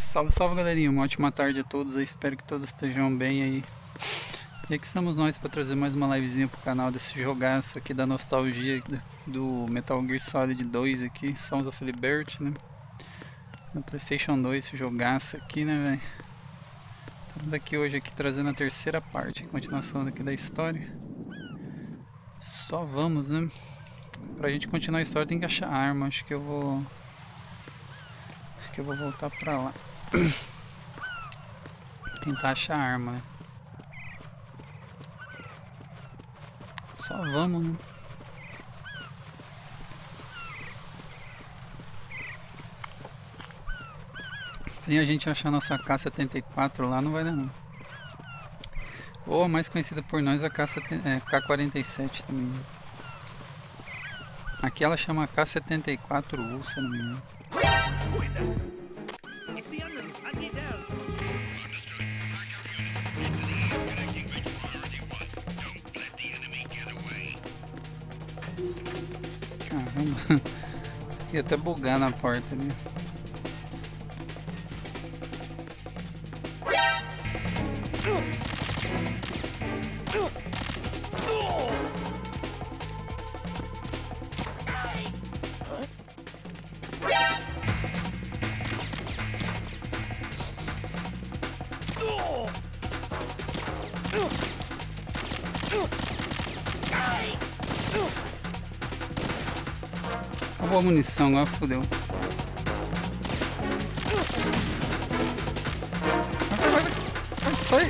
Salve, salve galerinha, uma ótima tarde a todos, eu espero que todos estejam bem aí. E aqui estamos nós para trazer mais uma livezinha pro canal desse jogaço aqui da nostalgia do Metal Gear Solid 2 aqui, Sons of Liberty, né? No PlayStation 2, esse jogaço aqui, né, velho? Estamos aqui hoje aqui trazendo a terceira parte, a continuação aqui da história. Só vamos, né? Pra gente continuar a história tem que achar arma, acho que eu vou voltar pra lá. Tentar achar arma, né? Só vamos, né? Sem a gente achar nossa K-74 lá, não vai dar não. Ou a mais conhecida por nós, a K-47 também. Aqui ela chama K-74U, se eu não me engano. Caramba, ia até bugar na porta ali. Acabou a munição, agora fodeu. Sai!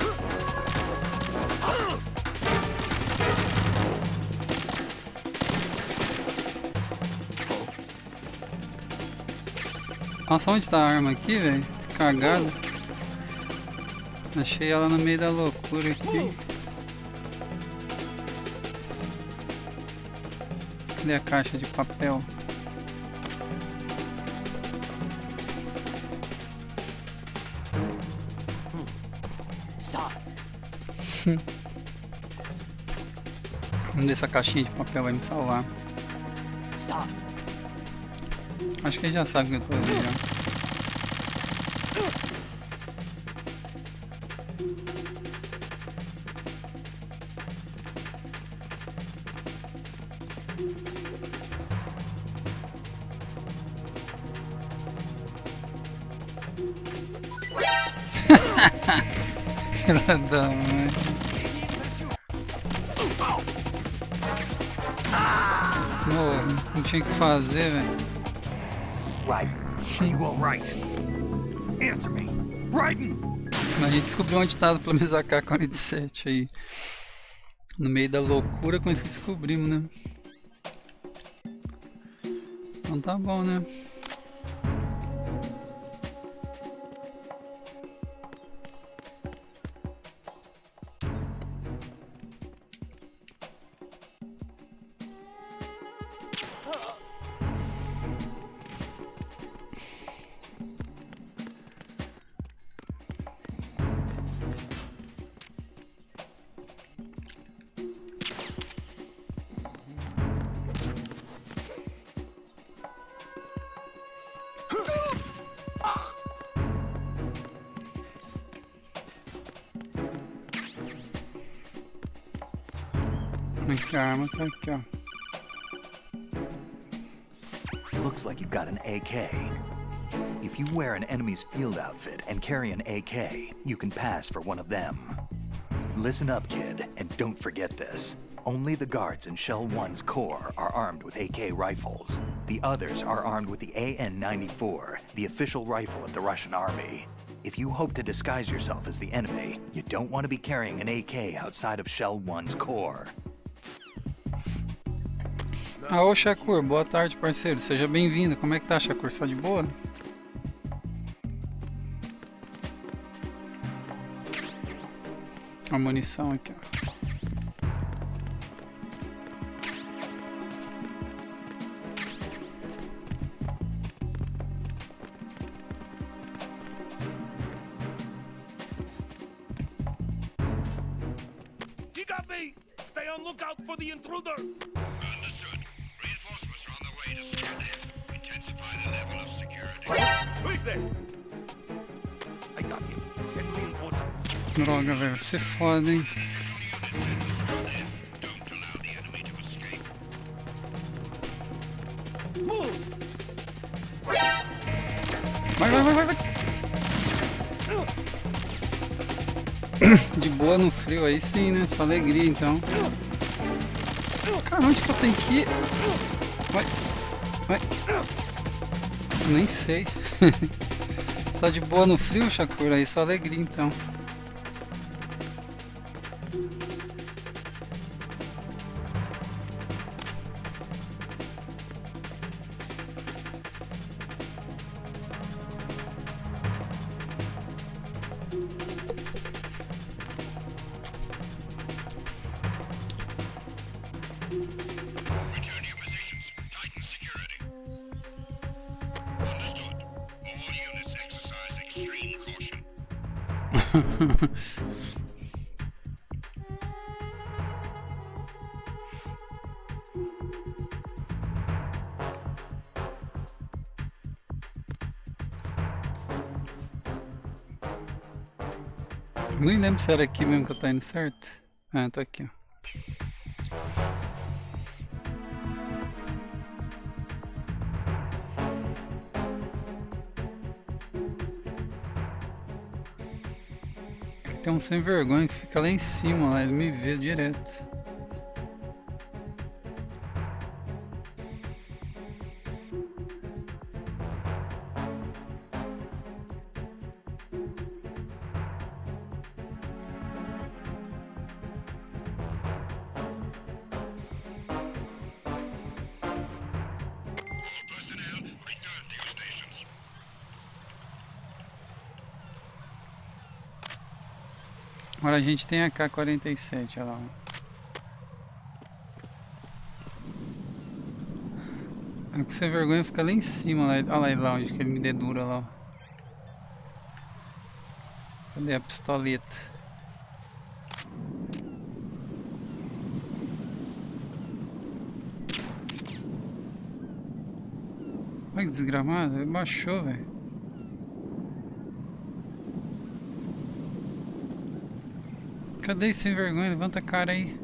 Nossa, onde tá a arma aqui, velho? Cagada. Achei ela no meio da loucura aqui. Cadê a caixa de papel? Vamos ver se a caixinha de papel vai me salvar. Acho que ele já sabe o que eu tô fazendo. Filha da mãe. Não tinha o que fazer, velho. Right. You all right? Answer me. Right. A gente descobriu onde tá pelo menos a K-47 aí. No meio da loucura com isso que descobrimos, né? Então tá bom, né? A arma tá aqui, ó. Looks like you've got an AK. If you wear an enemy's field outfit and carry an AK, you can pass for one of them. Listen up, kid, and don't forget this. Only the guards in Shell 1's Corps are armed with AK rifles. The others are armed with the AN-94, the official rifle of the Russian army. If you hope to disguise yourself as the enemy, you don't want to be carrying an AK outside of Shell 1's Corps. Ô Shakur, boa tarde, parceiro. Seja bem-vindo. Como é que tá, Shakur? Só de boa? A munição aqui, ó. You got me! Stay on lookout for the intruder! Understood. Reinforcements are on the way to scan F. Intensify the level of security. Who is there? Send reinforcements. Droga, velho, você é foda, hein? Don't allow the enemy to escape. Move! Vai. De boa no frio, aí sim, né? Só alegria, então. Cara, onde que eu tenho que ir? Vai. Nem sei. Tá de boa no frio, Shakur? Aí só alegria, então. Return to your positions. Tighten security. Understood. All units exercise extreme caution. Nem lembro se era aqui mesmo que eu tô indo certo. Ah, tô aqui, ó. Tem um sem vergonha que fica lá em cima, lá, ele me vê direto. All personnel, return to your stations. Agora a gente tem a K-47, olha lá. O sem vergonha fica lá em cima, lá. Olha lá onde que ele me dedura lá. Cadê a pistoleta? Olha que desgramado, ele baixou, velho. Cadê esse sem vergonha? Levanta a cara aí.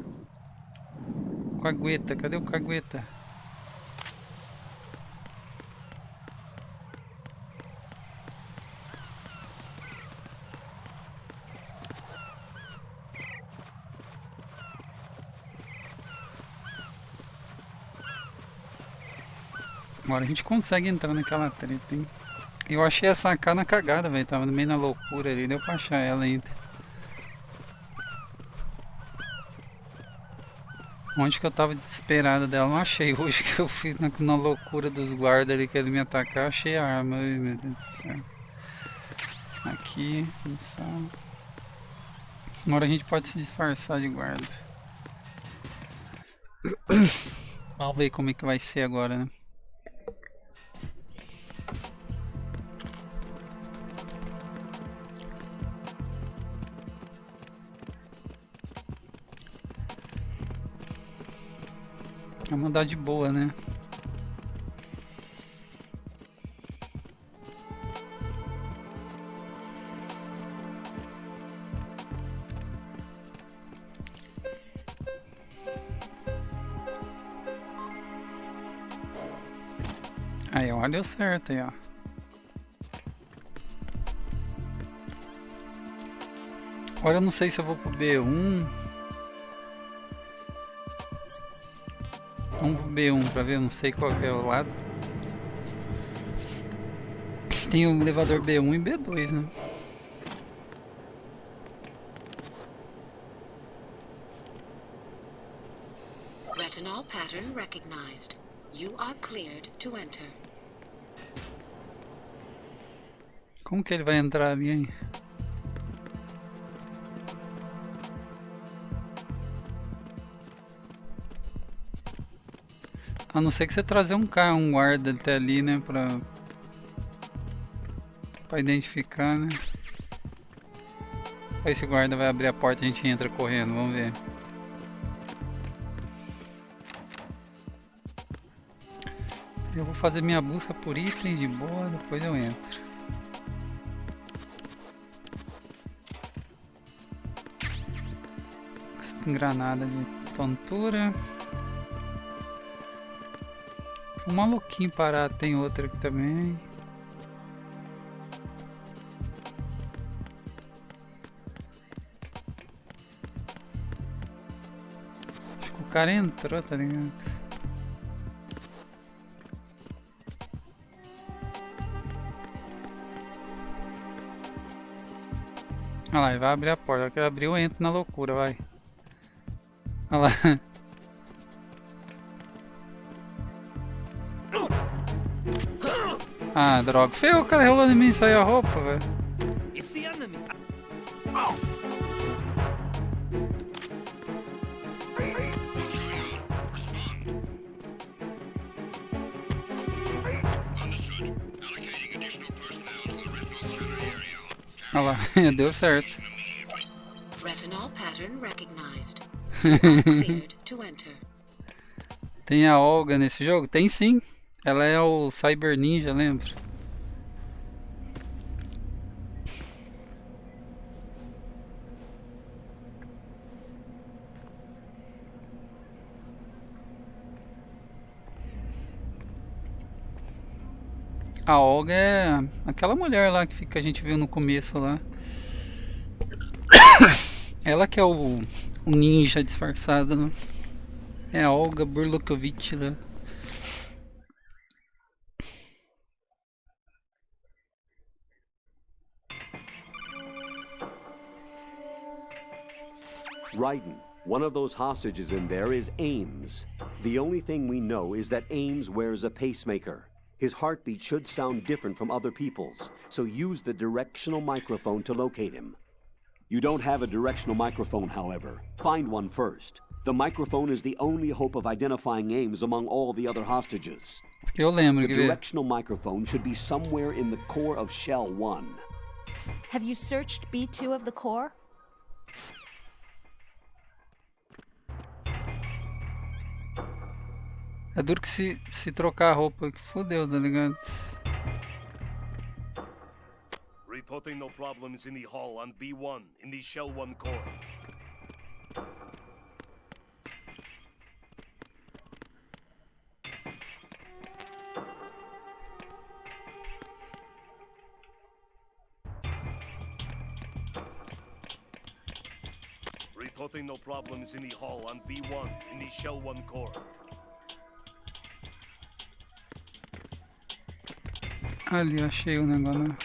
Cagueta, cadê o cagueta? Agora a gente consegue entrar naquela treta, hein? Eu achei essa AK na cagada, velho. Tava no meio da loucura ali, deu pra achar ela ainda. Onde que eu tava desesperado dela, não achei. Hoje que eu fui na loucura dos guardas ali que ele me atacar, achei a arma. Ai, meu Deus do céu. Aqui, no sal. Agora a gente pode se disfarçar de guarda. Vamos ver como é que vai ser agora, né? Vamos andar de boa, né? Aí, ó, deu certo aí, ó. Agora eu não sei se eu vou pro B1. Vamos pro B1 pra ver, eu não sei qual que é o lado. Tem o elevador B1 e B2, né? Retinol pattern recognized. You are cleared to enter. Como que ele vai entrar ali, hein? A não ser que você trazer um cara, um guarda até ali, né, pra identificar, né. Aí esse guarda vai abrir a porta e a gente entra correndo, vamos ver. Eu vou fazer minha busca por itens de boa, depois eu entro. granada de tontura. Um maluquinho parado, tem outro aqui também. Acho que o cara entrou, tá ligado? Olha lá, ele vai abrir a porta. Eu quero abrir, eu entro na loucura, vai. Olha lá. Ah, droga. Feio, o cara rolando em mim e saiu a roupa, velho. It's the enemy. What's going on? Respond. Understood. Allocating additional personnel to the retinal scanner area. Olha lá, deu certo. Retinal pattern recognized. You are cleared to enter. Tem a Olga nesse jogo? Tem sim. Ela é o Cyber Ninja, lembra? A Olga é aquela mulher lá que a gente viu no começo lá. Ela que é o ninja disfarçado, né? É a Olga Burlukovic lá. Raiden, one of those hostages in there is Ames. The only thing we know is that Ames wears a pacemaker. His heartbeat should sound different from other people's, so use the directional microphone to locate him. You don't have a directional microphone, however. Find one first. The microphone is the only hope of identifying Ames among all the other hostages. Isso que eu lembro, The que ver. directional microphone should be somewhere in the core of Shell 1. Have you searched B2 of the core? É duro que se trocar a roupa, que fodeu, tá ligado? Reporting no problems in the hall on B1 in the Shell 1 core. Reporting no problems in the hall on B1 in the Shell 1 core. Ali, eu achei o negócio, né?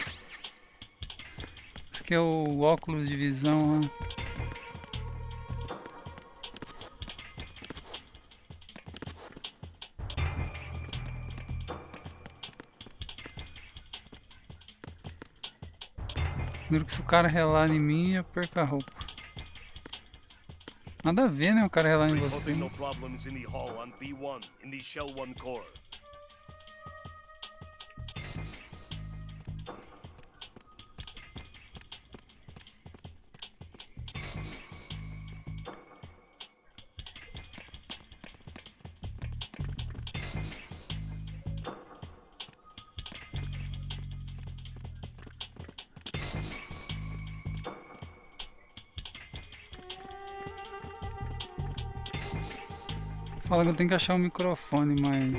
Esse aqui é o óculos de visão, ó. Duro que se o cara relar em mim, eu perco a roupa. Nada a ver, né? O cara relar em você. Reporting no problems in the hall on B1 in the Shell 1 core. Fala que eu tenho que achar um microfone, mas...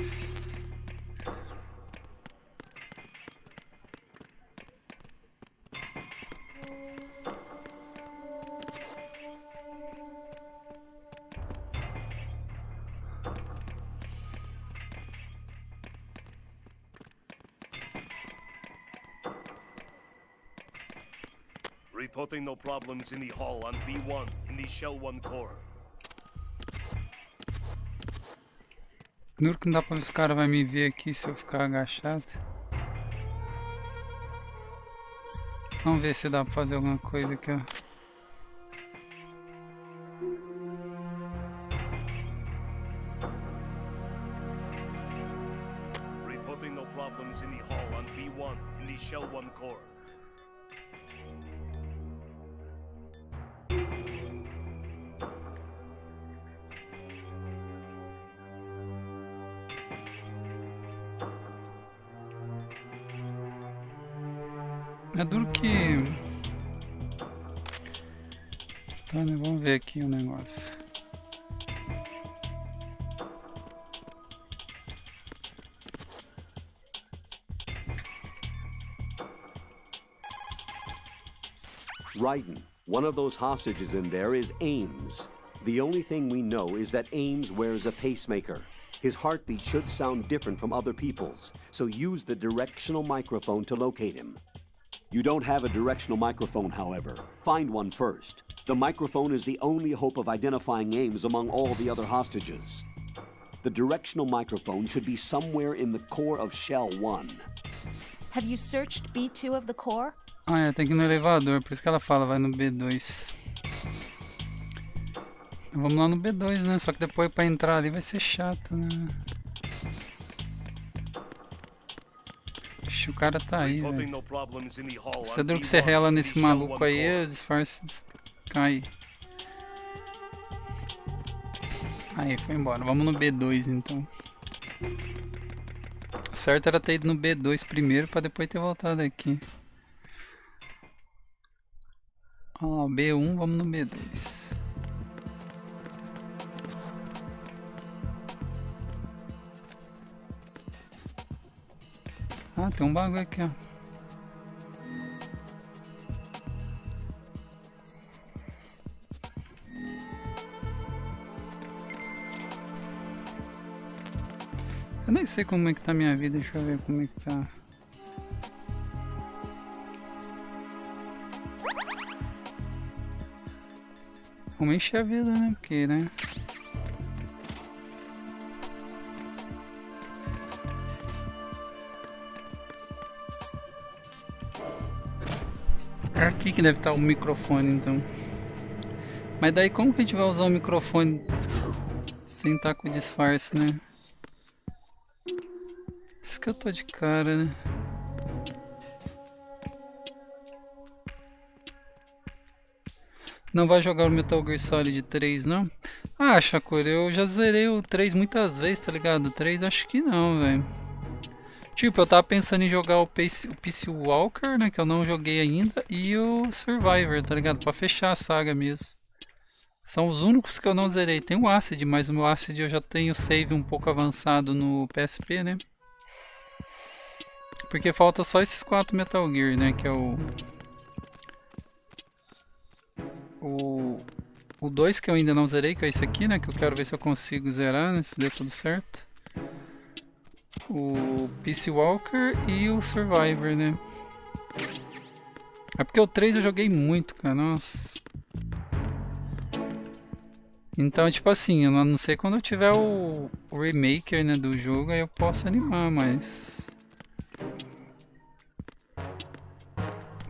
Reporting no problems in the hall on B1 in the Shell 1 core. Duro que não dá pra ver se o cara vai me ver aqui se eu ficar agachado. Vamos ver se dá pra fazer alguma coisa aqui, ó. Reporting no problems in the hall on B1 in the Shell 1 core. É duro que... Tá, né? Vamos ver aqui o negócio. Raiden, one of those hostages in there is Ames. The only thing we know is that Ames wears a pacemaker. His heartbeat should sound different from other people's, so use the directional microphone to locate him. You don't have a directional microphone, however. Find one first. The microphone is the only hope of identifying Ames among all the other hostages. The directional microphone should be somewhere in the core of Shell 1. Have you searched B2 of the core? Ah, é, tem que ir no elevador, por isso que ela fala, vai no B2. Vamos lá no B2, né? Só que depois pra entrar ali vai ser chato, né? Ixi, o cara tá aí, velho. Cedro que você rela nesse maluco aí, os disfarces cai. Aí, foi embora. Vamos no B2 então. O certo era ter ido no B2 primeiro pra depois ter voltado aqui. Ó, B1, vamos no B2. Ah, tem um bagulho aqui, ó. Eu nem sei como é que tá a minha vida, deixa eu ver como é que tá. Vamos encher a vida, né? Porque, né? É aqui que deve estar o microfone, então. Mas daí como que a gente vai usar o microfone sem estar com o disfarce, né? Isso que eu tô de cara, né? Não vai jogar o Metal Gear Solid 3, não? Ah, Shakura, eu já zerei o 3 muitas vezes, tá ligado? O 3 acho que não, velho. Tipo, eu tava pensando em jogar o Peace Walker, né? Que eu não joguei ainda. E o Survivor, tá ligado? Pra fechar a saga mesmo. São os únicos que eu não zerei. Tem o Acid, mas o meu Acid eu já tenho save um pouco avançado no PSP, né? Porque falta só esses 4 Metal Gear, né? Que é o 2 que eu ainda não zerei, que é esse aqui, né? Que eu quero ver se eu consigo zerar, né? Se der tudo certo. O Peace Walker e o Survivor, né? É porque o 3 eu joguei muito, cara. Nossa. Então, tipo assim, eu não sei quando eu tiver o remaker, né, do jogo, aí eu posso animar, mas...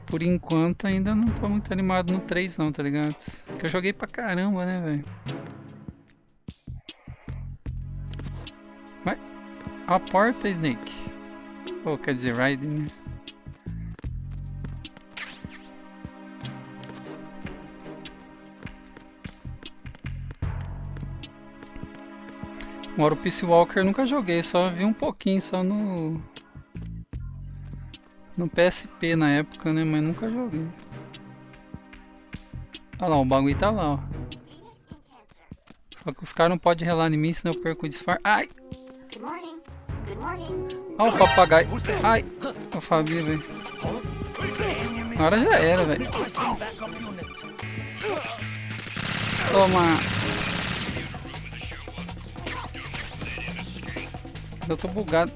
Por enquanto ainda não tô muito animado no 3 não, tá ligado? Porque eu joguei pra caramba, né, velho? Vai. A porta, Snake. Ou quer dizer, Raiden, né? Agora o Peace Walker eu nunca joguei, só vi um pouquinho, só no PSP na época, né? Mas nunca joguei. Olha lá, o bagulho tá lá, ó. Só que os caras não podem relar em mim, senão eu perco o disfarce. Ai! Olha o papagaio. Ai! O Fabi, velho. Agora já era, velho. Toma! Eu tô bugado.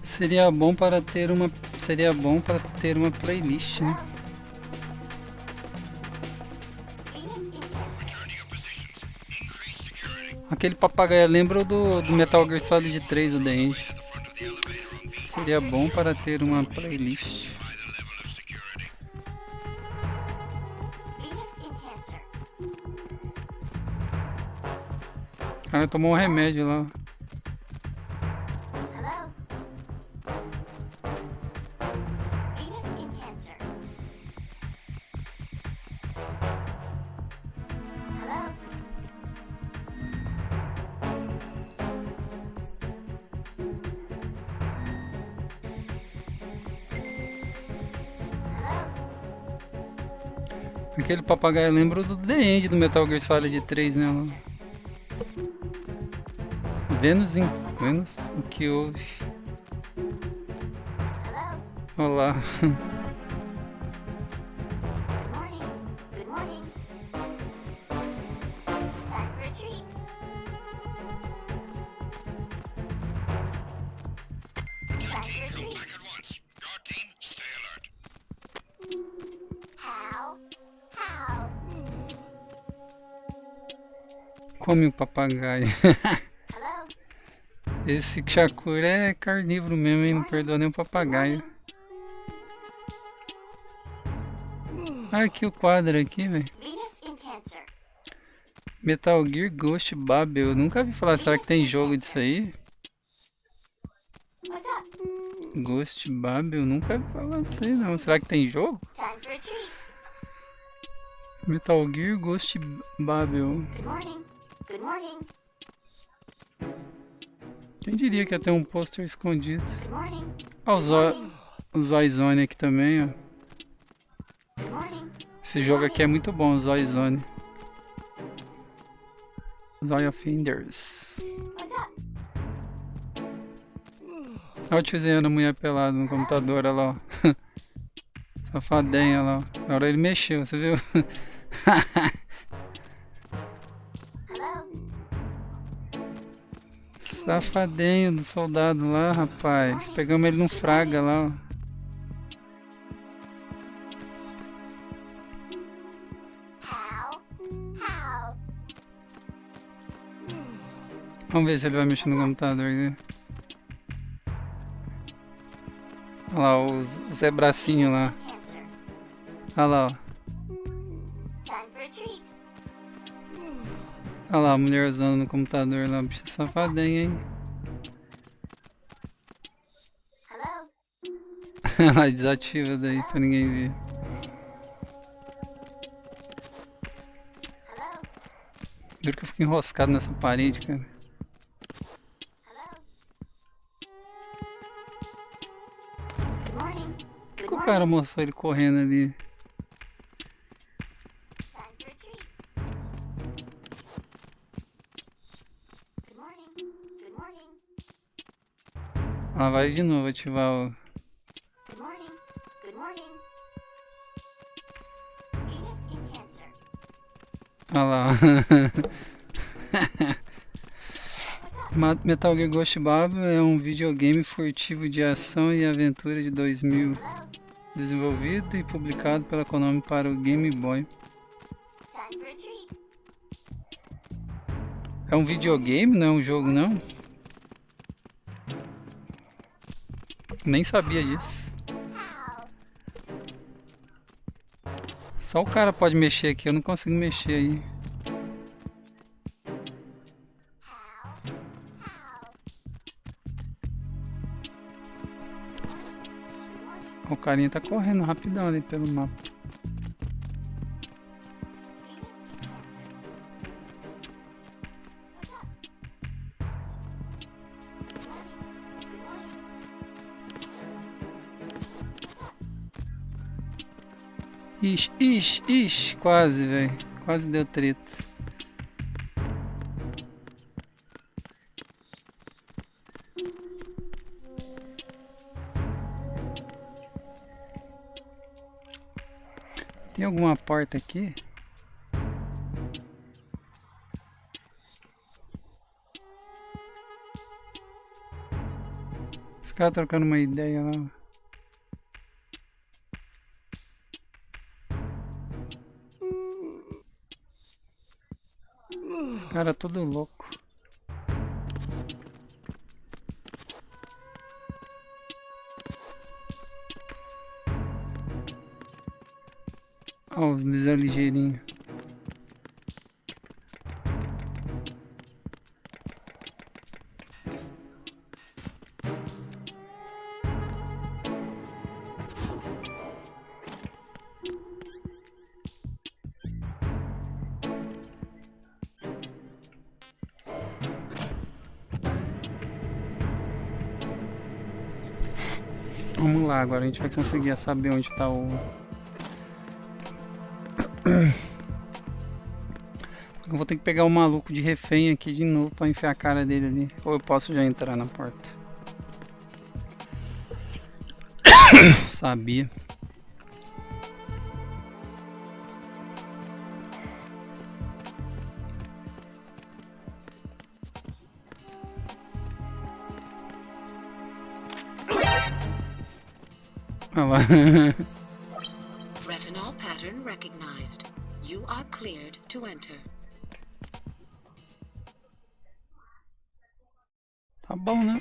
Seria bom para ter uma playlist, né? Aquele papagaio lembra do Metal Gear Solid 3 do The End. Seria bom para ter uma playlist. O cara tomou um remédio lá. Aquele papagaio lembra do The End do Metal Gear Solid 3, né? Vênus, o que houve? Olá. Good morning. Time for a treat. Attack team, come back at once. Guard team, stay alert. How? Come o papagaio. Hello? Esse Shakur é carnívoro mesmo, hein? Não perdoa nem o papagaio. Ah, aqui o quadro aqui, velho. Venus in Cancer. Metal Gear Ghost Babel. Eu nunca vi falar. Será que tem jogo disso aí? What's up? Ghost Babel. Nunca vi falar disso aí não. Será que tem jogo? Time for a treat. Metal Gear Ghost Babel. Good morning. Good morning. Quem diria que ia ter um pôster escondido? Good morning. Olha o Zoizone aqui também, ó. Good morning. Esse jogo aqui é muito bom, o Zoizone. Zoy Offenders. What's up? Olha o tiozinho a mulher pelada no computador, olha lá, ó. Safadinha lá, ó. Agora ele mexeu, você viu? Hello? Safadinho do soldado lá, rapaz. Pegamos ele no fraga lá, ó. How? Vamos ver se ele vai mexer no computador aqui. Olha lá, o Zé Bracinho lá. Cancer. Olha lá, ó. Time for a treat. Olha lá, a mulher usando no computador lá. Bicho safadinha, hein? Hello? Ela desativa daí pra ninguém ver. Hello? Duro que eu fico enroscado nessa parede, cara. Hello? Good morning. Por que o cara mostrou ele correndo ali? Time for a treat. Good morning. Good morning. Ela vai de novo ativar o... Good morning. Good morning. Venus in Cancer. Olha lá. Metal Gear Ghost Babel é um videogame furtivo de ação e aventura de 2000. Desenvolvido e publicado pela Konami para o Game Boy. Time for a treat. É um videogame, não é um jogo não? Nem sabia disso. Só o cara pode mexer aqui, eu não consigo mexer aí. O carinha tá correndo rapidão ali pelo mapa. Ixi, quase, velho. Quase deu treta. Tem alguma porta aqui? Os caras trocando uma ideia lá. Os caras tudo louco. Olha os Zé ligeirinho. Vamos lá, agora a gente vai conseguir saber onde está Eu vou ter que pegar o maluco de refém aqui de novo pra enfiar a cara dele ali. Ou eu posso já entrar na porta. Sabia. Ah lá. Retinol pattern recognized. You are cleared to enter. Tá bom, né?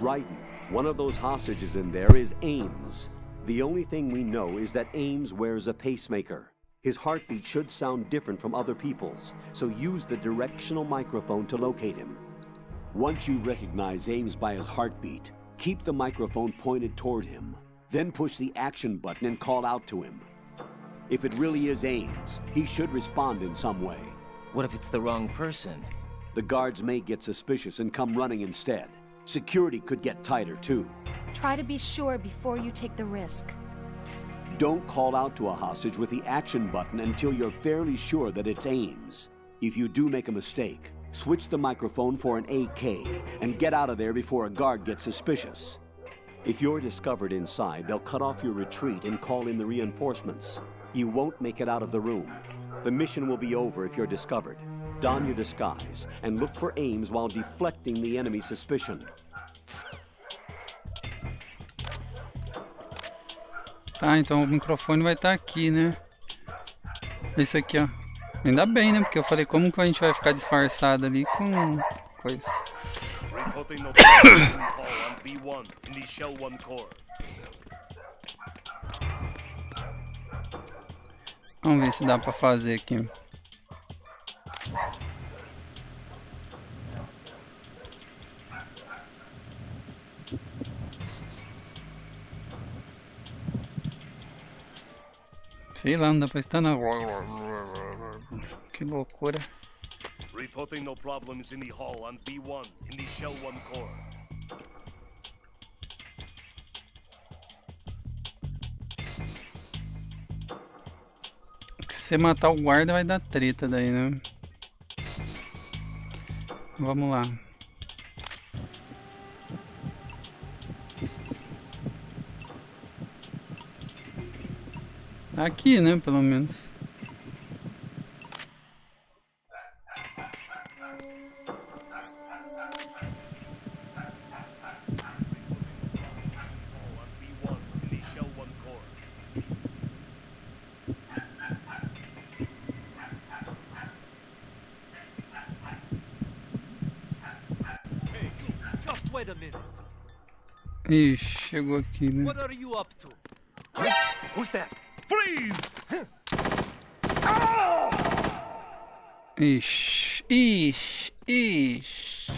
Right. One of those hostages in there is Ames. The only thing we know is that Ames wears a pacemaker. His heartbeat should sound different from other people's, so use the directional microphone to locate him. Once you recognize Ames by his heartbeat, keep the microphone pointed toward him. Then push the action button and call out to him. If it really is Ames, he should respond in some way. What if it's the wrong person? The guards may get suspicious and come running instead. Security could get tighter too. Try to be sure before you take the risk. Don't call out to a hostage with the action button until you're fairly sure that it's Ames. If you do make a mistake, switch the microphone for an AK and get out of there before a guard gets suspicious. If you're discovered inside, they'll cut off your retreat and call in the reinforcements. You won't make it out of the room. The mission will be over if you're discovered. Don your disguise and look for Ames while deflecting the enemy's suspicion. Tá, então o microfone vai estar aqui, né? Esse aqui, ó. Ainda bem, né? Porque eu falei, como que a gente vai ficar disfarçado ali com coisa. Reporting no problem in the hall on B1 in the Shell 1 core. Vamos ver se dá pra fazer aqui. Sei lá, não dá pra estar na... Que loucura. Reporting no problems in the hall on B1 in the Shell 1 core. Se você matar o guarda vai dar treta daí, né? Vamos lá. Aqui, né, pelo menos. Wait a minute. Ixi, chegou aqui, né? What are you up to? Who's that? Freeze! Ixi, ixi, ixi.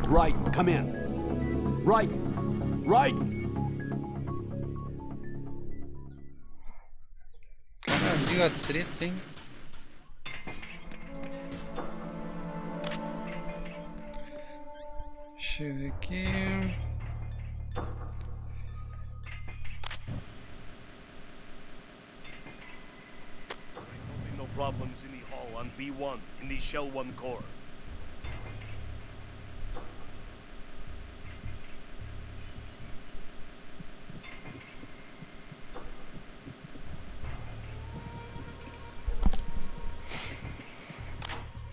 Right, come in. Right, right. Caralho, a treta, hein? Deixa eu ver aqui. No problems in the hall on B1 in the Shell 1 core.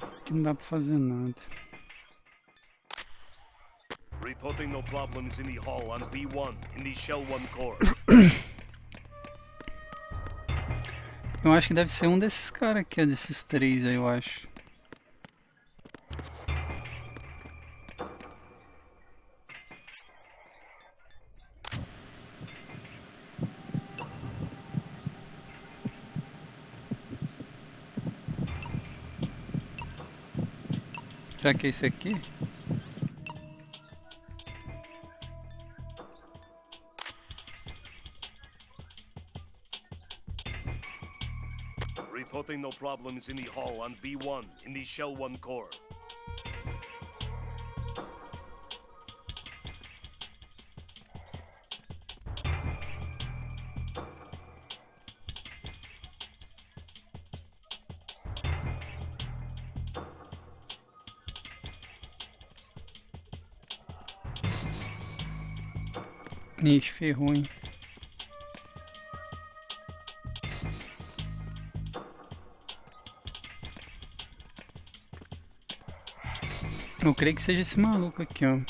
Aqui não dá pra fazer nada. Reporting no problems in the hall on B1 in the Shell 1 core. Eu acho que deve ser um desses caras aqui, ó, desses três aí, eu acho. Será que é esse aqui? Reporting no problems in the hall on B1 in the Shell 1 core. Ixi, ferrou, hein? Eu creio que seja esse maluco aqui, ó.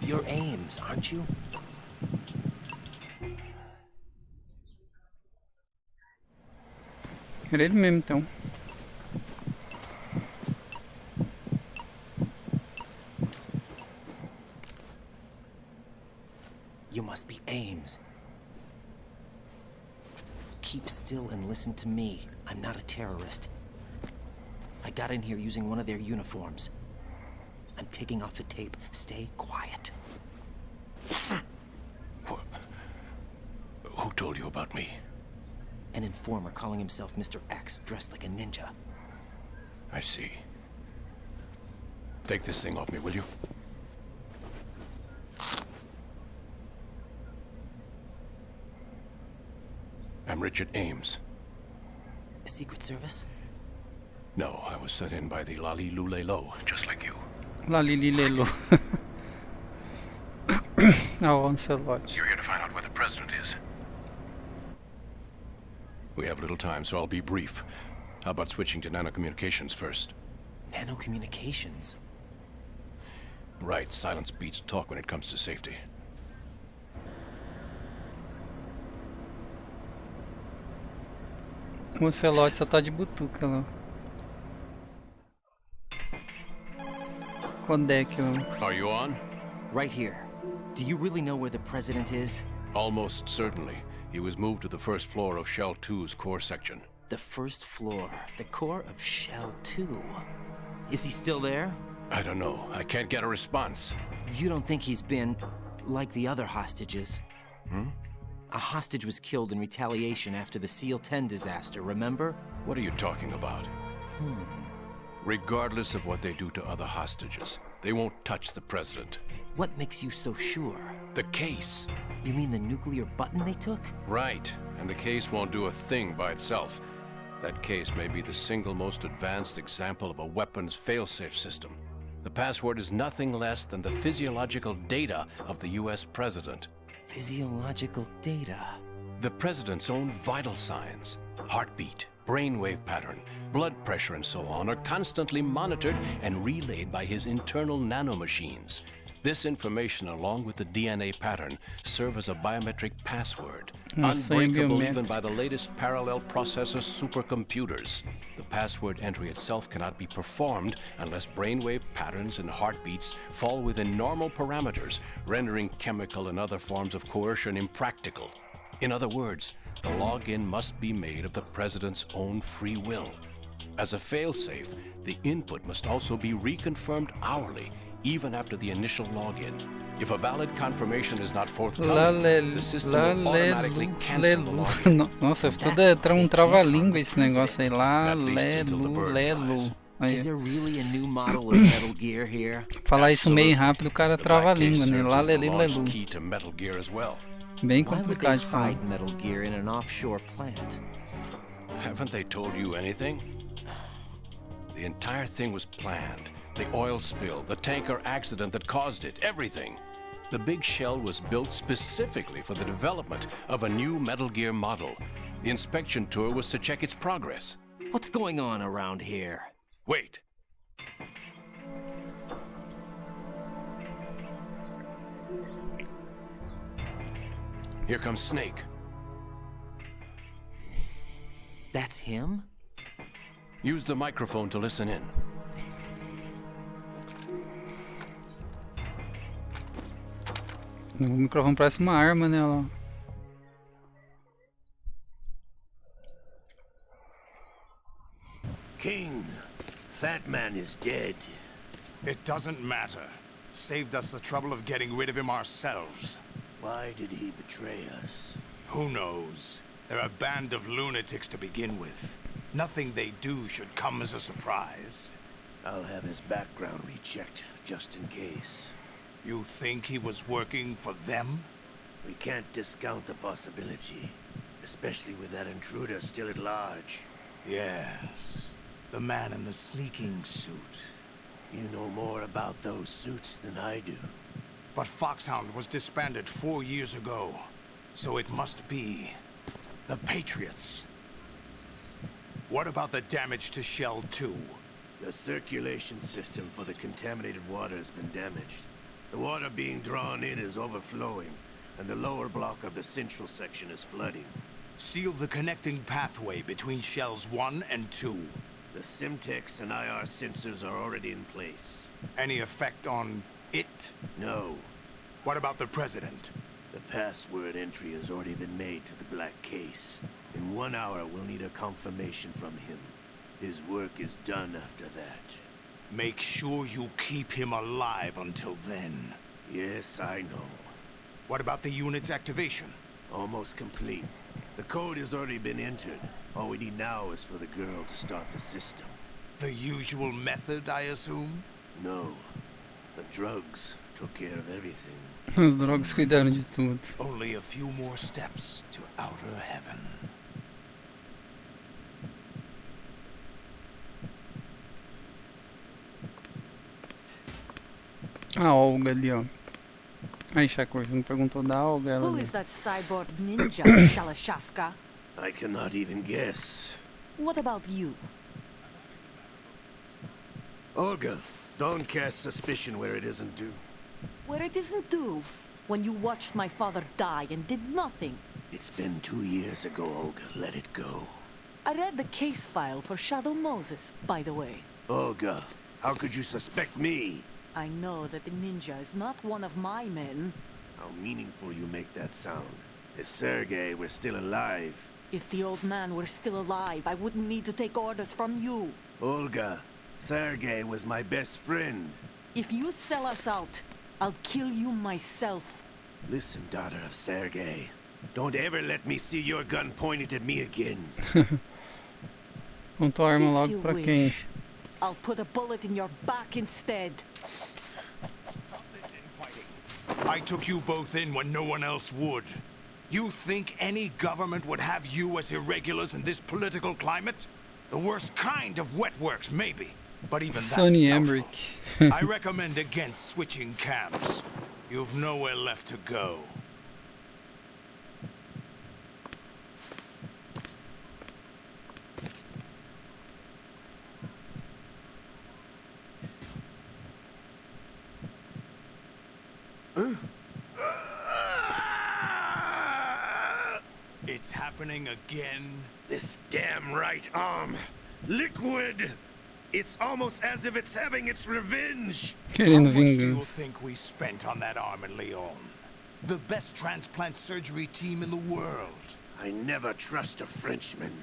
You're Ames, aren't you? Era ele mesmo, então. You must be Ames. Keep still and listen to me. I'm not a terrorist. I got in here using one of their uniforms. I'm taking off the tape. Stay quiet. Who told you about me? An informer calling himself Mr. X, dressed like a ninja. I see. Take this thing off me, will you? I'm Richard Ames. Secret Service? No, I was sent in by the Lali Lulelo, just like you. Lalililelo. Oh, Oncelot. You're here to find out where the president is. We have little time, so I'll be brief. How about switching to nanocommunications first? Nanocommunications? Right, silence beats talk when it comes to safety. O Oncelot só tá de butuca lá. Codec, ó. Are you on? Right here. Do you really know where the president is? Almost certainly. He was moved to the first floor of Shell 2's core section. The first floor, the core of Shell 2. Is he still there? I don't know. I can't get a response. You don't think he's been like the other hostages? Hmm? A hostage was killed in retaliation after the SEAL 10 disaster, remember? What are you talking about? Regardless of what they do to other hostages, they won't touch the president. What makes you so sure? The case. You mean the nuclear button they took? Right, and the case won't do a thing by itself. That case may be the single most advanced example of a weapons failsafe system. The password is nothing less than the physiological data of the US president. Physiological data? The president's own vital signs, heartbeat, brainwave pattern, blood pressure and so on are constantly monitored and relayed by his internal nanomachines. This information, along with the DNA pattern, serve as a biometric password, unbreakable even by the latest parallel processor supercomputers. The password entry itself cannot be performed unless brainwave patterns and heartbeats fall within normal parameters, rendering chemical and other forms of coercion impractical. In other words, the login must be made of the president's own free will. As a failsafe, the input must also be reconfirmed hourly, even after the initial login. If a valid confirmation is not forthcoming, the system will automatically cancel the login. Nossa, tudo trava-língua esse negócio aí. Lá, lelo. Is there really a new model of Metal Gear here? Falar isso meio rápido, o cara trava-língua, né? Lá, lelu. Bem complicado de falar. Metal Gear in an offshore plant? Haven't they told you anything? The entire thing was planned. The oil spill, the tanker accident that caused it, everything. The big shell was built specifically for the development of a new Metal Gear model. The inspection tour was to check its progress. What's going on around here? Wait. Here comes Snake. That's him? Use the microphone to listen in. O microfone parece uma arma, né? Lá. King, Fat Man is dead. It doesn't matter. Saved us the trouble of getting rid of him ourselves. Why did he betray us? Who knows? They're a band of lunatics to begin with. Nothing they do should come as a surprise. I'll have his background rechecked, just in case. You think he was working for them? We can't discount the possibility, especially with that intruder still at large. Yes, the man in the sneaking suit. You know more about those suits than I do. But Foxhound was disbanded 4 years ago, so it must be the Patriots. What about the damage to Shell 2? The circulation system for the contaminated water has been damaged. The water being drawn in is overflowing, and the lower block of the central section is flooding. Seal the connecting pathway between Shells 1 and 2. The Simtex and IR sensors are already in place. Any effect on it? No. What about the President? The password entry has already been made to the black case. In 1 hour, we'll need a confirmation from him. His work is done after that. Make sure you keep him alive until then. Yes, I know. What about the unit's activation? Almost complete. The code has already been entered. All we need now is for the girl to start the system. The usual method, I assume? No. The drugs took care of everything. Os drogas cuidaram de tudo. Only a few more steps to outer heaven. A Olga ali, ó. Aí, Shakur, você não perguntou da Olga? Ela Who ali. is that cyborg ninja, Shalashaska? I cannot even guess. What about you? Olga, don't cast suspicion where it isn't due. Where it isn't due, when you watched my father die and did nothing. It's been 2 years ago, Olga. Let it go. I read the case file for Shadow Moses, by the way. Olga, how could you suspect me? I know that the ninja is not one of my men. How meaningful you make that sound. If Sergei were still alive... If the old man were still alive, I wouldn't need to take orders from you. Olga, Sergei was my best friend. If you sell us out, I'll kill you myself. Listen, daughter of Sergei. Don't ever let me see your gun pointed at me again. Contou a arma logo pra quem? I'll put a bullet in your back instead. I took you both in when no one else would. You think any government would have you as irregulars in this political climate? The worst kind of wet works, maybe. But even that's Sonny doubtful. Emmerich. I recommend against switching camps. You've nowhere left to go. It's happening again. This damn right arm. Liquid! It's almost as if it's having its revenge. How much do you think we spent on that arm in Lyon? The best transplant surgery team in the world. I never trust a Frenchman.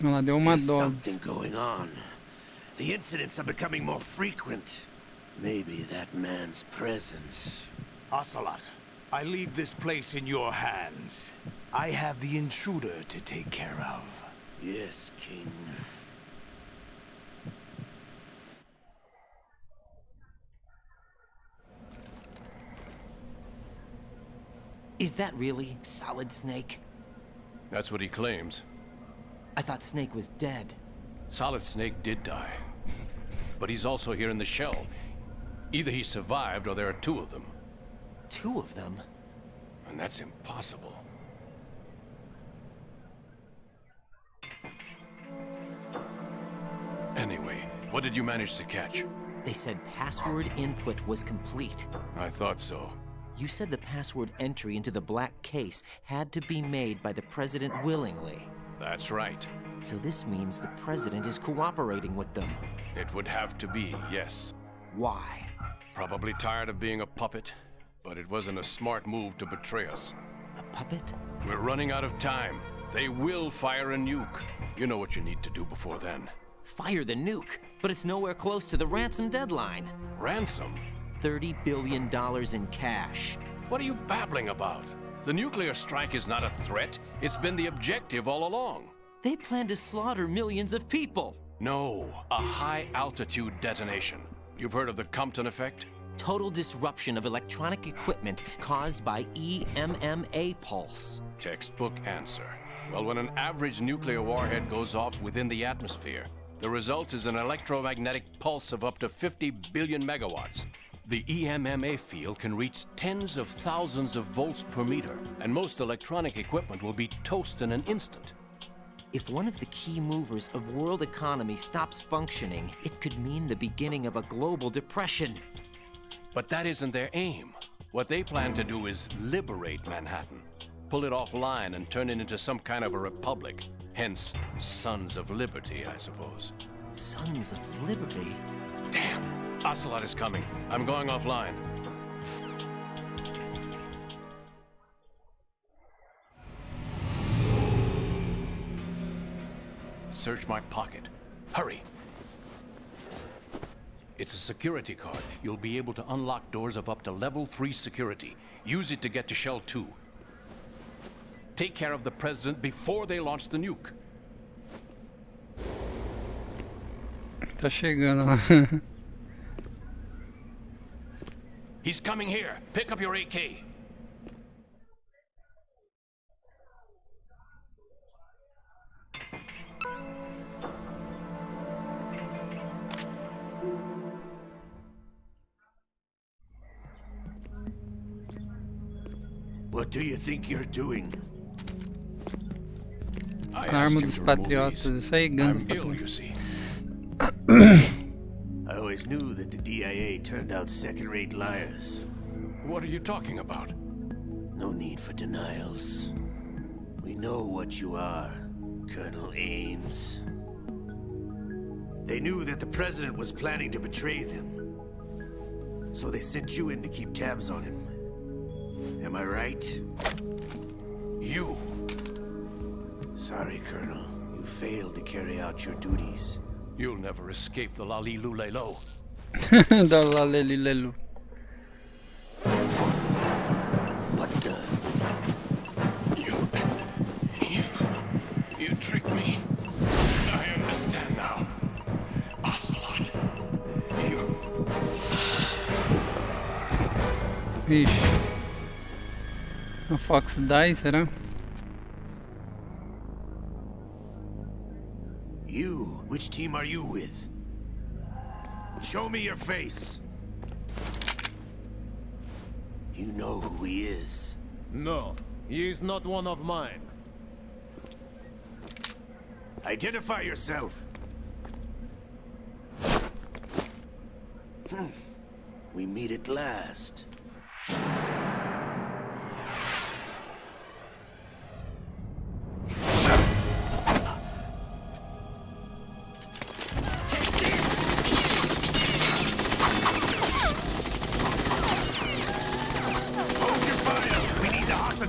Ela deu uma There's dose. something going on. The incidents are becoming more frequent. Maybe that man's presence. Ocelot, I leave this place in your hands. I have the intruder to take care of. Yes, King. Is that really Solid Snake? That's what he claims. I thought Snake was dead. Solid Snake did die. But he's also here in the shell. Either he survived or there are two of them. Two of them? And that's impossible. Anyway, what did you manage to catch? They said password input was complete. I thought so. You said the password entry into the black case had to be made by the President willingly. That's right. So this means the President is cooperating with them. It would have to be, yes. Why? Probably tired of being a puppet, but it wasn't a smart move to betray us. A puppet? We're running out of time. They will fire a nuke. You know what you need to do before then. Fire the nuke, but it's nowhere close to the ransom deadline. Ransom? $30 billion in cash. What are you babbling about? The nuclear strike is not a threat. It's been the objective all along. They plan to slaughter millions of people. No, a high-altitude detonation. You've heard of the Compton effect? Total disruption of electronic equipment caused by EMMA pulse. Textbook answer. Well, when an average nuclear warhead goes off within the atmosphere, the result is an electromagnetic pulse of up to 50 billion megawatts. The EMMA field can reach tens of thousands of volts per meter, and most electronic equipment will be toast in an instant. If one of the key movers of world economy stops functioning, it could mean the beginning of a global depression. But that isn't their aim. What they plan to do is liberate Manhattan, pull it offline and turn it into some kind of a republic. Hence, Sons of Liberty, I suppose. Sons of Liberty? Damn! Ocelot is coming. I'm going offline. Search my pocket. Hurry! It's a security card. You'll be able to unlock doors of up to level 3 security. Use it to get to Shell 2. Take care of the president before they launch the nuke. Tá chegando lá. He's coming here. Pick up your AK. What do you think you're doing? Arma dos patriotas, isso aí, I'm ill, you see. I always knew that the DIA turned out second-rate liars. What are you talking about? No need for denials. We know what you are, Colonel Ames. They knew that the president was planning to betray them. So they sent you in to keep tabs on him. Am I right? You. Sorry, Colonel. You failed to carry out your duties. You'll never escape the Lalilulelo. Da Lalilulelo. What the? You tricked me. I understand now. Ocelot. You. Ixi. A Fox die, será? You? Which team are you with? Show me your face. You know who he is. No, he is not one of mine. Identify yourself. We meet at last.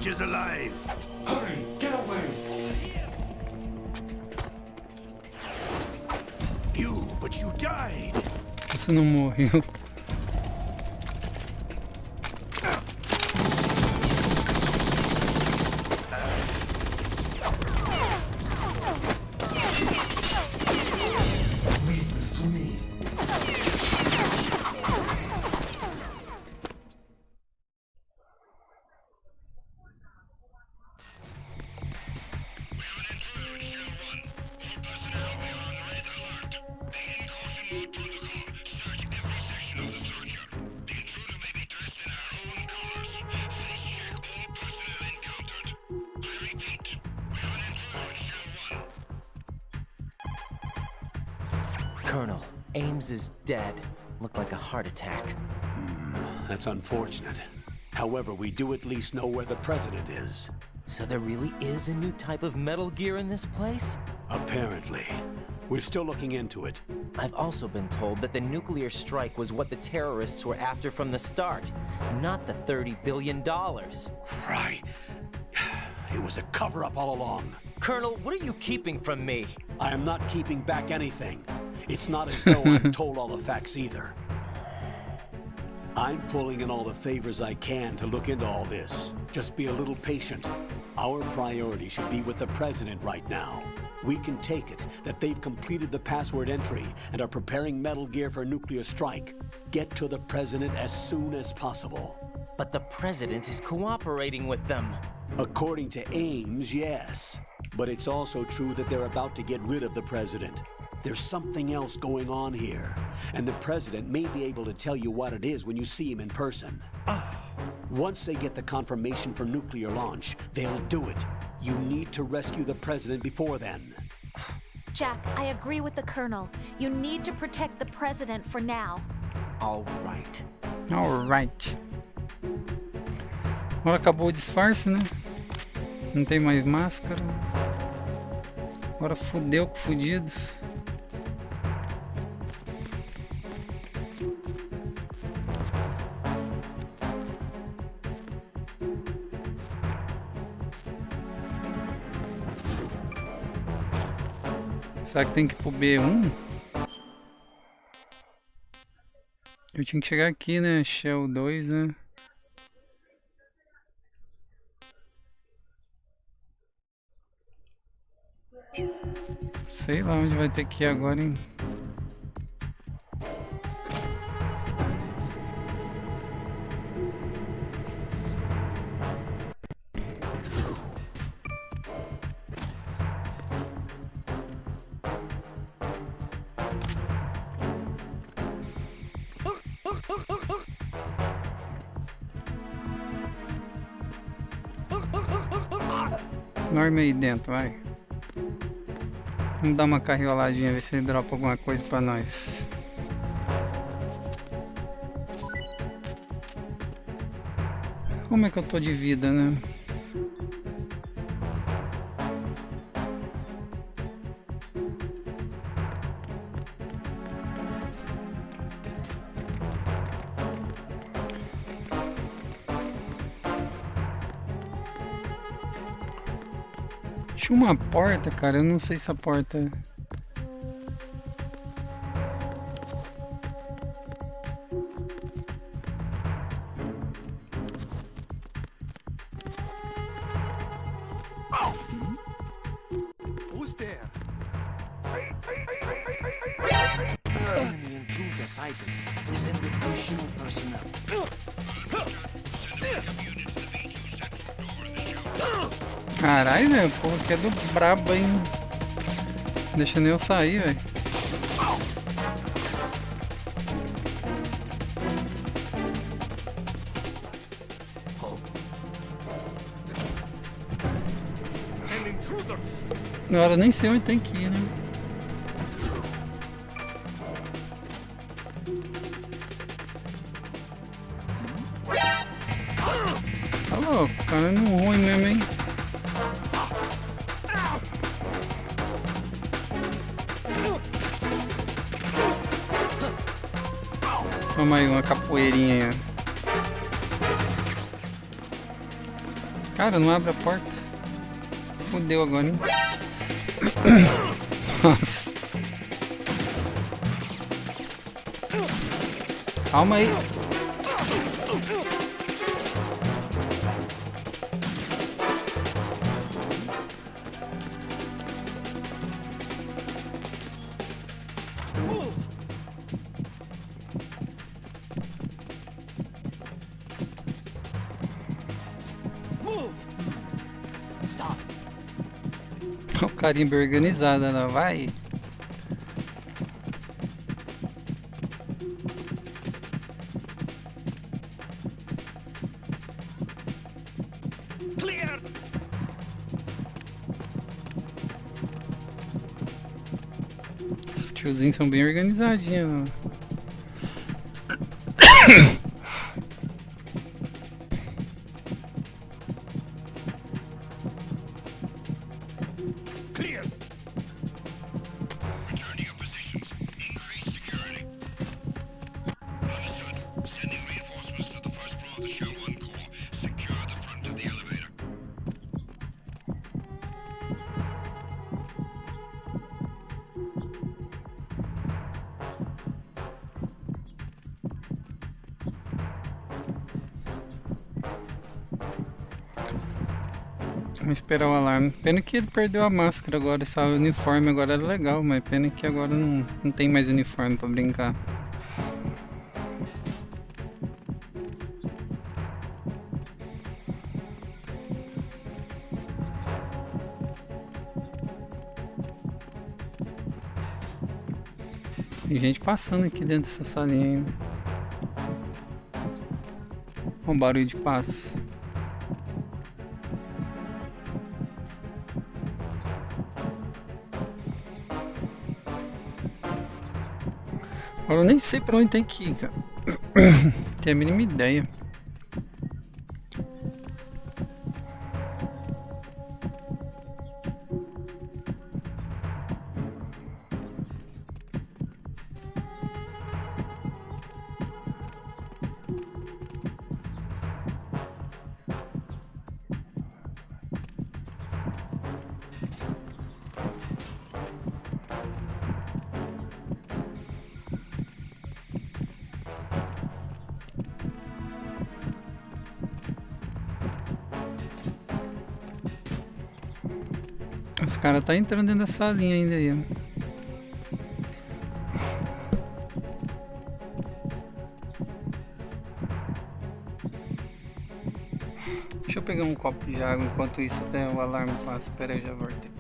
Is alive. Hurry, get away. But you died. Você não morreu. Leave this to me. Colonel, Ames is dead. Looked like a heart attack. That's unfortunate. However, we do at least know where the president is. So there really is a new type of Metal Gear in this place? Apparently. We're still looking into it. I've also been told that the nuclear strike was what the terrorists were after from the start, not the $30 billion. Right. It was a cover-up all along. Colonel, what are you keeping from me? I am not keeping back anything. It's not as though I'm told all the facts either. I'm pulling in all the favors I can to look into all this. Just be a little patient. Our priority should be with the president right now. We can take it that they've completed the password entry and are preparing Metal Gear for a nuclear strike. Get to the president as soon as possible. But the president is cooperating with them. According to Ames, yes. But it's also true that they're about to get rid of the president. There's something else going on here, and the president may be able to tell you what it is when you see him in person. Once they get the confirmation for nuclear launch, they'll do it. You need to rescue the president before then. Jack, I agree with the Colonel. You need to protect the president for now. All right. Alright. Agora acabou o disfarce, né? Não tem mais máscara. Agora fudeu com fudido. Será que tem que ir pro B1? Eu tinha que chegar aqui, né? Shell 2, né? Sei lá onde vai ter que ir agora, hein? Dorme aí dentro, vai. Vamos dar uma carrioladinha, ver se ele dropa alguma coisa pra nós. Como é que eu tô de vida, né? Tinha uma porta, cara, eu não sei se a porta... Who's there? Enemy intruder sighted. Send additional personnel. Caralho, velho, o povo aqui é do brabo, hein? Não deixa nem eu sair, velho. Agora eu nem sei onde tem que ir, né? Tá louco, o cara é no ruim mesmo, hein? Toma aí uma capoeirinha aí. Cara, não abre a porta. Fudeu agora, hein? Nossa. Calma aí. O carimbo organizado, não vai? Clear. Os tiozinhos são bem organizadinhos. Clear. Return to your positions. Increase security. Understood. Sending reinforcements to the first floor of the Shell 1 core. Secure the front of the elevator. Vamos esperar o alarme. Pena que ele perdeu a máscara agora, esse uniforme agora era legal, mas pena que agora não tem mais uniforme pra brincar. Tem gente passando aqui dentro dessa salinha ainda. Olha o barulho de passo. Agora eu nem sei pra onde tem que ir, cara. Tenho a mínima ideia. Os caras tá entrando dentro dessa linha ainda aí, ó. Deixa eu pegar um copo de água enquanto isso até o alarme passa. Espera aí, já voltei.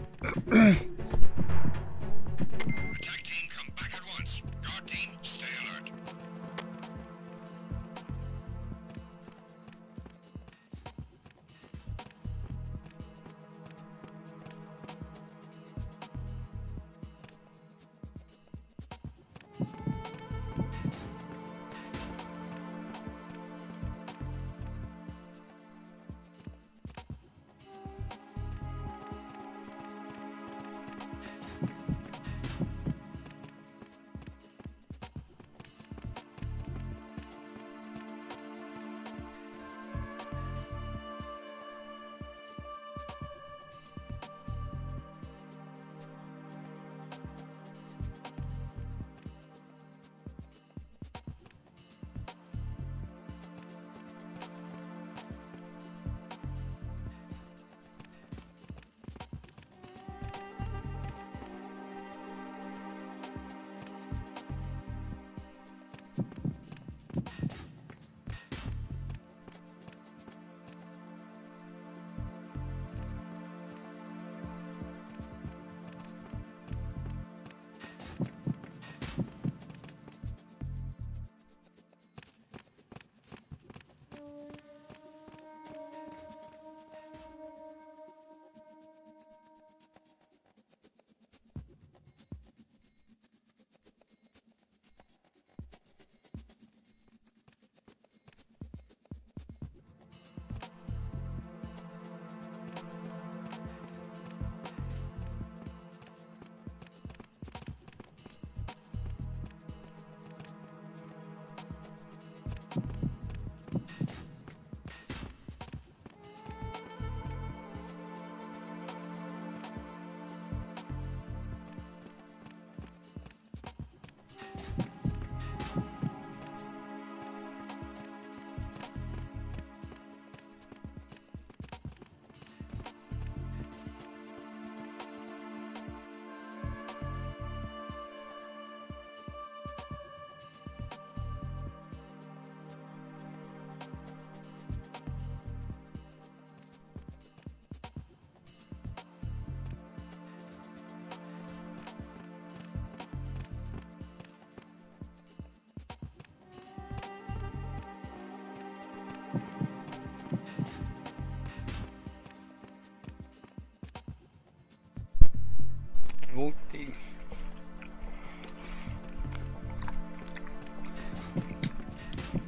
Voltei.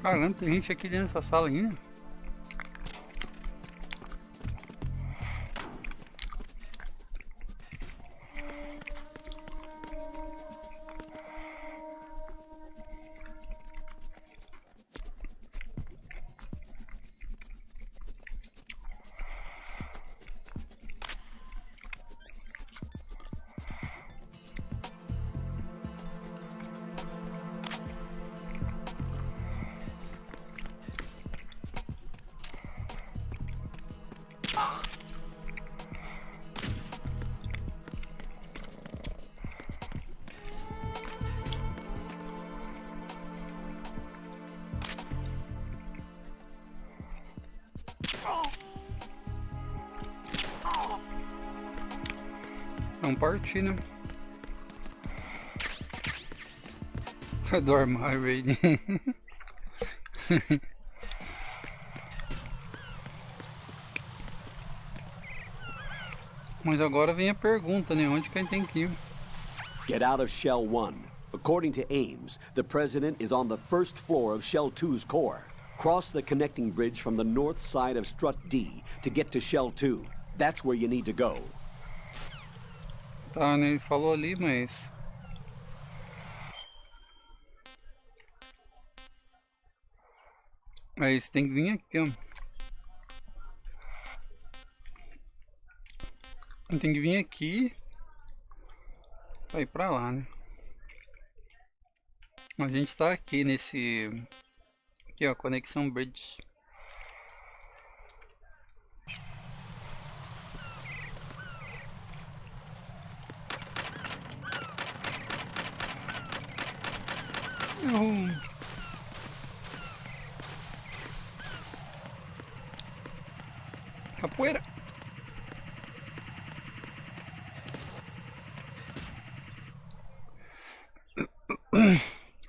Caramba, tem gente aqui dentro dessa sala ainda. Vamos partir, né? Do armário aí. Mas agora vem a pergunta, né? Onde que a gente tem que ir? Get out of Shell 1. According to Ames, the president is on the first floor of Shell 2's core. Cross the connecting bridge from the north side of Strut D to get to Shell 2. That's where you need to go. Tá, né? Ele falou ali, mas... Mas tem que vir aqui, ó. Tem que vir aqui pra ir pra lá, né? A gente tá aqui nesse... Aqui, ó, conexão bridge. Capoeira.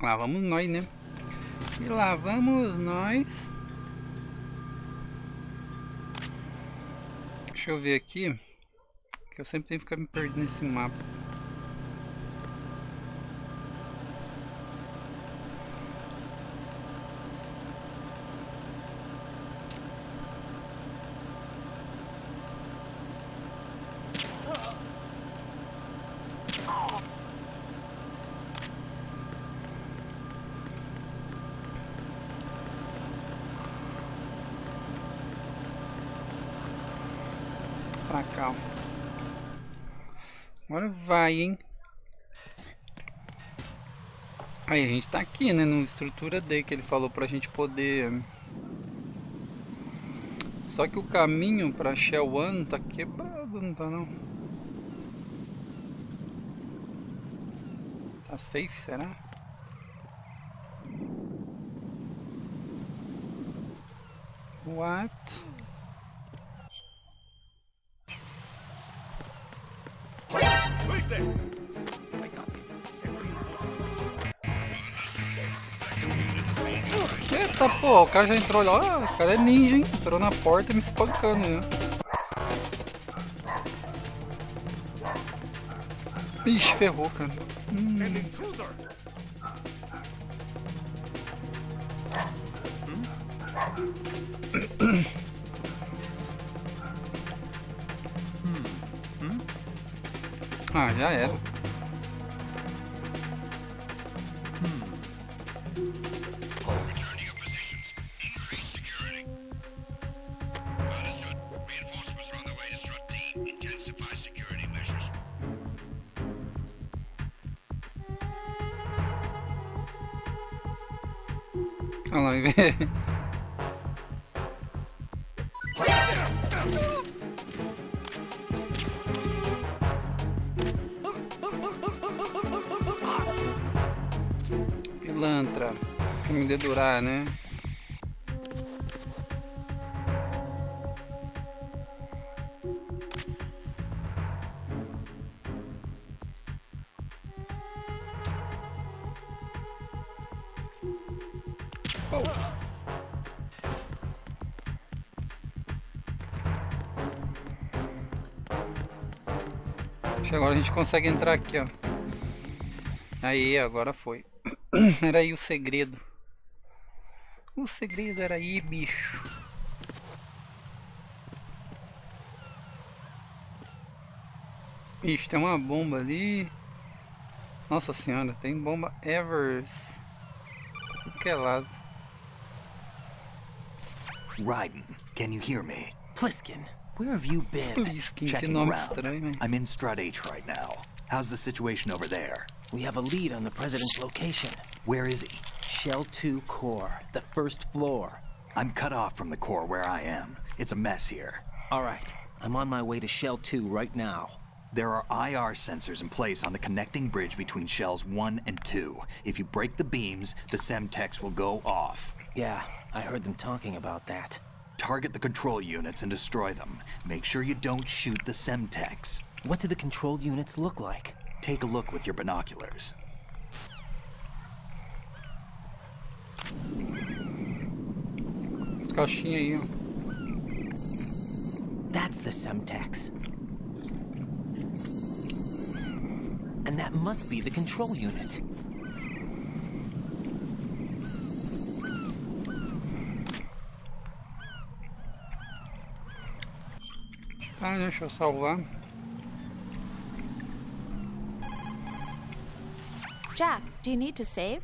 Lá vamos nós, né? E lá vamos nós. Deixa eu ver aqui, que eu sempre tenho que ficar me perdendo nesse mapa. Pra cá. Agora vai, hein? Aí a gente tá aqui, né? No estrutura D que ele falou pra gente poder. Só que o caminho pra Shell 1 tá quebrado, não tá não? Tá safe, será? What? Eita, pô, o cara já entrou lá, ó, o cara é ninja, hein? Entrou na porta e me espancando, né? Ixi, ferrou, cara. Ah, já era. Olha lá, vê. Pilantra, que me dedurar, né? Acho que agora a gente consegue entrar aqui, ó. Aí, agora foi. Era aí o segredo. O segredo era aí, bicho. Ixi, tem uma bomba ali. Nossa senhora, tem bomba Evers. Tudo que é lado. Raiden, can you hear me? Pliskin, where have you been? Pliskin, que Checking nome around. estranho, hein? I'm in Strut H right now. How's the situation over there? We have a lead on the president's location. Where is he? Shell 2 core, the first floor. I'm cut off from the core where I am. It's a mess here. All right, I'm on my way to Shell 2 right now. There are IR sensors in place on the connecting bridge between Shells 1 and 2. If you break the beams, the Semtex will go off. Yeah, I heard them talking about that. Target the control units and destroy them. Make sure you don't shoot the Semtex. What do the control units look like? Take a look with your binoculars. As caixinhas aí, ó. That's the Semtex. And that must be the control unit. Ah, deixa eu salvar. Jack, do you need to save?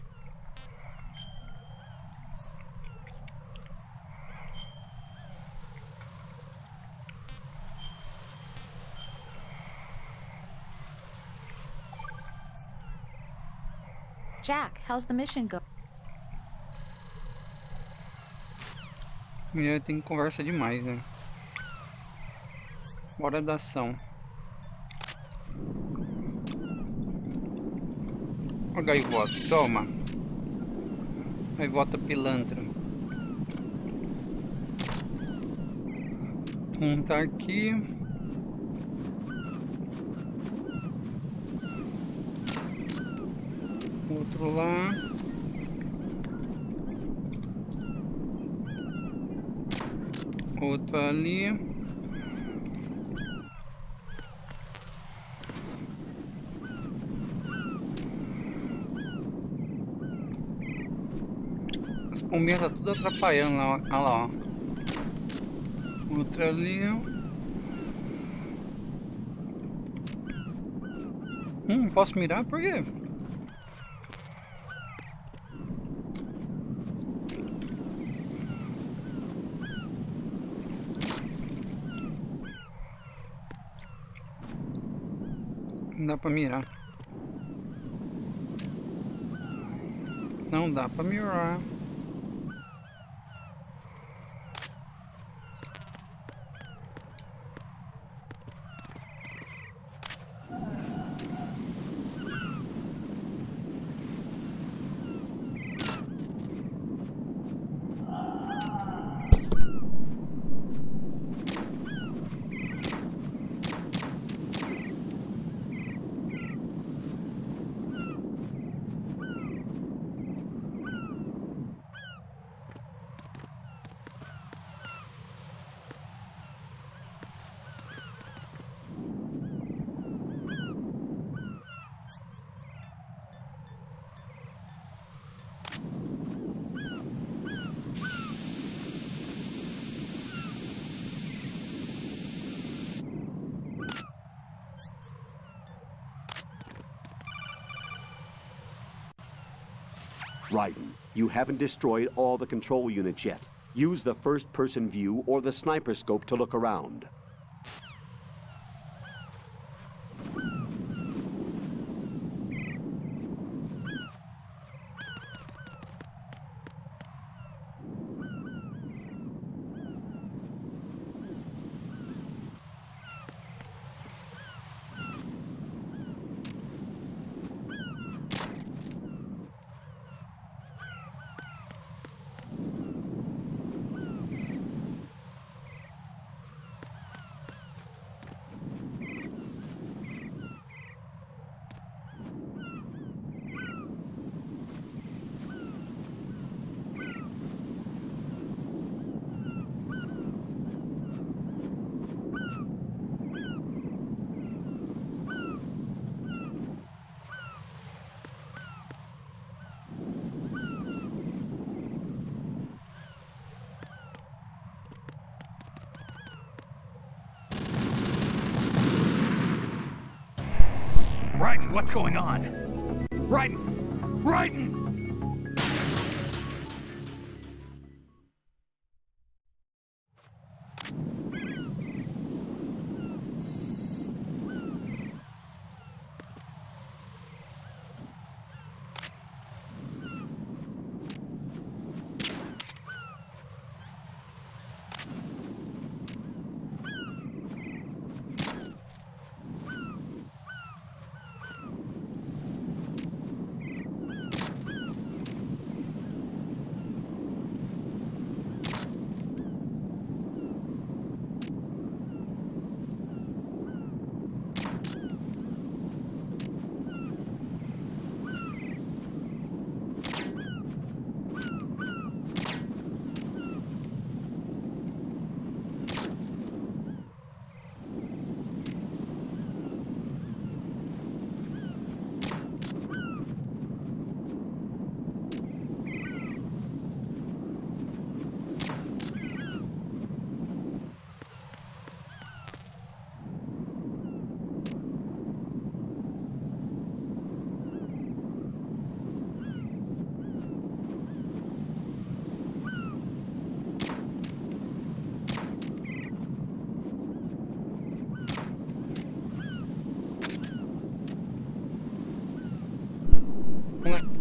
Jack, how's the mission go? Mulher tem conversa demais, né? Bora da ação. Ó, gaivota, toma. Gaivota pilantra. Um tá aqui. Outro lá. Outro ali. As pombinhas tá tudo atrapalhando lá, olha lá, ó. Outra ali. Posso mirar? Por quê? Não dá pra mirar. Não dá pra mirar. Raiden, you haven't destroyed all the control units yet. Use the first-person view or the sniper scope to look around. Raiden, what's going on? Raiden! Raiden!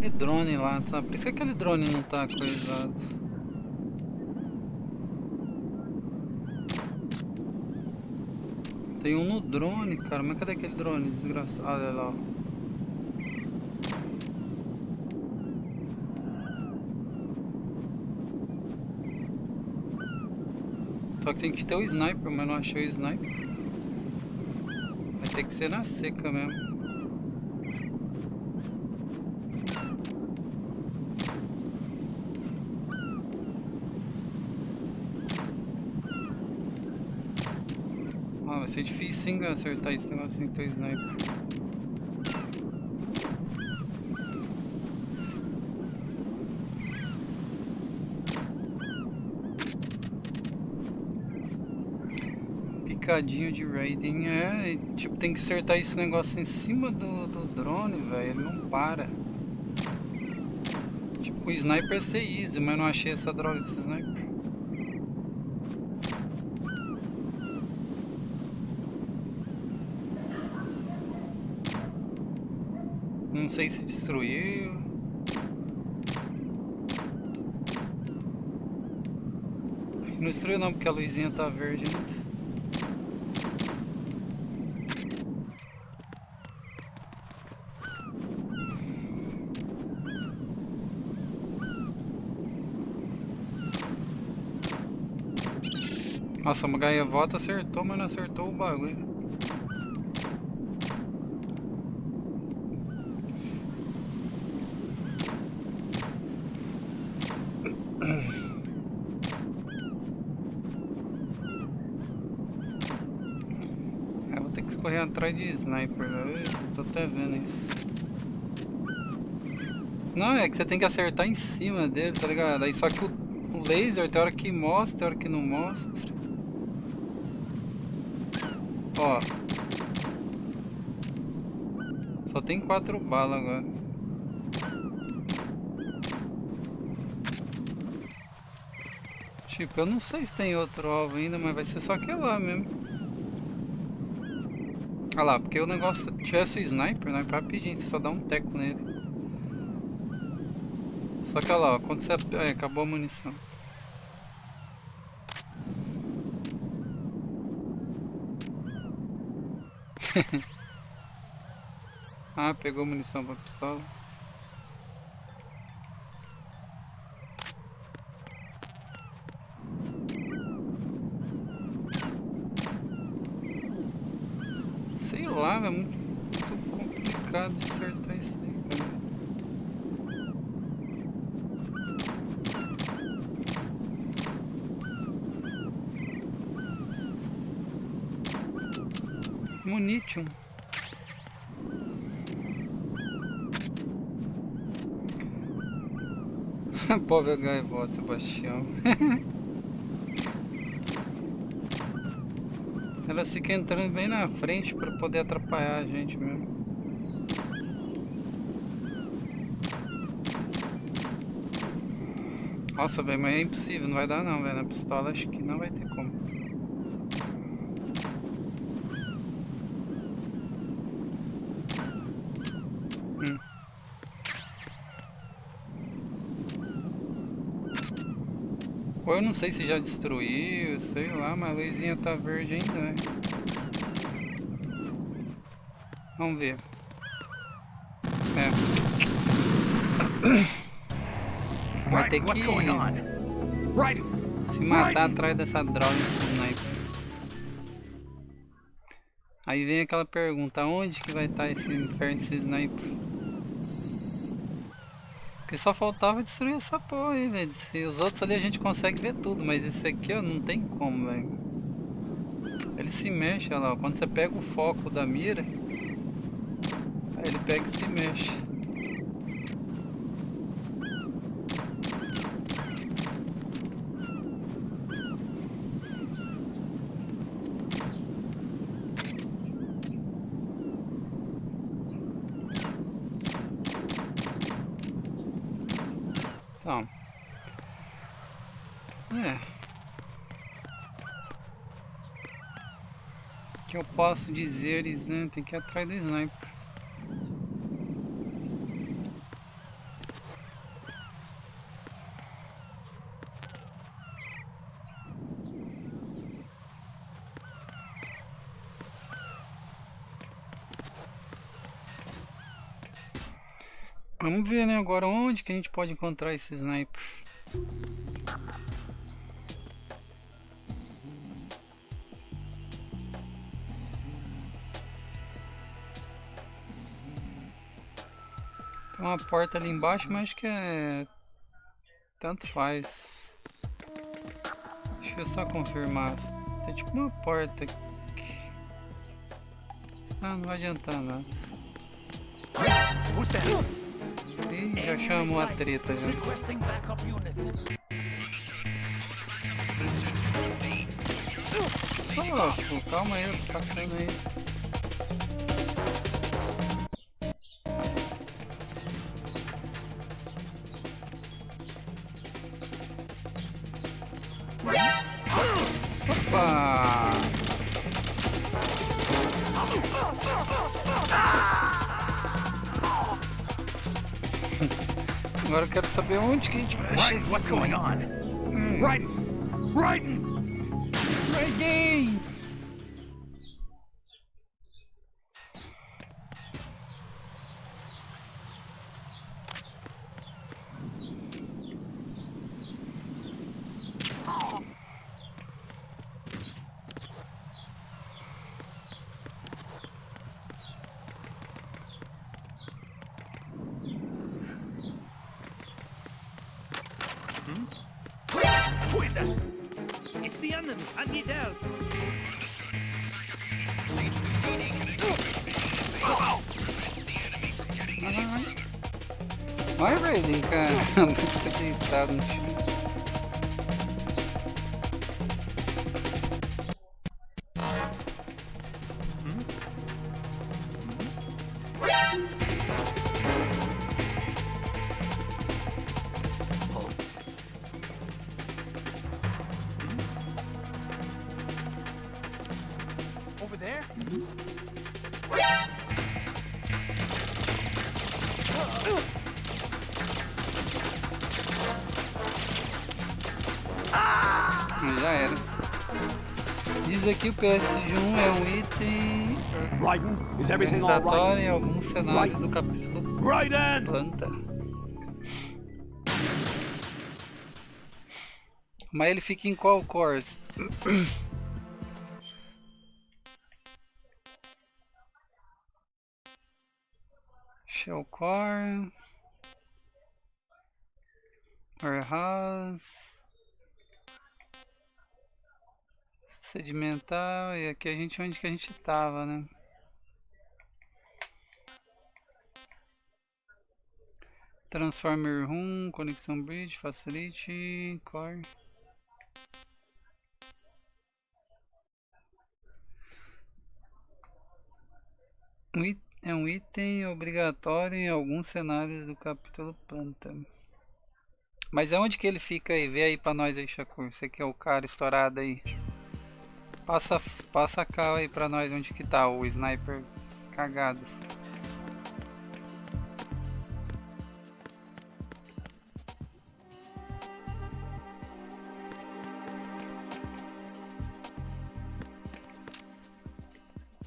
aquele drone lá, sabe? Por isso que aquele drone não tá coisado. Tem um no drone, cara. Mas cadê aquele drone? Desgraçado, olha lá, ó. Só que tem que ter o sniper, mas não achei o sniper. Vai ter que ser na seca mesmo. Ah, vai ser difícil sim acertar esse negócio sem ter o sniper. Picadinho de raiding, tipo, tem que acertar esse negócio em cima do drone, velho, ele não para. Tipo, o sniper é ser easy, mas não achei essa droga, esse sniper. Não sei se destruiu. Não destruiu não, porque a luzinha tá verde ainda. Nossa, uma gaivota acertou, mas não acertou o bagulho. Eu vou ter que correr atrás de sniper, velho. Tô até vendo isso. Não, é que você tem que acertar em cima dele, tá ligado? Aí só que o laser tem hora que mostra, tem hora que não mostra. Ó. Só tem 4 balas agora. Tipo, eu não sei se tem outro alvo ainda, mas vai ser só aquele lá mesmo. Olha lá, porque o negócio, se tivesse o sniper, né, rapidinho, você só dá um teco nele. Só que olha lá, ó, quando você... acabou a munição. Ah, pegou munição pra pistola. Sei lá, é muito complicado de acertar isso aí, cara. Munition. Pobre gaivota, Sebastião. Elas ficam entrando bem na frente para poder atrapalhar a gente mesmo. Nossa, velho, mas é impossível, não vai dar não, velho. Na pistola acho que não vai ter como. Ou eu não sei se já destruiu, sei lá, mas a luzinha tá verde ainda, né? Vamos ver. Vai ter que se matar atrás dessa droga desse sniper. Aí vem aquela pergunta, onde que vai estar esse inferno desse sniper? Porque só faltava destruir essa porra aí, velho. Os outros ali a gente consegue ver tudo, mas esse aqui, ó, não tem como, velho. Ele se mexe, olha lá, ó. Quando você pega o foco da mira, aí ele pega e se mexe. Então, o que eu posso dizer, né? Tem que ir atrás do sniper. Vamos ver, né, agora onde que a gente pode encontrar esse sniper. Tem uma porta ali embaixo, mas acho que é... tanto faz. Deixa eu só confirmar. Tem tipo uma porta aqui. Ah, não vai adiantar nada. Ih, já chamou a treta já. Oh, calma aí, tá passando aí. Opa! Agora eu quero saber onde que a gente vai achar esse What's going on? Right! Who is that? It's the enemy. I need help. Vai, Raiden, cara. Muito deitado no chão. Over there? Já era. Diz aqui o PS1 é um item organizatório em alguns cenários do capítulo Planta. Mas ele fica em qual course? Shell Core, Warehouse, Sedimental, e aqui a gente onde que a gente tava, né? Transformer Room, Conexão Bridge, Facility, Core. É um item obrigatório em alguns cenários do capítulo Planta. Mas aonde que ele fica aí? Vê aí pra nós aí, Shakur. Você que é o cara estourado aí. Passa a cal aí pra nós onde que tá o sniper cagado.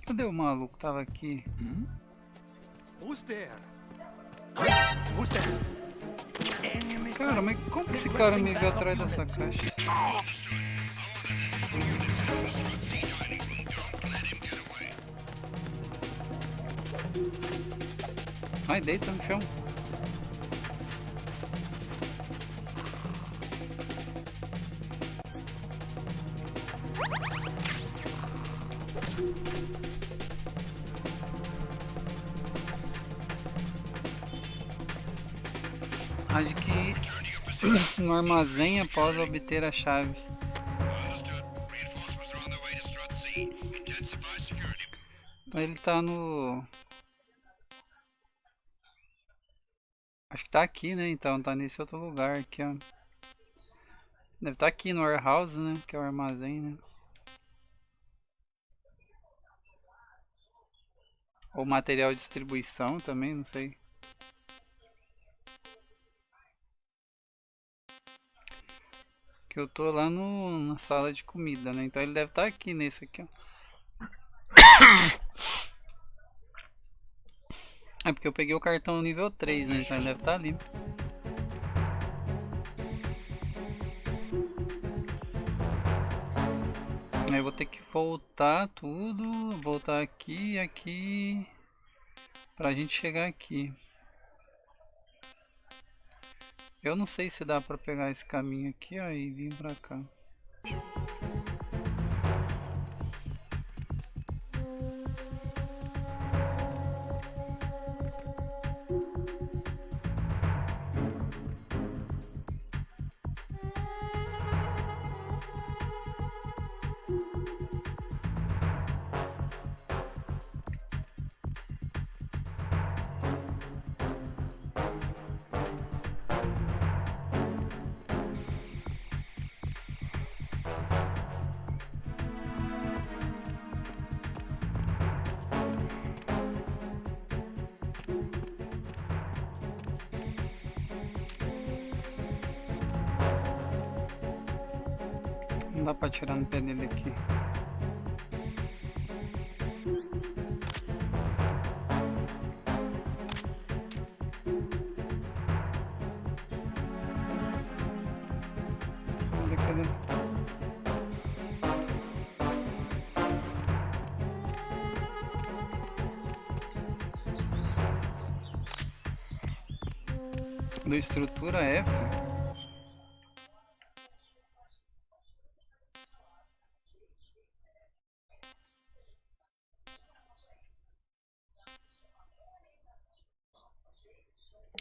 Cadê o maluco? Tava aqui. Who's there? Cara, mas como que esse cara me viu atrás dessa caixa? Ai, deita no chão. Adquirir no armazém após obter a chave. Ele tá no... acho que tá aqui, né? Então tá nesse outro lugar aqui, ó. Deve estar aqui no warehouse, né? Que é o armazém, né? Ou material de distribuição também, não sei. Que eu tô lá na sala de comida, né? Então ele deve estar aqui nesse aqui, ó. É porque eu peguei o cartão nível 3, né? Então ele deve estar ali. Aí eu vou ter que voltar tudo, voltar aqui e aqui pra gente chegar aqui. Eu não sei se dá pra pegar esse caminho aqui, ó, e vir pra cá. Não dá pra tirar no pé dele aqui. Cadê? Do estrutura F.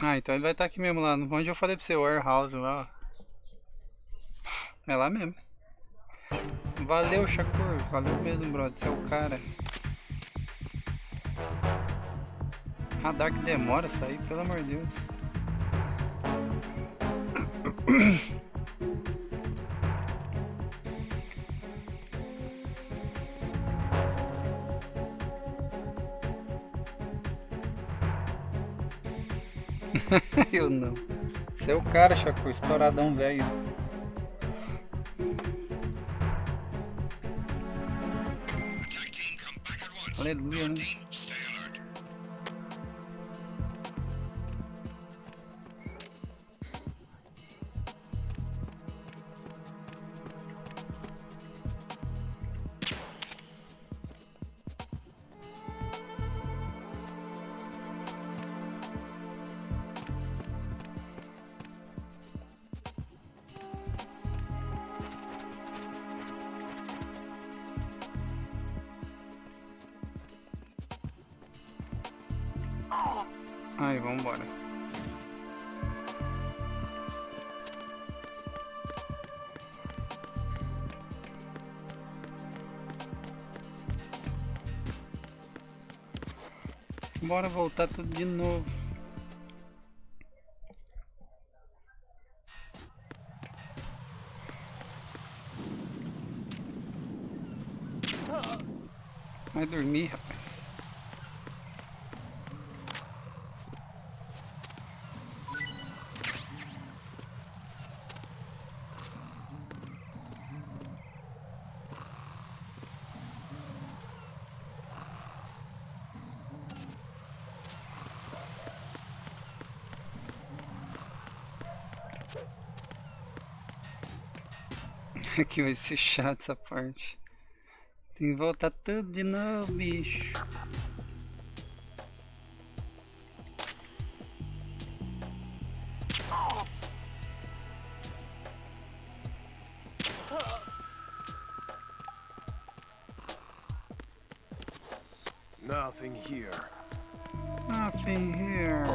Ah, então ele vai estar aqui mesmo lá, onde eu falei pra você, o warehouse lá, ó. É lá mesmo. Valeu, Shakur, valeu mesmo, brother, você é o cara. Radar que demora a sair, pelo amor de Deus. Eu não. Você é o cara, Shakur, estouradão velho. Aleluia, né? Aí, vambora. Bora voltar tudo de novo. Vai dormir, rapaz. Aqui vai ser chato essa parte. Tem que voltar tudo de novo, bicho. Nothing here. Nothing here.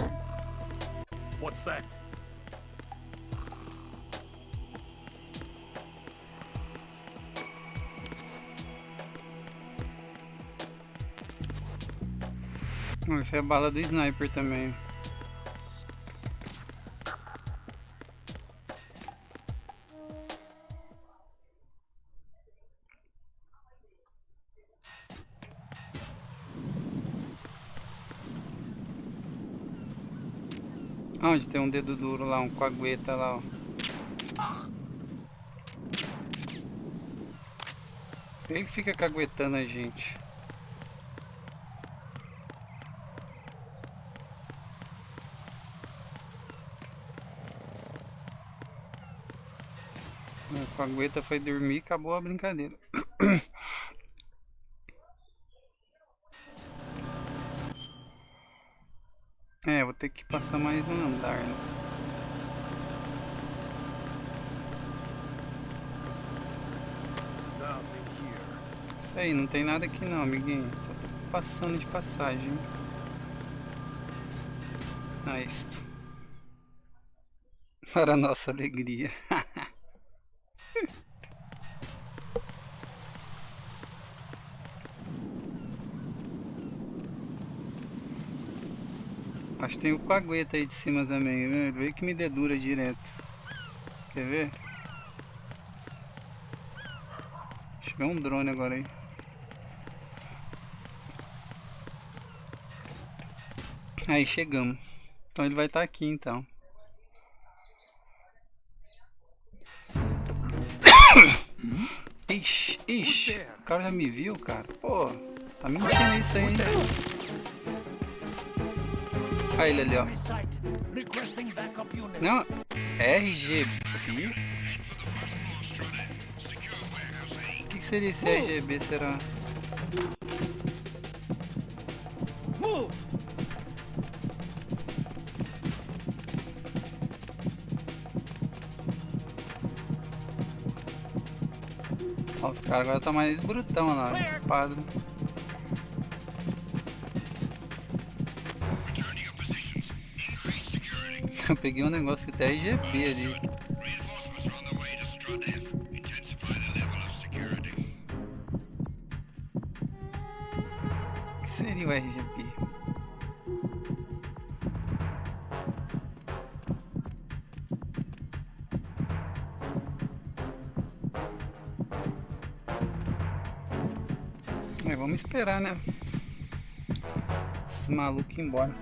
What's that? Essa é a bala do sniper também. Onde tem um dedo duro lá, um cagueta lá, ó. Ele fica caguetando a gente. Cagueta foi dormir e acabou a brincadeira. É, vou ter que passar mais um andar, né? Isso aí, não tem nada aqui não, amiguinho. Só tô passando de passagem. Ah, isto. Para a nossa alegria. Acho que tem o Cagueta aí de cima também, viu? Vê que me dedura direto. Quer ver? Deixa eu ver um drone agora aí. Aí chegamos. Então ele vai estar aqui então. Ixi, ixi. O cara já me viu, cara. Pô, tá mentindo isso aí, hein? Olha ele ali, ó. Não, RGB? O que seria esse RGB, será? Ó, os caras agora tá mais brutão lá, padre. Eu peguei um negócio que tem RGB ali. O que seria o RGB? Vamos esperar, né? Esses malucos ir embora.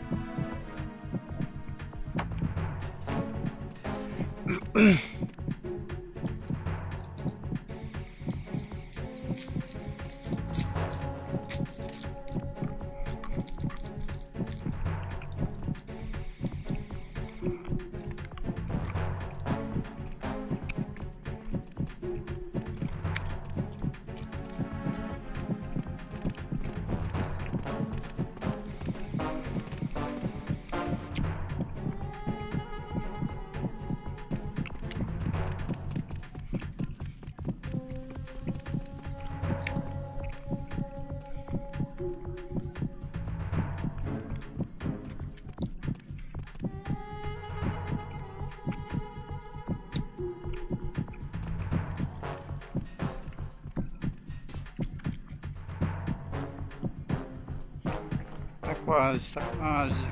Quase, tá quase.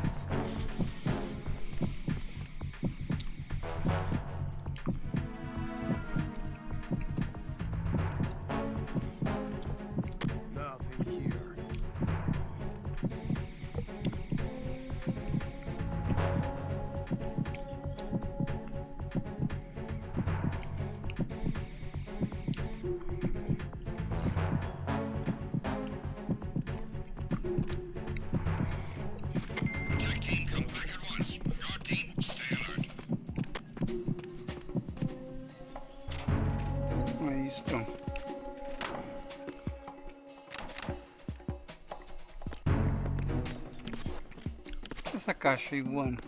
Essa caixa aí voando.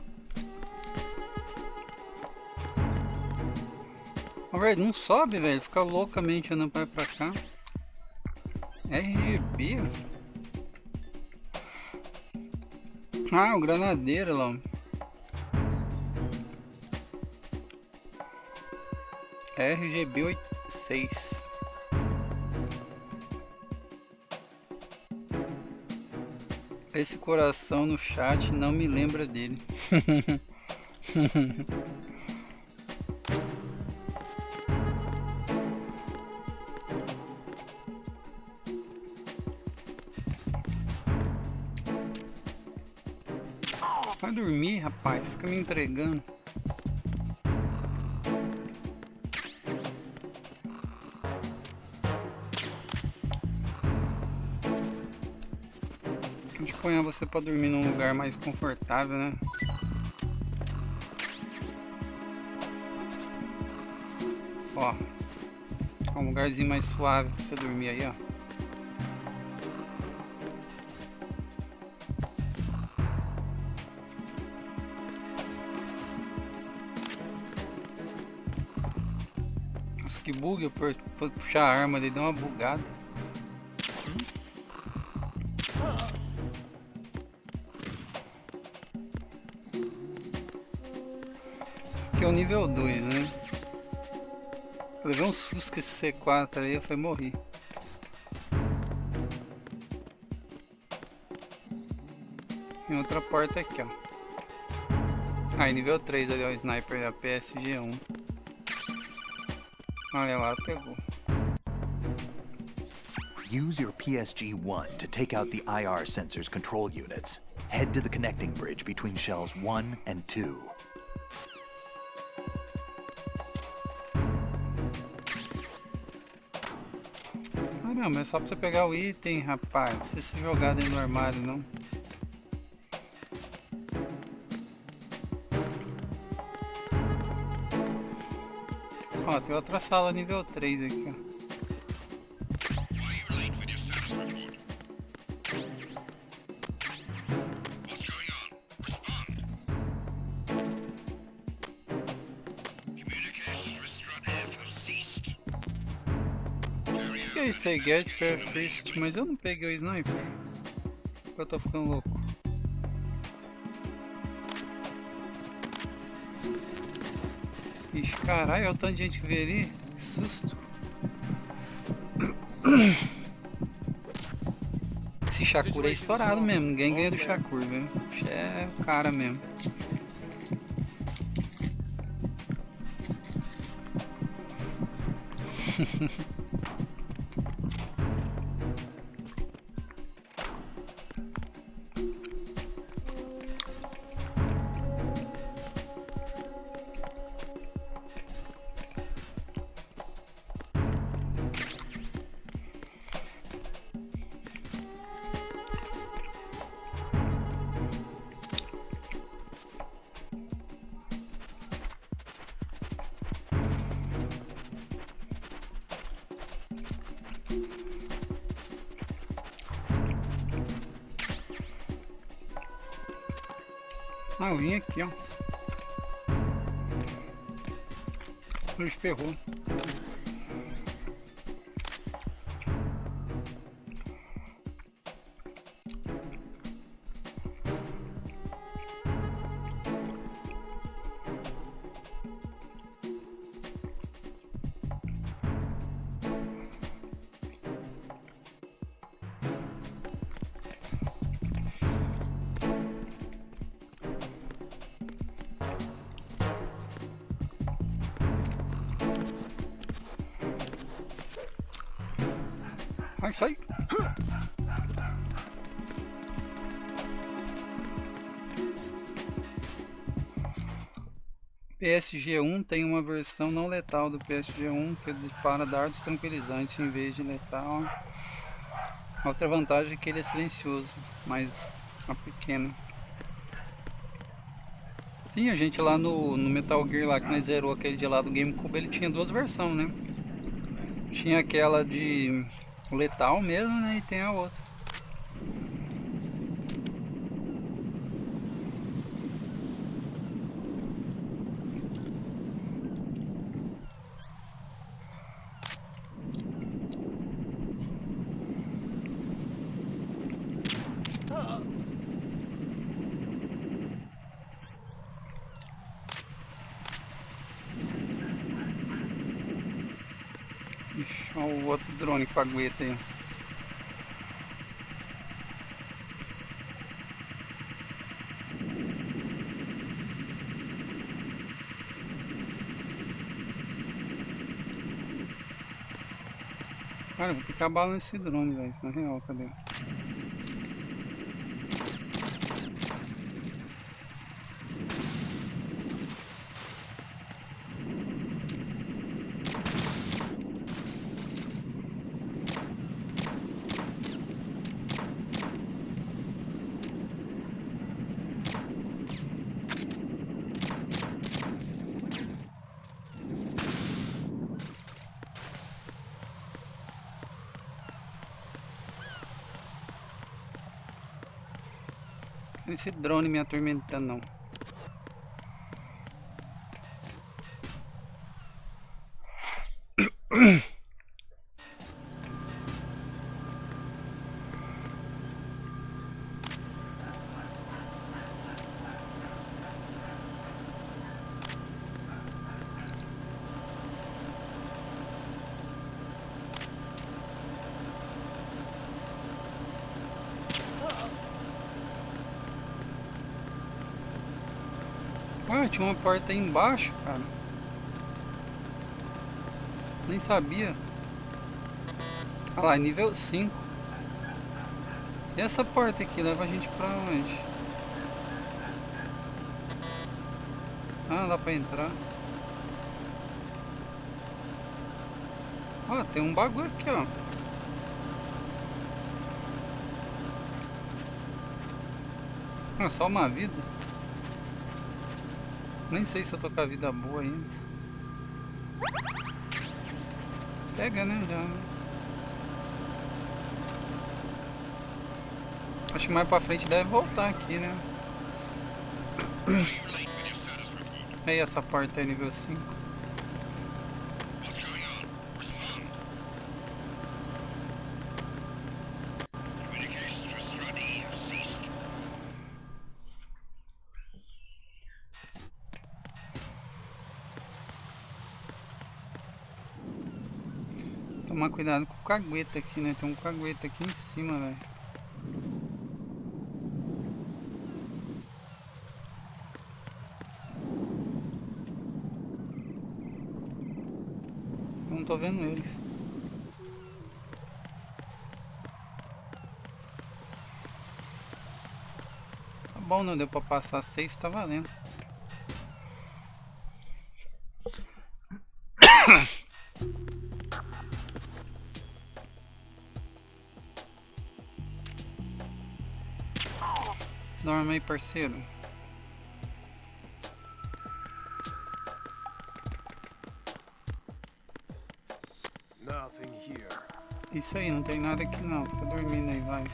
Na verdade, não sobe, velho. Fica loucamente andando pra cá. RGB? Ah, o granadeiro lá. RGB 6. Esse coração no chat não me lembra dele. Vai dormir, rapaz. Fica me entregando. Põe você para dormir num lugar mais confortável, né? Ó, Ó, um lugarzinho mais suave pra você dormir aí, ó. Nossa, que bug, eu por puxar a arma ali, deu uma bugada. Aqui é o nível 2, né? Eu levei um susto com esse C4 aí, eu falei, morri. Tem outra porta aqui, ó. Ah, e nível 3 ali, ó, o sniper da PSG-1. Olha lá, pegou. Use your PSG-1 to take out the IR sensor's control units. Head to the connecting bridge between shells 1 and 2. Caramba, é só pra você pegar o item, rapaz. Não precisa se jogar dentro do armário, não. Ó, tem outra sala nível 3 aqui, ó. Eu sei get first, mas eu não peguei o sniper. Eu tô ficando louco. Ixi, caralho, olha o tanto de gente que vê ali. Que susto. Esse Shakur é estourado mesmo. Ninguém ganha do Shakur, velho. É o cara mesmo. Ah, eu vim aqui, ó. Nos ferrou. Vai, sai! PSG-1 tem uma versão não letal do PSG-1 que dispara dardos tranquilizantes em vez de letal. Outra vantagem é que ele é silencioso, mas uma pequena. Sim, a gente lá no Metal Gear lá que nós zerou aquele de lá do GameCube, ele tinha duas versões, né? Tinha aquela de letal mesmo, né? E tem a outra. Ixi, olha o outro drone com a agueta aí. Cara, vou ficar bala nesse drone, velho. Isso na real, cadê? esse drone me atormentando não. Ah, tinha uma porta aí embaixo, cara. Nem sabia. Ah lá, nível 5. E essa porta aqui leva a gente pra onde? Ah, dá pra entrar. Ah, tem um bagulho aqui, ó. Ah, só uma vida? Nem sei se eu tô com a vida boa ainda. Pega, né? Já. Acho que mais pra frente deve voltar aqui, né? Aí essa porta é nível 5. Tomar cuidado com o cagueta aqui, né? Tem um cagueta aqui em cima, velho. Não tô vendo ele. Tá bom, não deu pra passar safe, tá valendo. Dorme aí, parceiro. Isso aí, não tem nada aqui não. Fica dormindo aí, vai.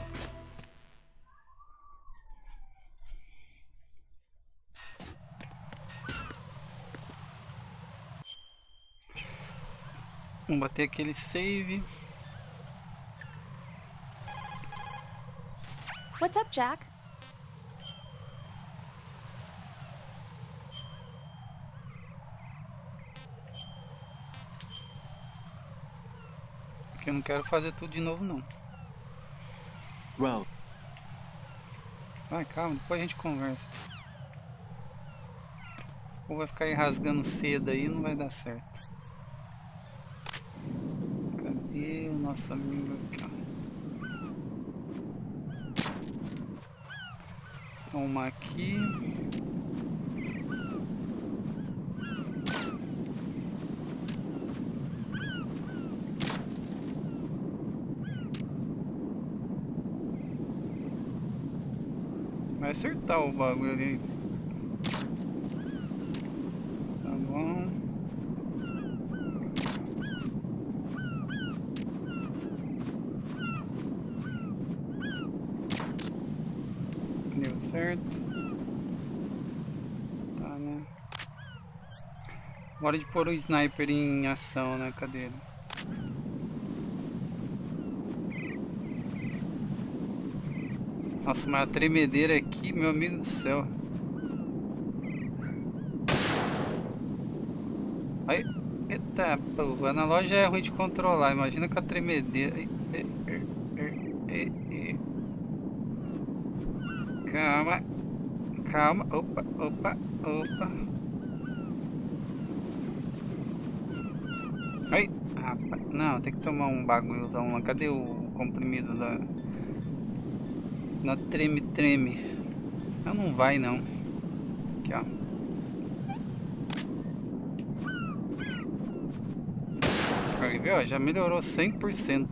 Vamos bater aquele save. What's up, Jack? Porque eu não quero fazer tudo de novo, não. Well. Vai, calma, depois a gente conversa. Ou vai ficar aí rasgando cedo aí, não vai dar certo. Cadê o nosso amigo aqui, ó? Uma aqui. Vai acertar o bagulho ali. Tá bom. Deu certo. Tá, né? Hora de pôr o sniper em ação, né? Cadê ele? Nossa, mas a tremedeira aqui, meu amigo do céu. Aí, eita, pô, o analógico é ruim de controlar, imagina com a tremedeira. Calma, calma, opa, opa, opa. Ai, rapaz, não, tem que tomar um bagulho da uma. Cadê o comprimido da... Na treme. Não, não vai não. Aqui, ó. Aí, viu? Já melhorou 100%.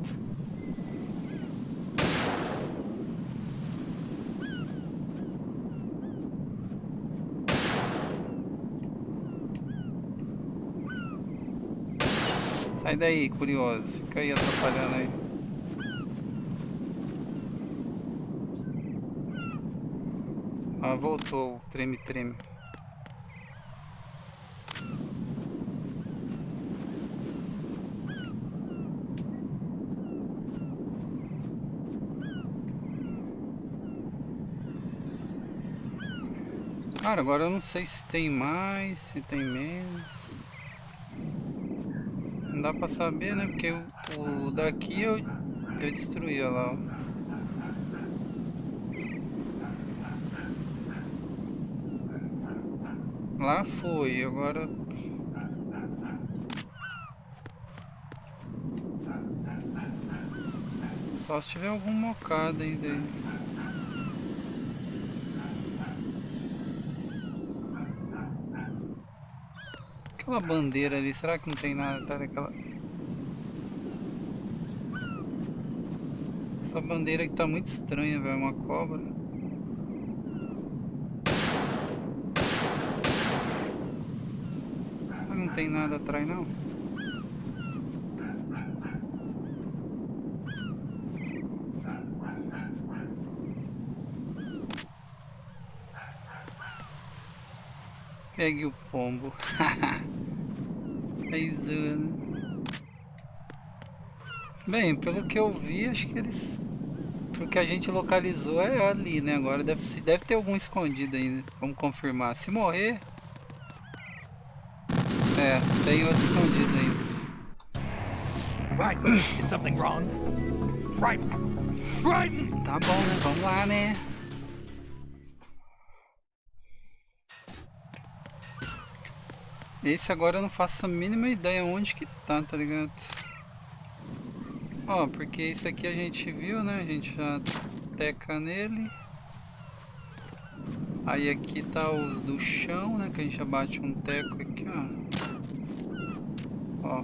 Sai daí, curioso. Fica aí atrapalhando aí. Ah, voltou o treme-treme. Cara, agora eu não sei se tem mais, se tem menos. Não dá pra saber, né? Porque o daqui eu destruí, olha lá. Ó. Lá foi, agora... Só se tiver algum mocado ainda aí. Aquela bandeira ali, será que não tem nada? Tá daquela... Essa bandeira aqui tá muito estranha, velho. Uma cobra. Não tem nada atrás, não. Pegue o pombo. Aí zoando. Bem, pelo que eu vi, acho que eles... Porque a gente localizou é ali, né? Agora deve ter algum escondido ainda. Vamos confirmar. Se morrer... É, tem outro escondido ainda. Right, is something wrong? Right, right. Tá bom, né? Vamos lá, né? Esse agora eu não faço a mínima ideia onde que tá ligado? Ó, porque isso aqui a gente viu, né? A gente já teca nele. Aí aqui tá o do chão, né? Que a gente já bate um teco aqui, ó. Ó.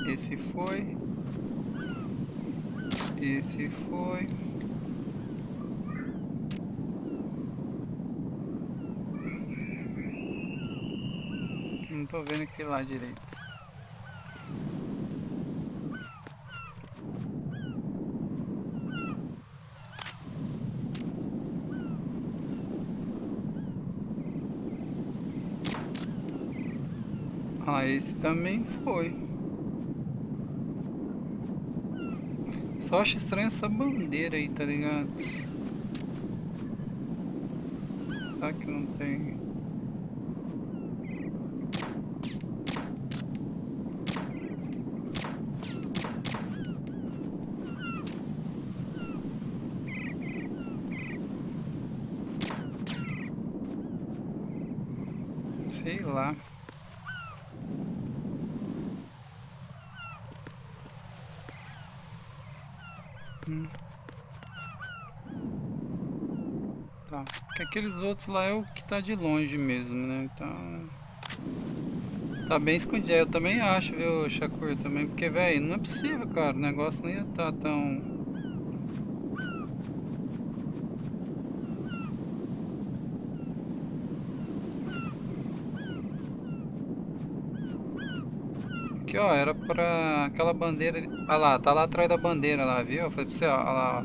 Esse foi. Esse foi. Não tô vendo aquele lá direito. Ah, esse também foi. Só acho estranho essa bandeira aí, tá ligado? Será que não tem? Sei lá. Tá, porque aqueles outros lá é o que tá de longe mesmo, né? Então... Tá bem escondido, eu também acho, viu, Shakur, também, porque, velho, não é possível, cara, o negócio não ia tá tão... Aqui, ó, era pra aquela bandeira... Ah lá, tá lá atrás da bandeira lá, viu? Eu falei pra você, ó, lá, ó.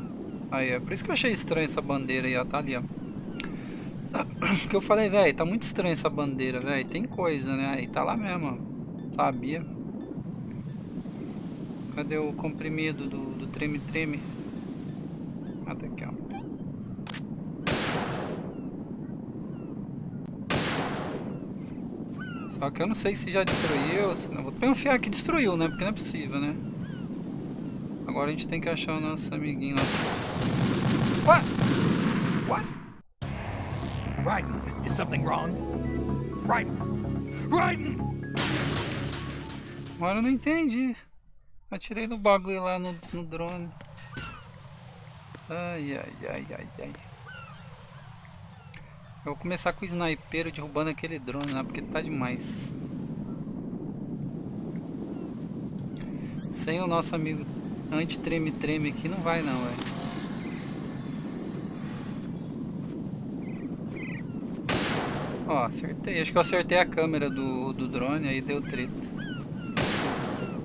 Aí, é por isso que eu achei estranho essa bandeira aí, ó, tá ali, ó. Porque eu falei, velho, tá muito estranho essa bandeira, velho, tem coisa, né? Aí tá lá mesmo, ó. Sabia? Cadê o comprimido do treme-treme? Ah, tá aqui, ó. Só que eu não sei se já destruiu, se não. Vou confiar que destruiu, né? Porque não é possível, né? Agora a gente tem que achar o nosso amiguinho lá. What? What? Right, is something wrong? Right, right. Agora eu não entendi. Atirei no bagulho lá no drone. Ai, ai, ai, ai, ai. Eu vou começar com o sniper derrubando aquele drone lá, porque tá demais. Sem o nosso amigo anti-treme-treme aqui não vai não, velho. Ó, acertei. Acho que eu acertei a câmera do drone, aí deu treta.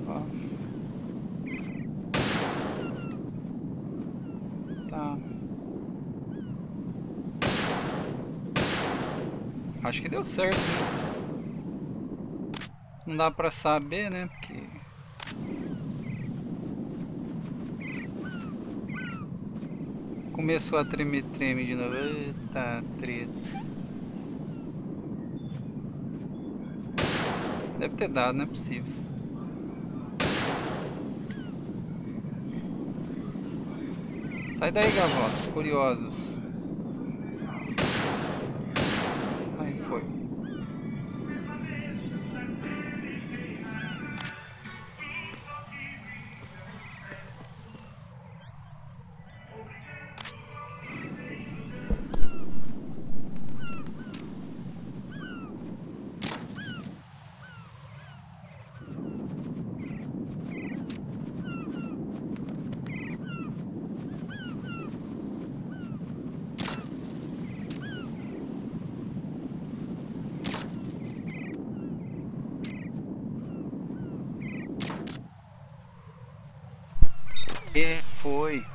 Ó. Tá. Acho que deu certo, né? Não dá pra saber, né? Porque... começou a tremer de novo. Eita, treta. Deve ter dado, não é possível. Sai daí, gavota, curiosos. Aí foi. Foi.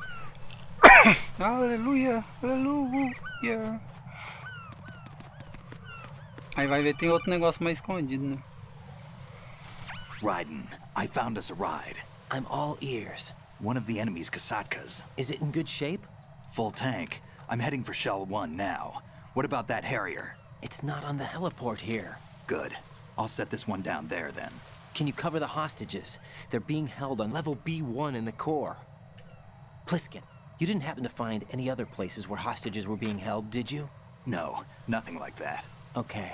Aleluia, aleluia. Aí vai ver, tem outro negócio mais escondido, né? Raiden, I found us a ride. I'm all ears. One of the enemy's Kasatkas. Is it in good shape? Full tank. I'm heading for Shell 1 now. What about that Harrier? It's not on the heliport here. Good. I'll set this one down there then. Can you cover the hostages? They're being held on level B1 in the core. Pliskin, you didn't happen to find any other places where hostages were being held, did you? No, nothing like that. Okay.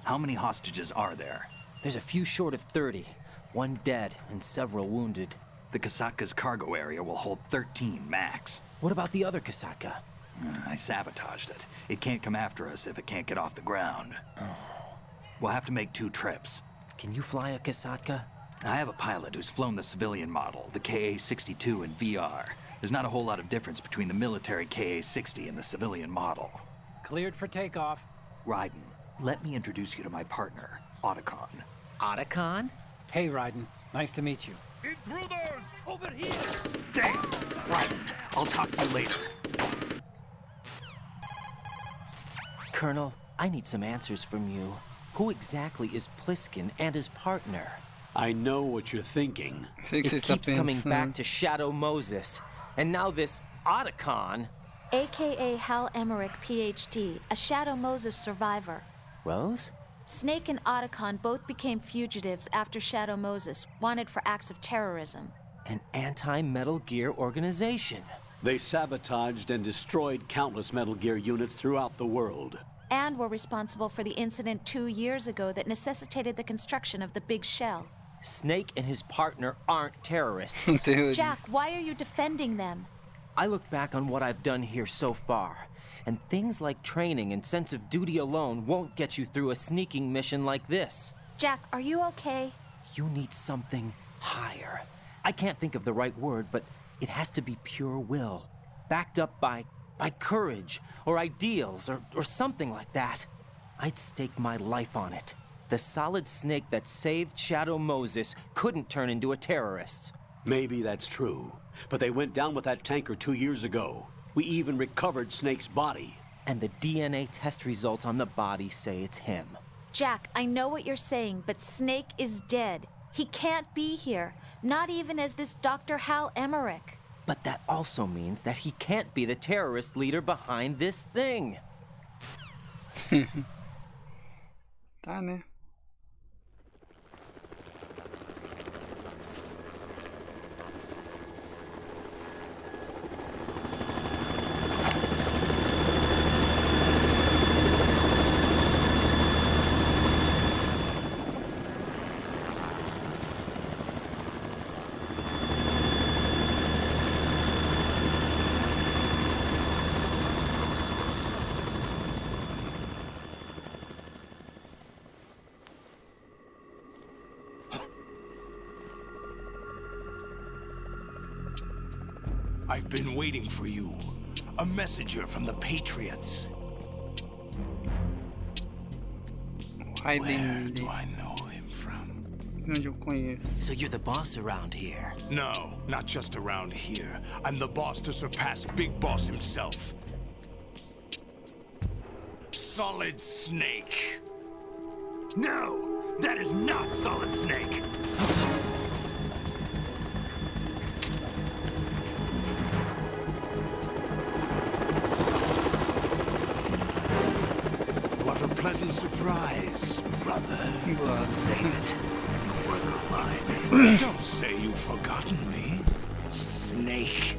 How many hostages are there? There's a few short of 30. One dead and several wounded. The Kasatka's cargo area will hold 13 max. What about the other Kasatka? I sabotaged it. It can't come after us if it can't get off the ground. We'll have to make 2 trips. Can you fly a Kasatka? I have a pilot who's flown the civilian model, the KA-62 in VR. There's not a whole lot of difference between the military KA-60 and the civilian model. Cleared for takeoff. Raiden, let me introduce you to my partner, Otacon. Otacon? Hey, Raiden. Nice to meet you. Intruders! Over here! Damn! Raiden, I'll talk to you later. Colonel, I need some answers from you. Who exactly is Pliskin and his partner? I know what you're thinking. It keeps coming back to Shadow Moses. And now this Otacon... AKA Hal Emmerich, PhD, a Shadow Moses survivor. Rose? Snake and Otacon both became fugitives after Shadow Moses, wanted for acts of terrorism. An anti-Metal Gear organization. They sabotaged and destroyed countless Metal Gear units throughout the world. And were responsible for the incident 2 years ago that necessitated the construction of the Big Shell. Snake and his partner aren't terrorists. Jack, why are you defending them? I look back on what I've done here so far, and things like training and sense of duty alone won't get you through a sneaking mission like this. Jack, are you okay? You need something higher. I can't think of the right word, but it has to be pure will, backed up by courage, or ideals, or something like that. I'd stake my life on it. The solid snake that saved Shadow Moses couldn't turn into a terrorist. Maybe that's true, but they went down with that tanker 2 years ago. We even recovered Snake's body. And the DNA test results on the body say it's him. Jack, I know what you're saying, but Snake is dead. He can't be here, not even as this Dr. Hal Emmerich. But that also means that he can't be the terrorist leader behind this thing. Tá, né? I've been waiting for you. A messenger from the Patriots. Where do I know him from? Onde eu conheço? So you're the boss around here? No, not just around here. I'm the boss to surpass Big Boss himself. Solid Snake. No, that is not Solid Snake. What a pleasant surprise, brother. Say it. You were mine. Don't say you've forgotten me, Snake.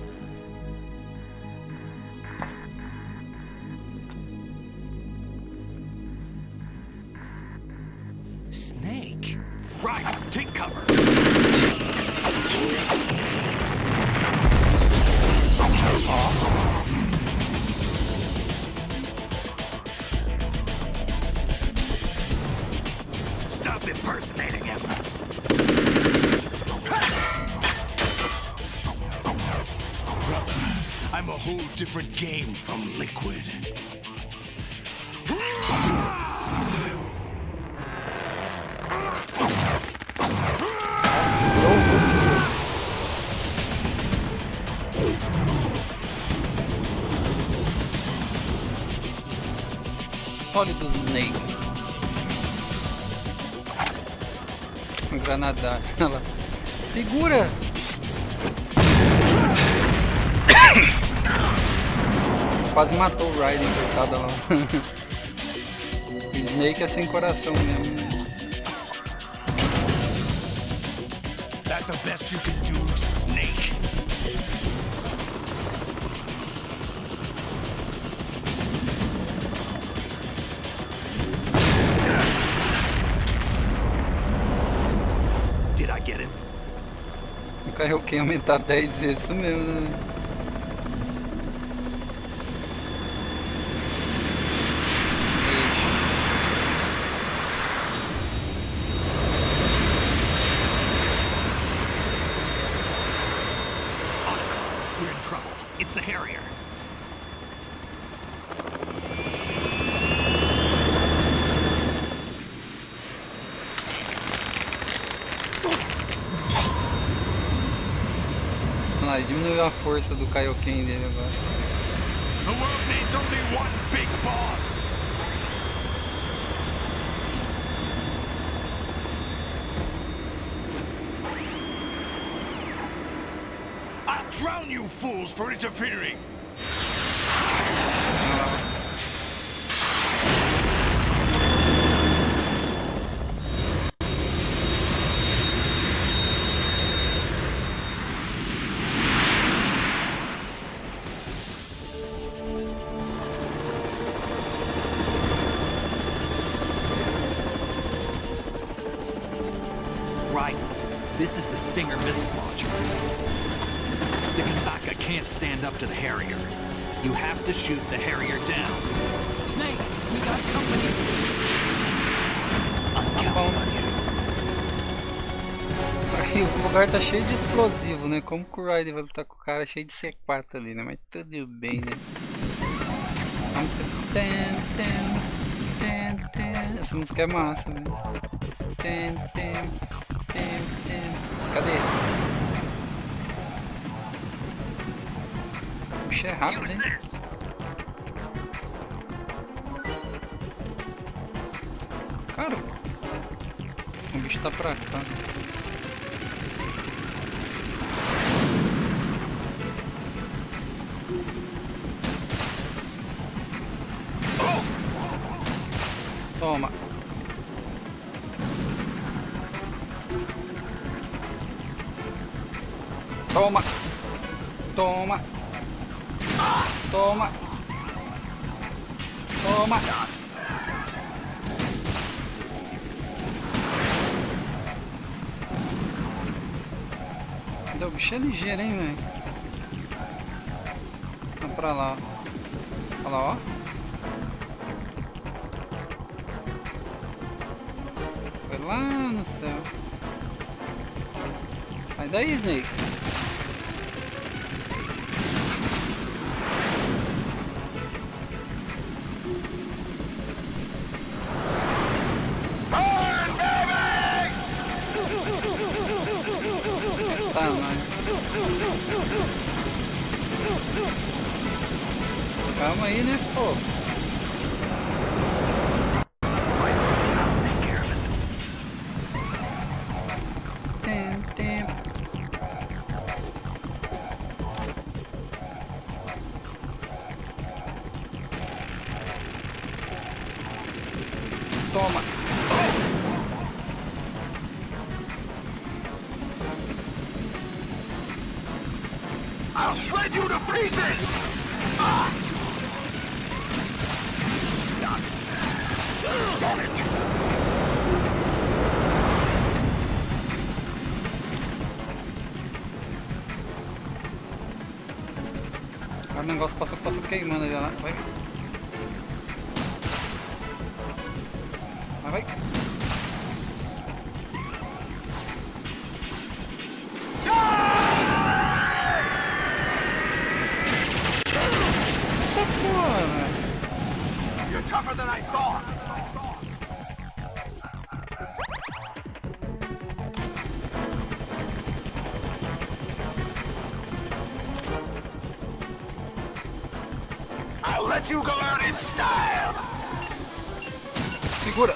Snake? Right, take cover. Stop impersonating him. Brother, I'm a whole different game from Liquid. Sólido Snake. Granada. Ela segura. Quase matou o Raiden, coitado lá. O Snake é sem coração mesmo. That's the best you can do, Snake. Did I get it? O Kaioken aumentar 10 vezes, isso mesmo, né? We're in trouble. It's the Harrier. Vamos lá, diminuiu a força do Kaioken dele agora. The world needs only one big boss. I'll drown you fools for interfering. Right. This is the Stinger missile launcher. The Kasaka can't stand up to the Harrier. You have to shoot the Harrier down. Snake, we got company. I'm counting on you. Aí o lugar tá cheio de explosivo, né? Como que o Raiden vai lutar com o cara cheio de C4 ali, né? Mas tudo bem, né? A música... Essa música é massa, né? Cadê? Puxa, é rápido, hein? Cara, o bicho tá pra cá. Toma. Toma. Toma. Toma. Toma. O bicho é ligeiro, hein, velho. Vamos pra lá. Olha lá, ó. Foi lá no céu. Sai daí, Snake. Tá, mano. Calma aí, né, pô? I'll take care of it. Toma. I'll shred you to pieces! Damn it! O negócio passou queimando ali lá. Vai. Vai. You're tougher than I thought! I'll let you go out in style! Segura!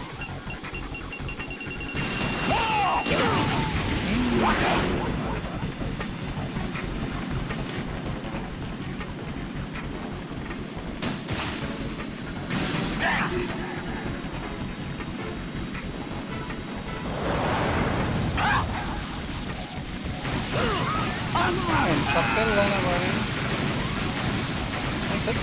Ele tá pelando agora, hein? Sai.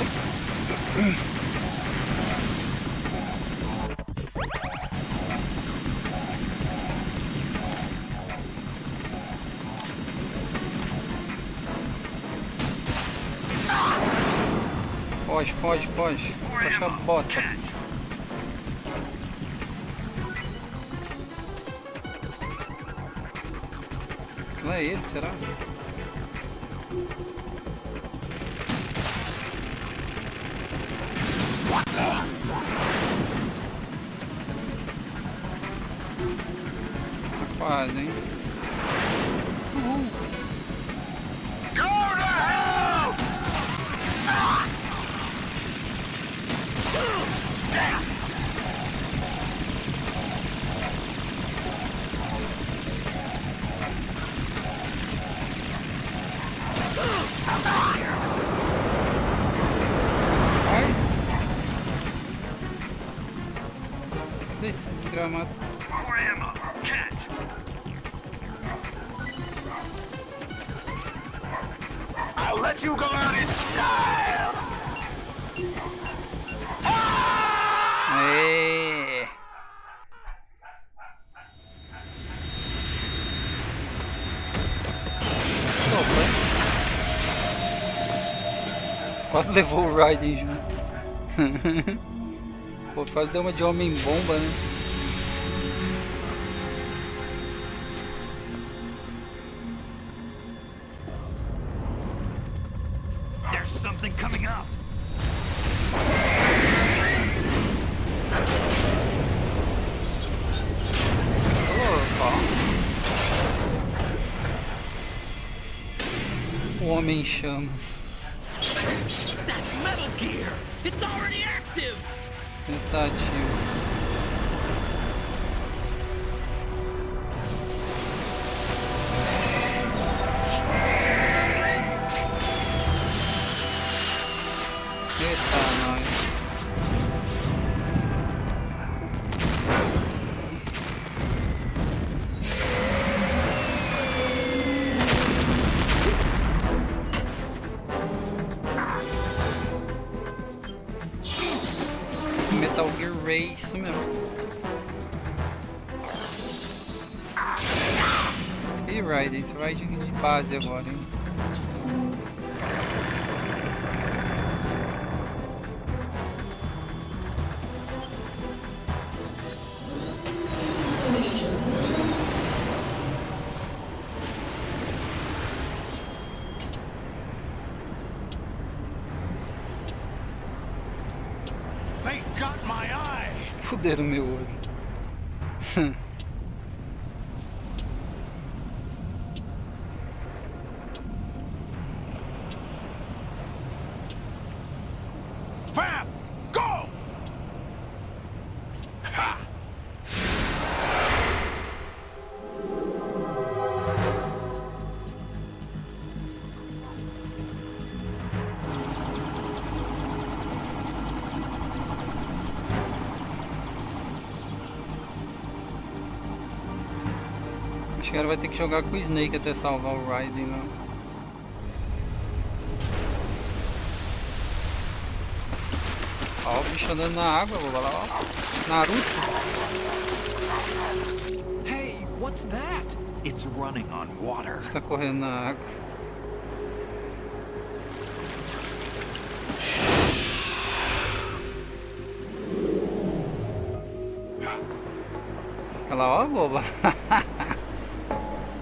Foge. Fecha a bota. Não é ele, será? Quase, hein? Go to hell! Cadê esse desgramado? More ammo. Catch. I'll let you go out in style. Aê! Quase levou o Raiden junto. Pô, quase deu uma de homem-bomba, né? There's something coming up. O homem em chamas. That's Metal Gear. It's already active. Está ativo. Eita, nós. Metal Gear Ray, isso mesmo. E Raiden, você vai de base agora, hein? They got my eye. Fuderam meu olho. Fab, go! Ha! cara vai ter que jogar com o Snake até salvar o Raiden, né? Ó, o bicho andando na água, vou lá, ó. Naruto. Hey, what's that? It's running on water. Está correndo na água. Olha lá, ó, boba.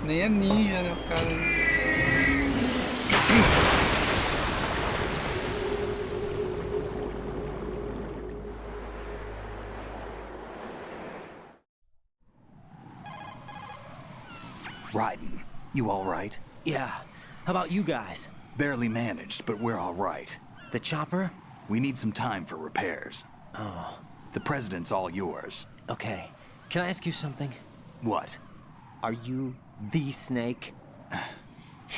Nem é ninja, né, o cara. Raiden, you all right? Yeah. How about you guys? Barely managed, but we're all right. The chopper? We need some time for repairs. Oh. The president's all yours. Okay. Can I ask you something? What? Are you the Snake?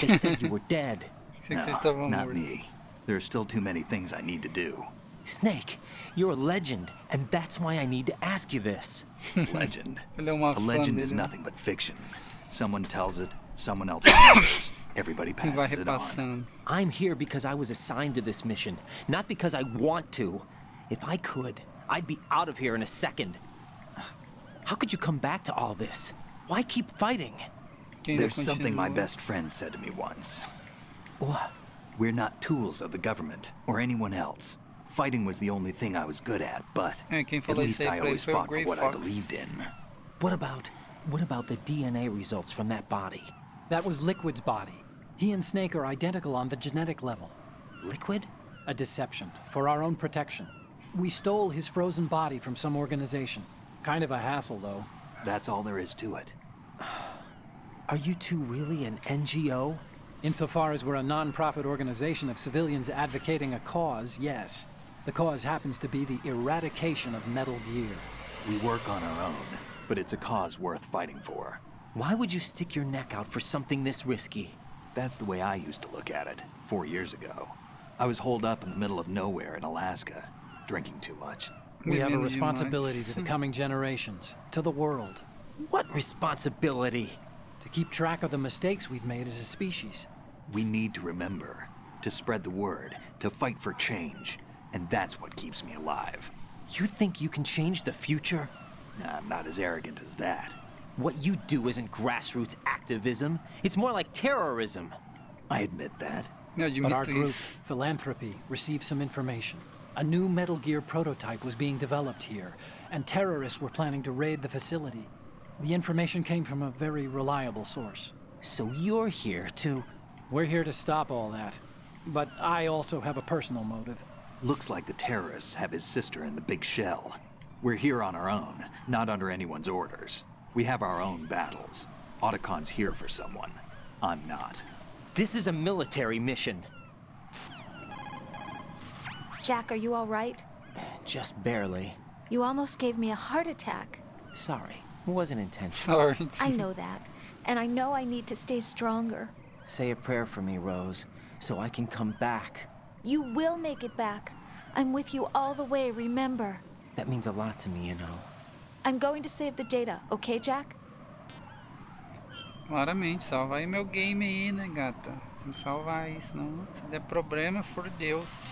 They said you were dead. No, not me. There are still too many things I need to do. Snake, you're a legend, and that's why I need to ask you this. Legend. A legend is nothing but fiction. Someone tells it, someone else remembers. Everybody passes it on. I'm here because I was assigned to this mission, not because I want to. If I could, I'd be out of here in a second. How could you come back to all this? Why keep fighting? There's something my best friend said to me once. What? We're not tools of the government or anyone else. Fighting was the only thing I was good at, but at least I always fought for what I believed in. What about the DNA results from that body? That was Liquid's body. He and Snake are identical on the genetic level. Liquid? A deception, for our own protection. We stole his frozen body from some organization. Kind of a hassle, though. That's all there is to it. Are you two really an NGO? Insofar as we're a non-profit organization of civilians advocating a cause, yes. The cause happens to be the eradication of Metal Gear. We work on our own, but it's a cause worth fighting for. Why would you stick your neck out for something this risky? That's the way I used to look at it, 4 years ago. I was holed up in the middle of nowhere in Alaska, drinking too much. We have a responsibility to the coming generations, to the world. What responsibility? To keep track of the mistakes we've made as a species. We need to remember, to spread the word, to fight for change, and that's what keeps me alive. You think you can change the future? Nah, I'm not as arrogant as that. What you do isn't grassroots activism. It's more like terrorism. I admit that. But our group, Philanthropy, received some information. A new Metal Gear prototype was being developed here, and terrorists were planning to raid the facility. The information came from a very reliable source. So you're here to... We're here to stop all that. But I also have a personal motive. Looks like the terrorists have his sister in the big shell. We're here on our own, not under anyone's orders. We have our own battles. Otacon's here for someone. I'm not. This is a military mission. Jack, are you all right? Just barely. You almost gave me a heart attack. Sorry, it wasn't intentional. Sorry. I know that. And I know I need to stay stronger. Say a prayer for me, Rose, so I can come back. You will make it back. I'm with you all the way, remember. That means a lot to me, you know. I'm going to save the data, okay, Jack? Claramente, salva aí meu game aí, né, gata? Tem que salvar aí, senão se der problema, for Deus.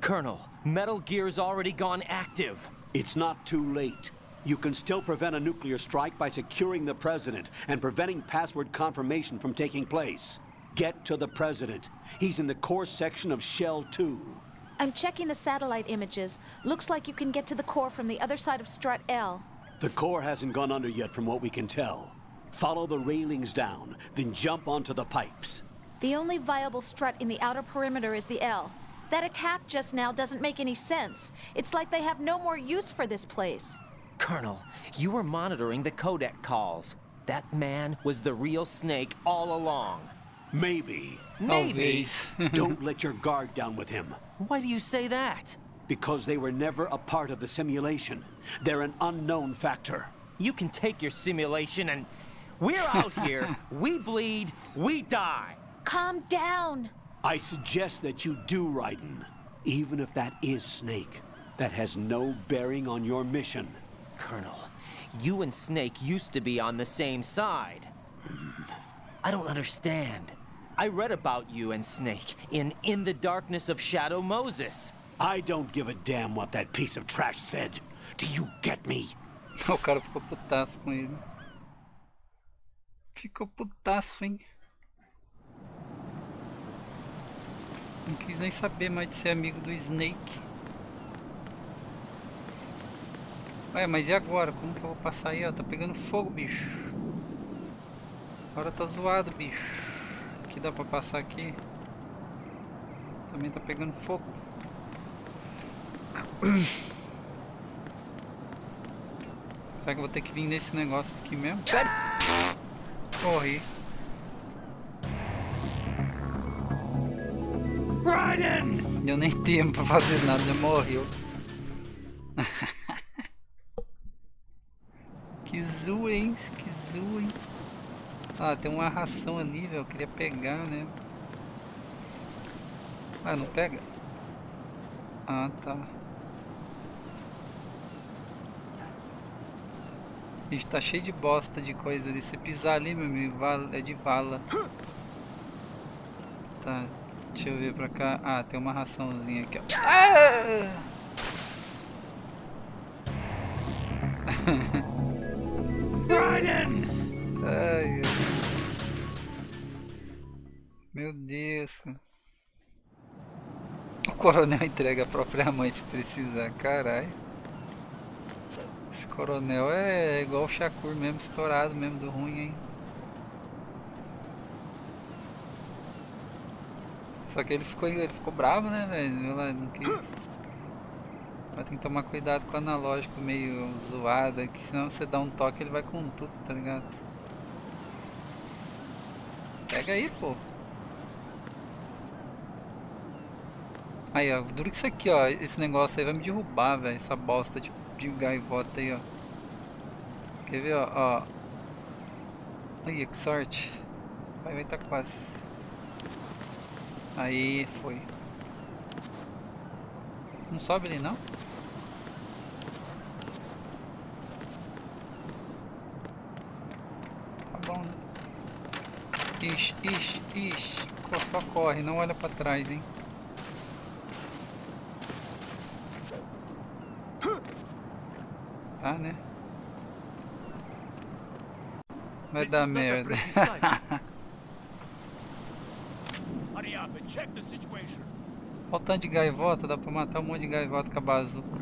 Colonel, Metal Gear's already gone active. It's not too late. You can still prevent a nuclear strike by securing the president and preventing password confirmation from taking place. Get to the president. He's in the core section of Shell 2. I'm checking the satellite images. Looks like you can get to the core from the other side of Strut L. The core hasn't gone under yet from what we can tell. Follow the railings down, then jump onto the pipes. The only viable strut in the outer perimeter is the L. That attack just now doesn't make any sense. It's like they have no more use for this place. Colonel, you were monitoring the codec calls. That man was the real Snake all along. Maybe. Maybe. Don't let your guard down with him. Why do you say that? Because they were never a part of the simulation. They're an unknown factor. You can take your simulation and... We're out here. We bleed. We die. Calm down. I suggest that you do, Raiden. Even if that is Snake, that has no bearing on your mission. Colonel, you and Snake used to be on the same side. I don't understand. I read about you and Snake in the Darkness of Shadow Moses. I don't give a damn what that piece of trash said. Do you get me? O cara ficou putaço com ele. Ficou putaço, hein? Não quis nem saber mais de ser amigo do Snake. Ué, mas e agora? Como que eu vou passar aí, ó? Tá pegando fogo, bicho. Agora tá zoado, bicho. Aqui dá pra passar aqui. Também tá pegando fogo. Será que eu vou ter que vir nesse negócio aqui mesmo? Sério? Corri. Deu nem tempo pra fazer nada, já morreu. Que zoa, hein? Que zoa, hein? Ah, tem uma ração ali, velho. Eu queria pegar, né? Ah, não pega? Ah, tá. Ixi, tá cheio de bosta de coisa ali. Se pisar ali, meu amigo, é de vala. Tá, deixa eu ver pra cá. Ah, tem uma raçãozinha aqui, ó. Ah! Ai, meu Deus. O coronel entrega a própria mãe se precisar, caralho. Esse coronel é igual o Shakur mesmo, estourado mesmo, do ruim, hein. Só que ele ficou bravo, né, velho? Não quis. Mas tem que tomar cuidado com o analógico meio zoado, que senão você dá um toque ele vai com tudo, tá ligado? Pega aí, pô. Aí, ó, duro que isso aqui, ó, esse negócio aí vai me derrubar, velho, essa bosta de gaivota aí, ó. Quer ver, ó? Aí, que sorte. Vai tá quase. Aí, foi. Não sobe ali, não? Tá bom, né? Ixi, ixi, ixi. Só corre, não olha pra trás, hein? Tá, né? Vai dar merda. Olha o tanto de gaivota, dá pra matar um monte de gaivota com a bazuca.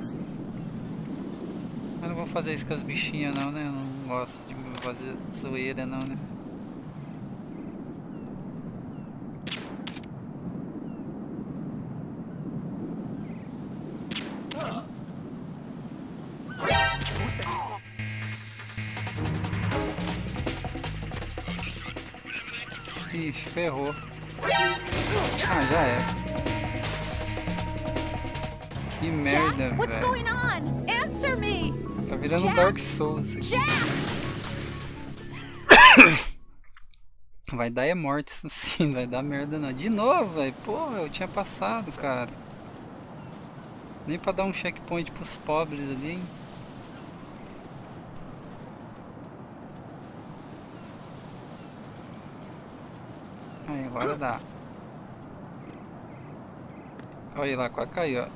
Mas não vou fazer isso com as bichinhas não, né? Eu não gosto de fazer zoeira não, né? Ixi, ferrou. Ah, já é. Que merda, What's velho. going on? Answer me. Tá virando Jack? Dark Souls aqui. Vai dar morte isso sim, vai dar merda não. De novo, velho. Pô, eu tinha passado, cara. Nem pra dar um checkpoint pros pobres ali, hein. Aí, agora dá. Olha lá, quase caiu, ó.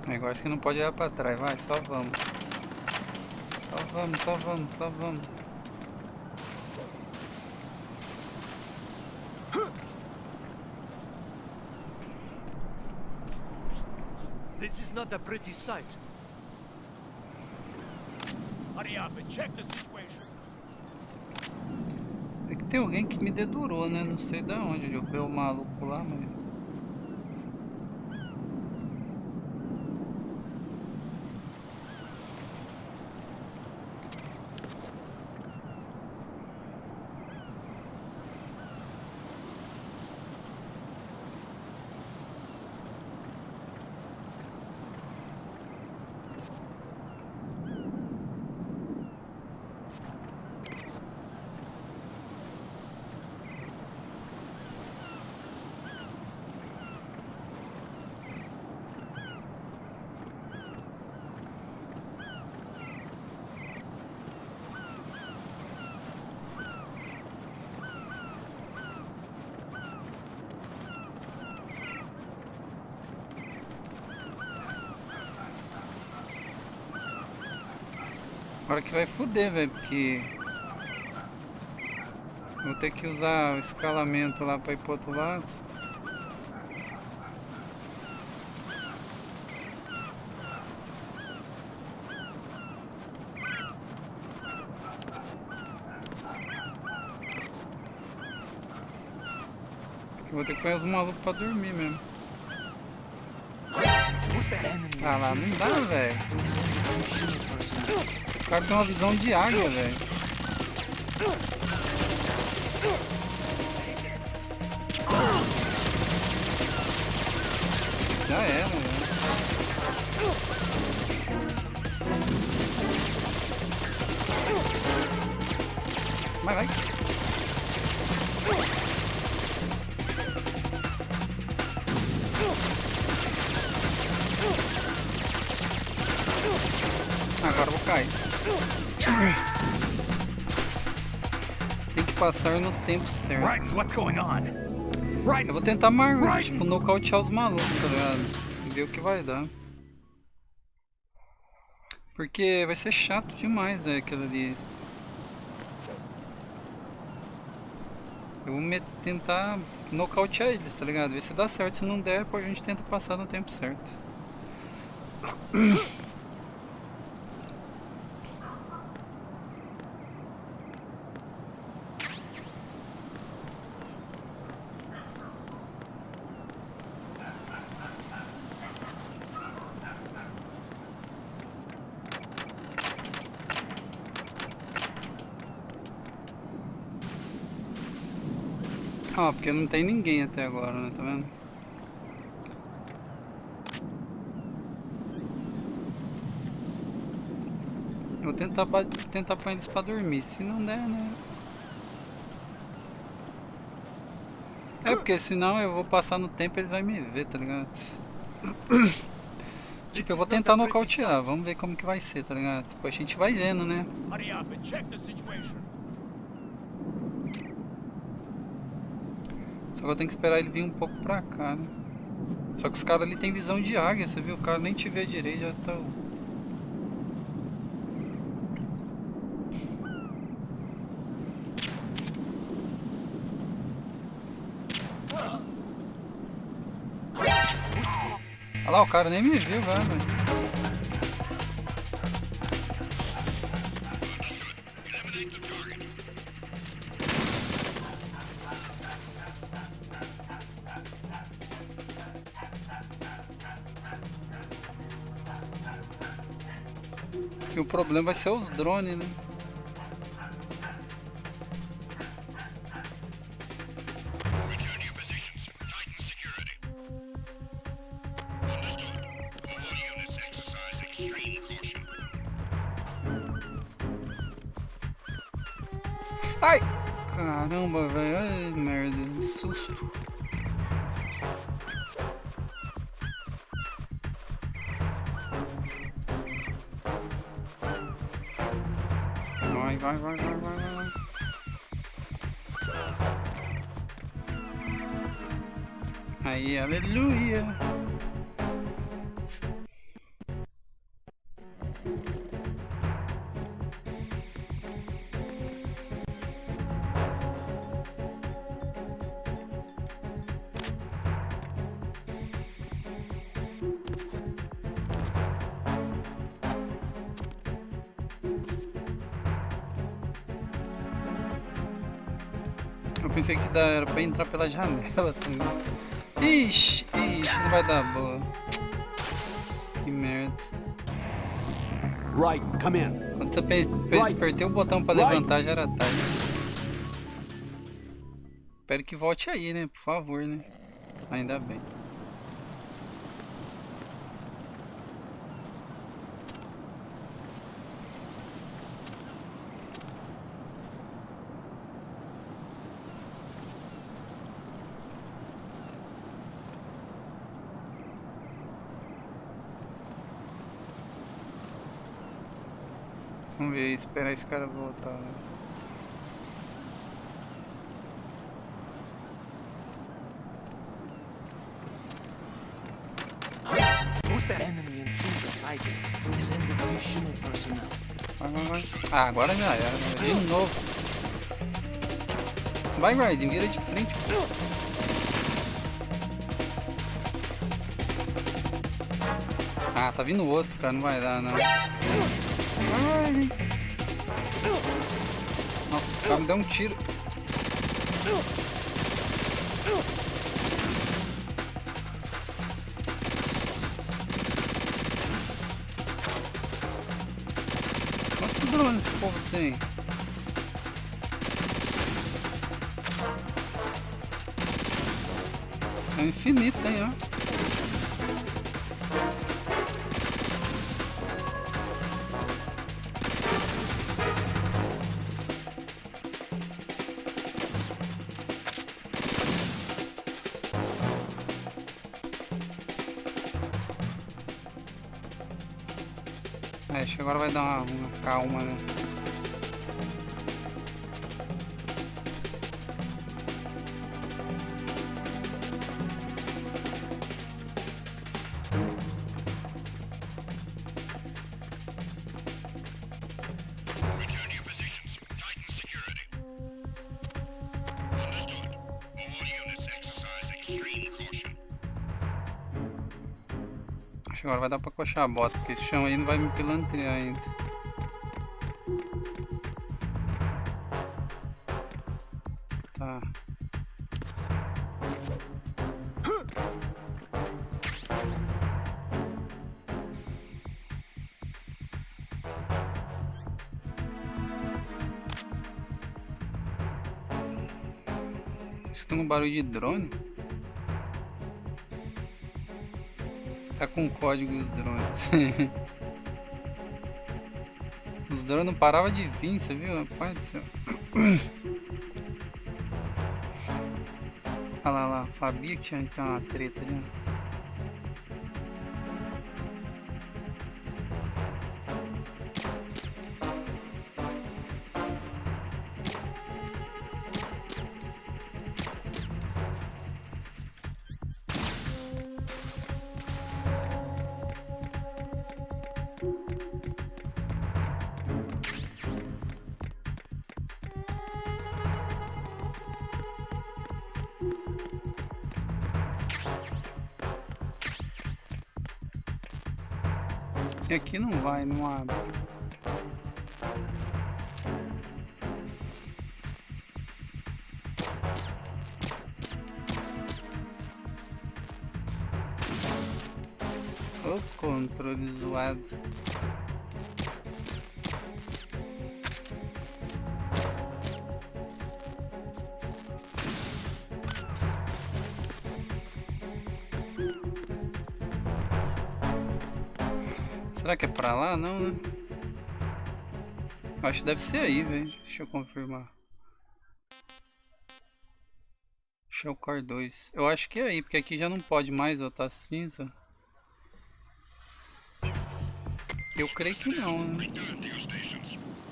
O negócio que não pode olhar pra trás, vai, só vamos. Só vamos, só vamos, só vamos. This is not a pretty sight. Hurry up and check the situation. É que tem alguém que me dedurou, né? Não sei de onde eu vi o maluco lá, mas... Agora que vai fuder, velho, porque... Vou ter que usar o escalamento lá pra ir pro outro lado. Eu vou ter que pôr os malucos pra dormir mesmo. Ah lá, não dá, velho. O cara tem uma visão de águia, velho. Já era, velho. Vai. Agora eu vou cair. Tem que passar no tempo certo. Eu vou tentar tipo, nocautear os malucos, tá ligado? Ver o que vai dar. Porque vai ser chato demais, aquilo ali. Eu vou tentar nocautear eles, tá ligado? Ver se dá certo. Se não der, a gente tenta passar no tempo certo. Ah, porque não tem ninguém até agora, né? Tá vendo? Eu vou tentar pôr eles pra dormir. Se não der, né? É, porque senão eu vou passar no tempo e eles vão me ver, tá ligado? Tipo, eu vou tentar nocautear. Vamos ver como que vai ser, tá ligado? Depois a gente vai vendo, né? Só que eu tenho que esperar ele vir um pouco pra cá, né? Só que os caras ali tem visão de águia, você viu? O cara nem te vê direito, já tá... Olha lá, o cara nem me viu, velho. E o problema vai ser os drones, né? Ai! Caramba, velho. Ai, merda. Que susto. Vai. Aí, aleluia. Eu pensei que era pra entrar pela janela também. Ixi, não vai dar boa. Que merda. Right, come in. Quando você apertei o botão pra levantar, já era tarde. Espero que volte aí, né? Por favor, né? Ainda bem. Vamos ver, esperar esse cara voltar. Vai. Ah, agora já era. De novo. Vai, Raiden, vira de frente. Ah, tá vindo outro, cara. Não vai dar, não. Ai. Nossa, o cara me deu um tiro. Quantos drones esse povo tem? É infinito, hein, ó. Acho que agora vai dar uma calma, né? Return to your positions. Tighten security. Understood. All units exercise extreme caution. Acho que agora vai dar pra coxar a bota, porque esse chão aí não vai me pilantrear ainda. Tá. Escutando um barulho de drone? Tá com código os drones. Os drones não paravam de vir, você viu? Rapaz do céu. Olha lá, sabia que tinha uma treta ali. E aqui não vai, não abre. O controle zoado. Será que é pra lá? Não, né? Acho que deve ser aí, velho. Deixa eu confirmar. Shell Core 2. Eu acho que é aí, porque aqui já não pode mais botar cinza. Eu creio que não, né?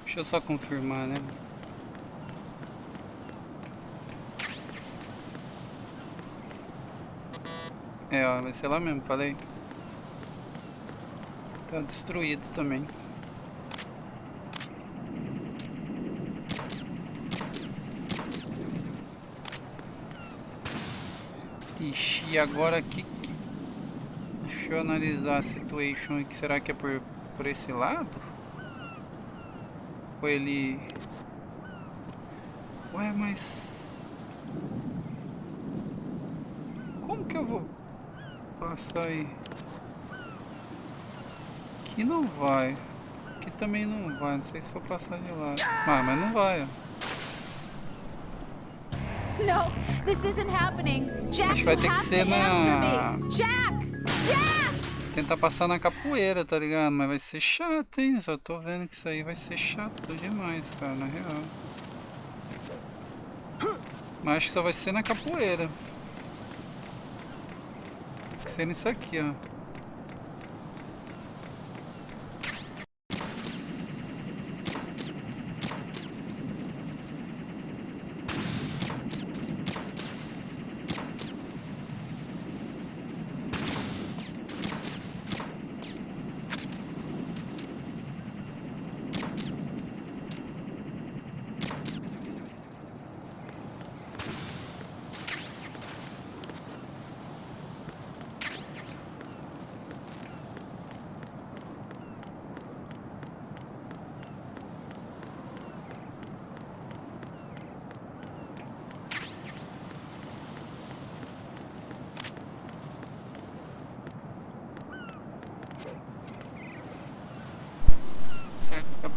Deixa eu só confirmar, né? É, ó, vai ser lá mesmo, falei. Tá destruído também. Ixi, e agora aqui. Deixa eu analisar a situation aqui. Será que é por esse lado? Ou ele... Ué, mas... Como que eu vou passar aí? Aqui não vai. Aqui também não vai. Não sei se for passar de lá. Ah, mas não vai, ó. No, this isn't happening. Jack, Acho que vai ter que ser na... Jack! Jack! Tentar passar na capoeira, tá ligado? Mas vai ser chato, hein? Só tô vendo que isso aí vai ser chato demais, cara, na real. Mas acho que só vai ser na capoeira. Tem que ser nisso aqui, ó.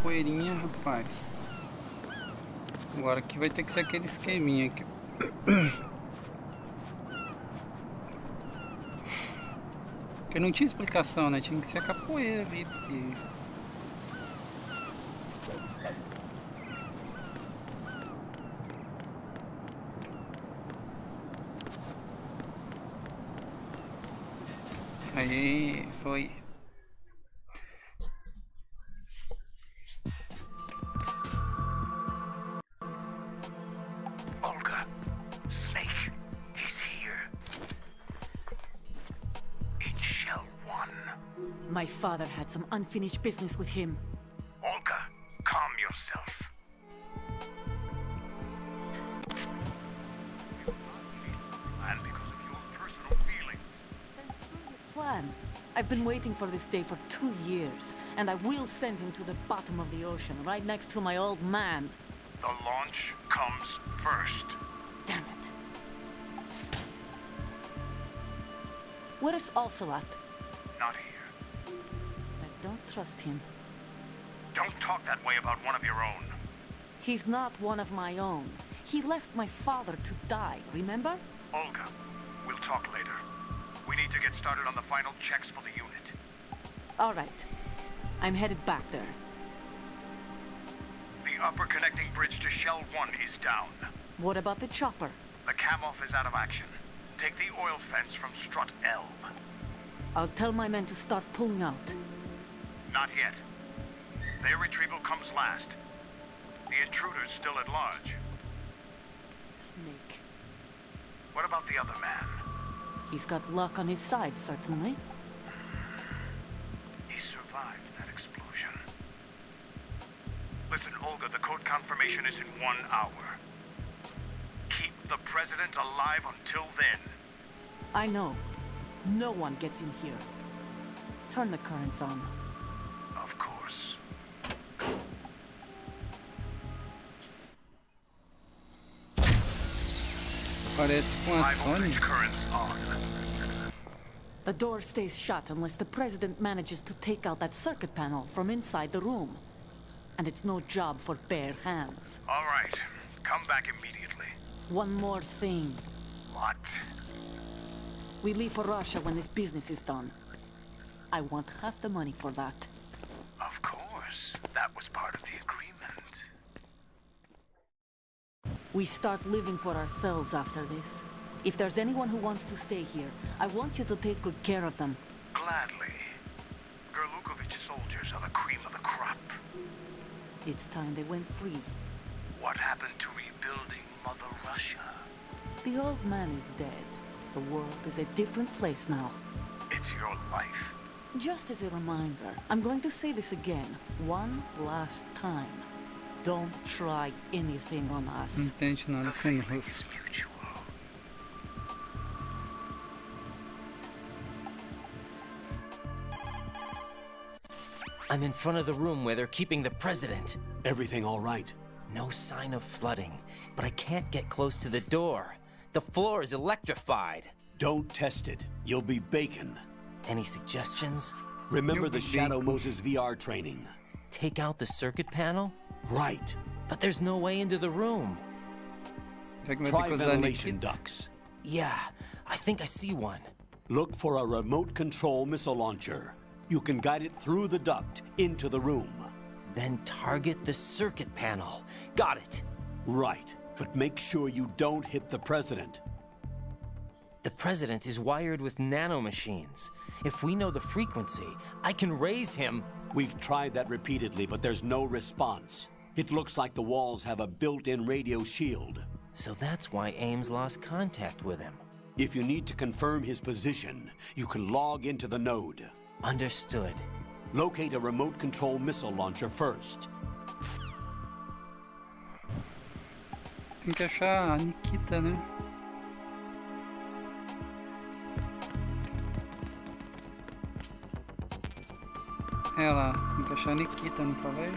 capoeirinha, rapaz. Agora aqui vai ter que ser aquele esqueminha aqui. Porque não tinha explicação, né? Tinha que ser a capoeira ali, porque... Aí, foi. Olga, Snake, he's here. In Shell 1. My father had some unfinished business with him. Olga, calm yourself. And because of your personal feelings. Plan. I've been waiting for this day for 2 years, and I will send him to the bottom of the ocean, right next to my old man. The launch comes first. Damn it. Where is Ocelot? Not here. I don't trust him. Don't talk that way about one of your own. He's not one of my own. He left my father to die, remember? Olga, we'll talk later. We need to get started on the final checks for the unit. All right. I'm headed back there. The upper connecting bridge to Shell 1 is down. What about the chopper? The cam-off is out of action. Take the oil fence from strut L. I'll tell my men to start pulling out. Not yet. Their retrieval comes last. The intruder's still at large. Snake. What about the other man? He's got luck on his side, certainly. He survived that explosion. Listen, Olga, the code confirmation is in 1 hour. Keep the president alive until then. I know. No one gets in here. Turn the currents on. Of course. Parece com a High Sony. voltage currents on. The door stays shut unless the president manages to take out that circuit panel from inside the room. And it's no job for bare hands. All right. Come back immediately. One more thing. What? We leave for Russia when this business is done. I want half the money for that. Of course. That was part of the agreement. We start living for ourselves after this. If there's anyone who wants to stay here, I want you to take good care of them. Gladly. Gerlukovich soldiers are the cream of the crop. It's time they went free. What happened to rebuilding Mother Russia? The old man is dead. The world is a different place now. It's your life. Just as a reminder, I'm going to say this again, one last time. Don't try anything on us. Entende nada com Feeling's mutual. I'm in front of the room where they're keeping the president. Everything all right? No sign of flooding, but I can't get close to the door. The floor is electrified. Don't test it. You'll be bacon. Any suggestions? Remember the Shadow Moses VR training? Take out the circuit panel? Right. But there's no way into the room. Try ventilation ducts. Yeah, I think I see one. Look for a remote control missile launcher. You can guide it through the duct into the room. Then target the circuit panel. Got it. Right, but make sure you don't hit the president. The president is wired with nanomachines. If we know the frequency, I can raise him. We've tried that repeatedly, but there's no response. It looks like the walls have a built-in radio shield. So that's why Ames lost contact with him. If you need to confirm his position, you can log into the node. Understood. Locate a remote control missile launcher first. Tem que achar a Nikita, né? É lá, tem que achar a Nikita, não falei?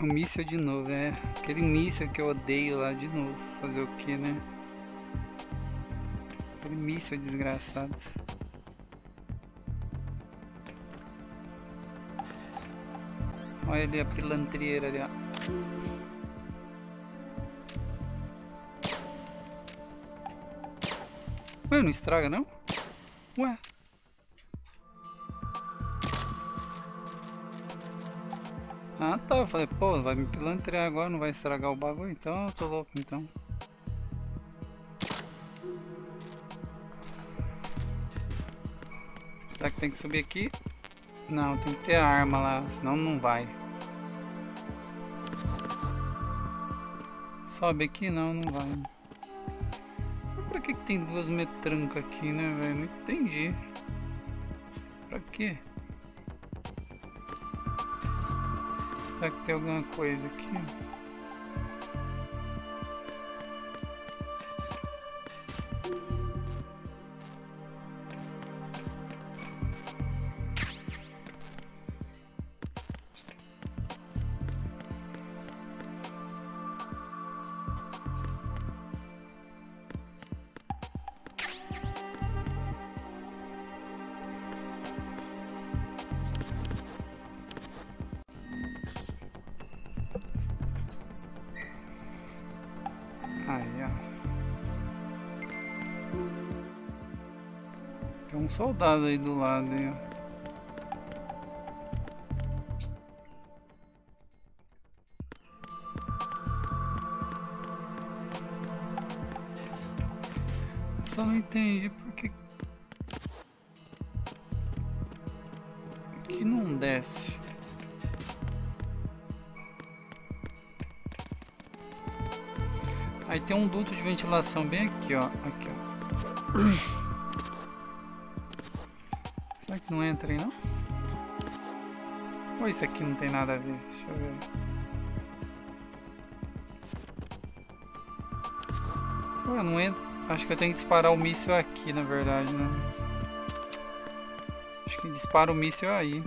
O míssil de novo, é. Aquele míssil que eu odeio lá de novo. Fazer o que, né? Aquele míssil desgraçado. Olha ali a pilantreira ali, ó. Ué, não estraga não? Ué. Ah tá, eu falei, pô, vai me pilantrear agora, não vai estragar o bagulho, então eu tô louco então. Será que tem que subir aqui? Não, tem que ter a arma lá, senão não vai. Sobe aqui? Não, não vai. Mas pra que tem duas metrancas aqui, né, velho? Não entendi. Pra quê? Será que tem alguma coisa aqui? Aí, ó. Tem um soldado aí do lado aí, ó. Só não entendi porque que não desce. Aí tem um duto de ventilação bem aqui, ó. Aqui, ó. Será que não entra aí, não? Ou isso aqui não tem nada a ver? Deixa eu ver. Ué, não entra. Acho que eu tenho que disparar o míssil aqui, na verdade, né? Acho que dispara o míssil aí.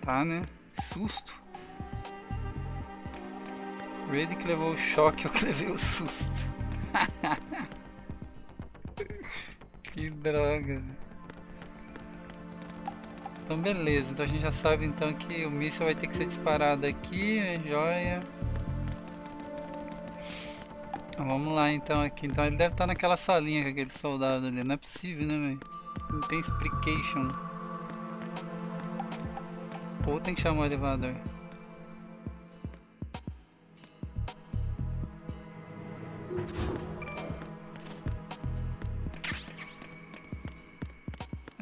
Tá, né? Susto. Ele que levou o choque, eu que levei o susto. Que droga. Então beleza, então a gente já sabe então que o míssil vai ter que ser disparado aqui, é joia. Então, vamos lá então aqui. Então ele deve estar naquela salinha com aquele soldado ali. Não é possível, né, velho? Não tem explication. Ou tem que chamar o elevador.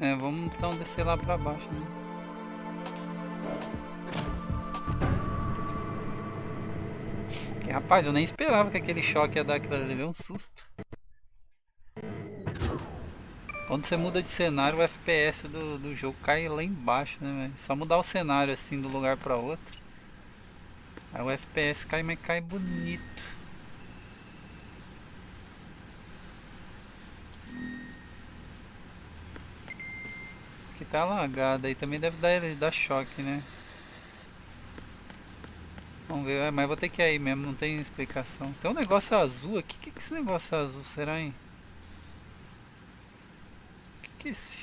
É, vamos então descer lá pra baixo, né? E, rapaz, eu nem esperava que aquele choque ia dar aquilo ali, levei um susto. Quando você muda de cenário, o FPS do jogo cai lá embaixo, né, velho? Só mudar o cenário assim do lugar pra outro. Aí o FPS cai, mas cai bonito. Aqui tá alagado, aí também deve dar choque, né? Vamos ver, mas vou ter que ir aí mesmo, não tem explicação. Tem um negócio azul aqui, o que é esse negócio azul, será, hein? Que é esse?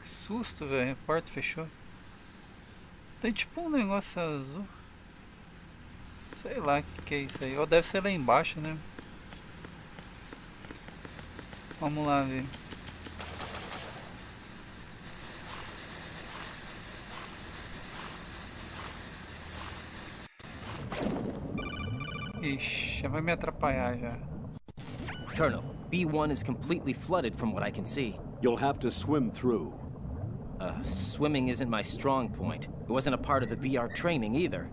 Que susto, velho, a porta fechou. Tem tipo um negócio azul. Sei lá o que é isso aí, ou deve ser lá embaixo, né? Vamos lá ver. Ixi, já vai me atrapalhar já. Colonel, B1 is completely flooded from what I can see. You'll have to swim through. Swimming isn't my strong point. It wasn't a part of the VR training either.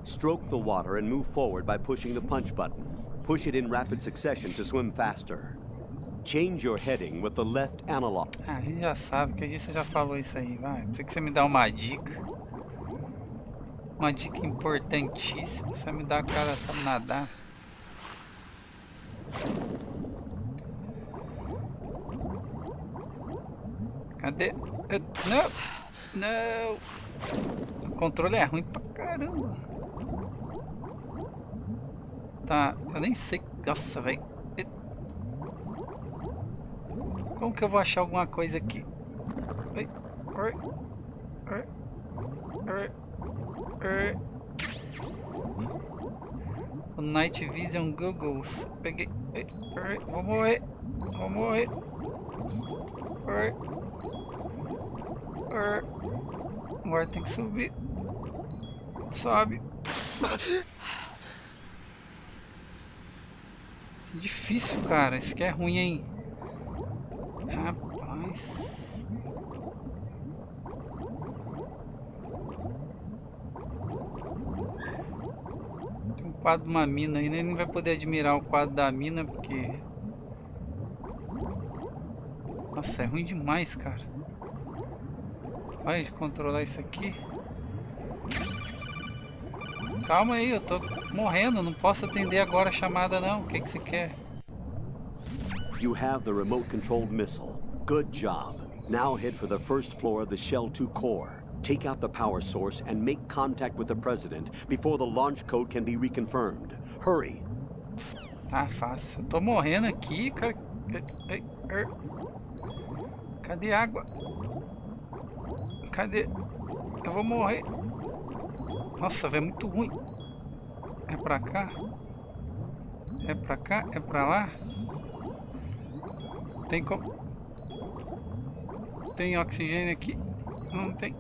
Stroke the water and move forward by pushing the punch button. Push it in rapid succession to swim faster. Change your heading with the left analog. Ah, a gente já sabe, que a gente já falou isso aí, vai. Não sei que você me dá uma dica. Uma dica importantíssima. Você me dá a cara, sabe nadar. Cadê? Não! Não! O controle é ruim pra caramba. Tá, eu nem sei. Nossa, velho. Como que eu vou achar alguma coisa aqui? Oi, oi, oi, oi, oi. O Night Vision Googles. Peguei. Oi, oi, vou morrer. Vou morrer. Oi. Oi. Agora tem que subir. Sobe. Difícil, cara. Isso aqui é ruim, hein? Rapaz. Tem um quadro de uma mina aí, né? Ele não vai poder admirar o quadro da mina porque... Nossa, é ruim demais, cara. Vai controlar isso aqui. Calma aí, eu tô morrendo. Não posso atender agora a chamada, não. O que que você quer? You have the remote-controlled missile. Good job. Now head for the first floor of the Shell 2 core. Take out the power source and make contact with the President before the launch code can be reconfirmed. Hurry. Tá fácil. Eu tô morrendo aqui, cara. Cadê a água? Cadê? Eu vou morrer. Nossa, velho, é muito ruim. É pra cá? É pra cá? É pra lá? Tem como... Tem oxigênio aqui? Não tem.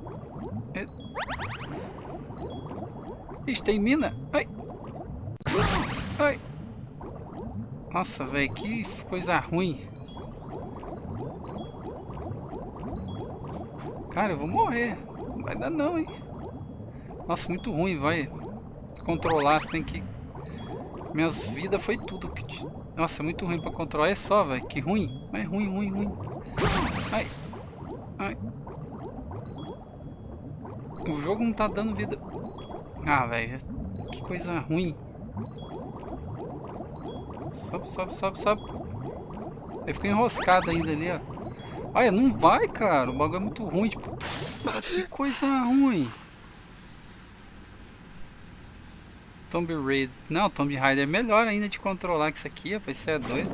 Ixi, tem mina? Ai! Ai! Nossa, velho, que coisa ruim. Cara, eu vou morrer. Não vai dar não, hein? Nossa, muito ruim, vai. Controlar, você tem que... Minhas vidas foi tudo que... Nossa, é muito ruim pra controlar. É só, velho. Que ruim. É ruim, ruim, ruim. Ai. Ai. O jogo não tá dando vida. Ah, velho. Que coisa ruim. Sobe, sobe, sobe, sobe. Aí ficou enroscado ainda ali, ó. Olha, não vai, cara. O bagulho é muito ruim, tipo... Que coisa ruim. Tomb Raider. Não, Tomb Raider é melhor ainda de controlar que isso aqui, rapaz. Você é doido.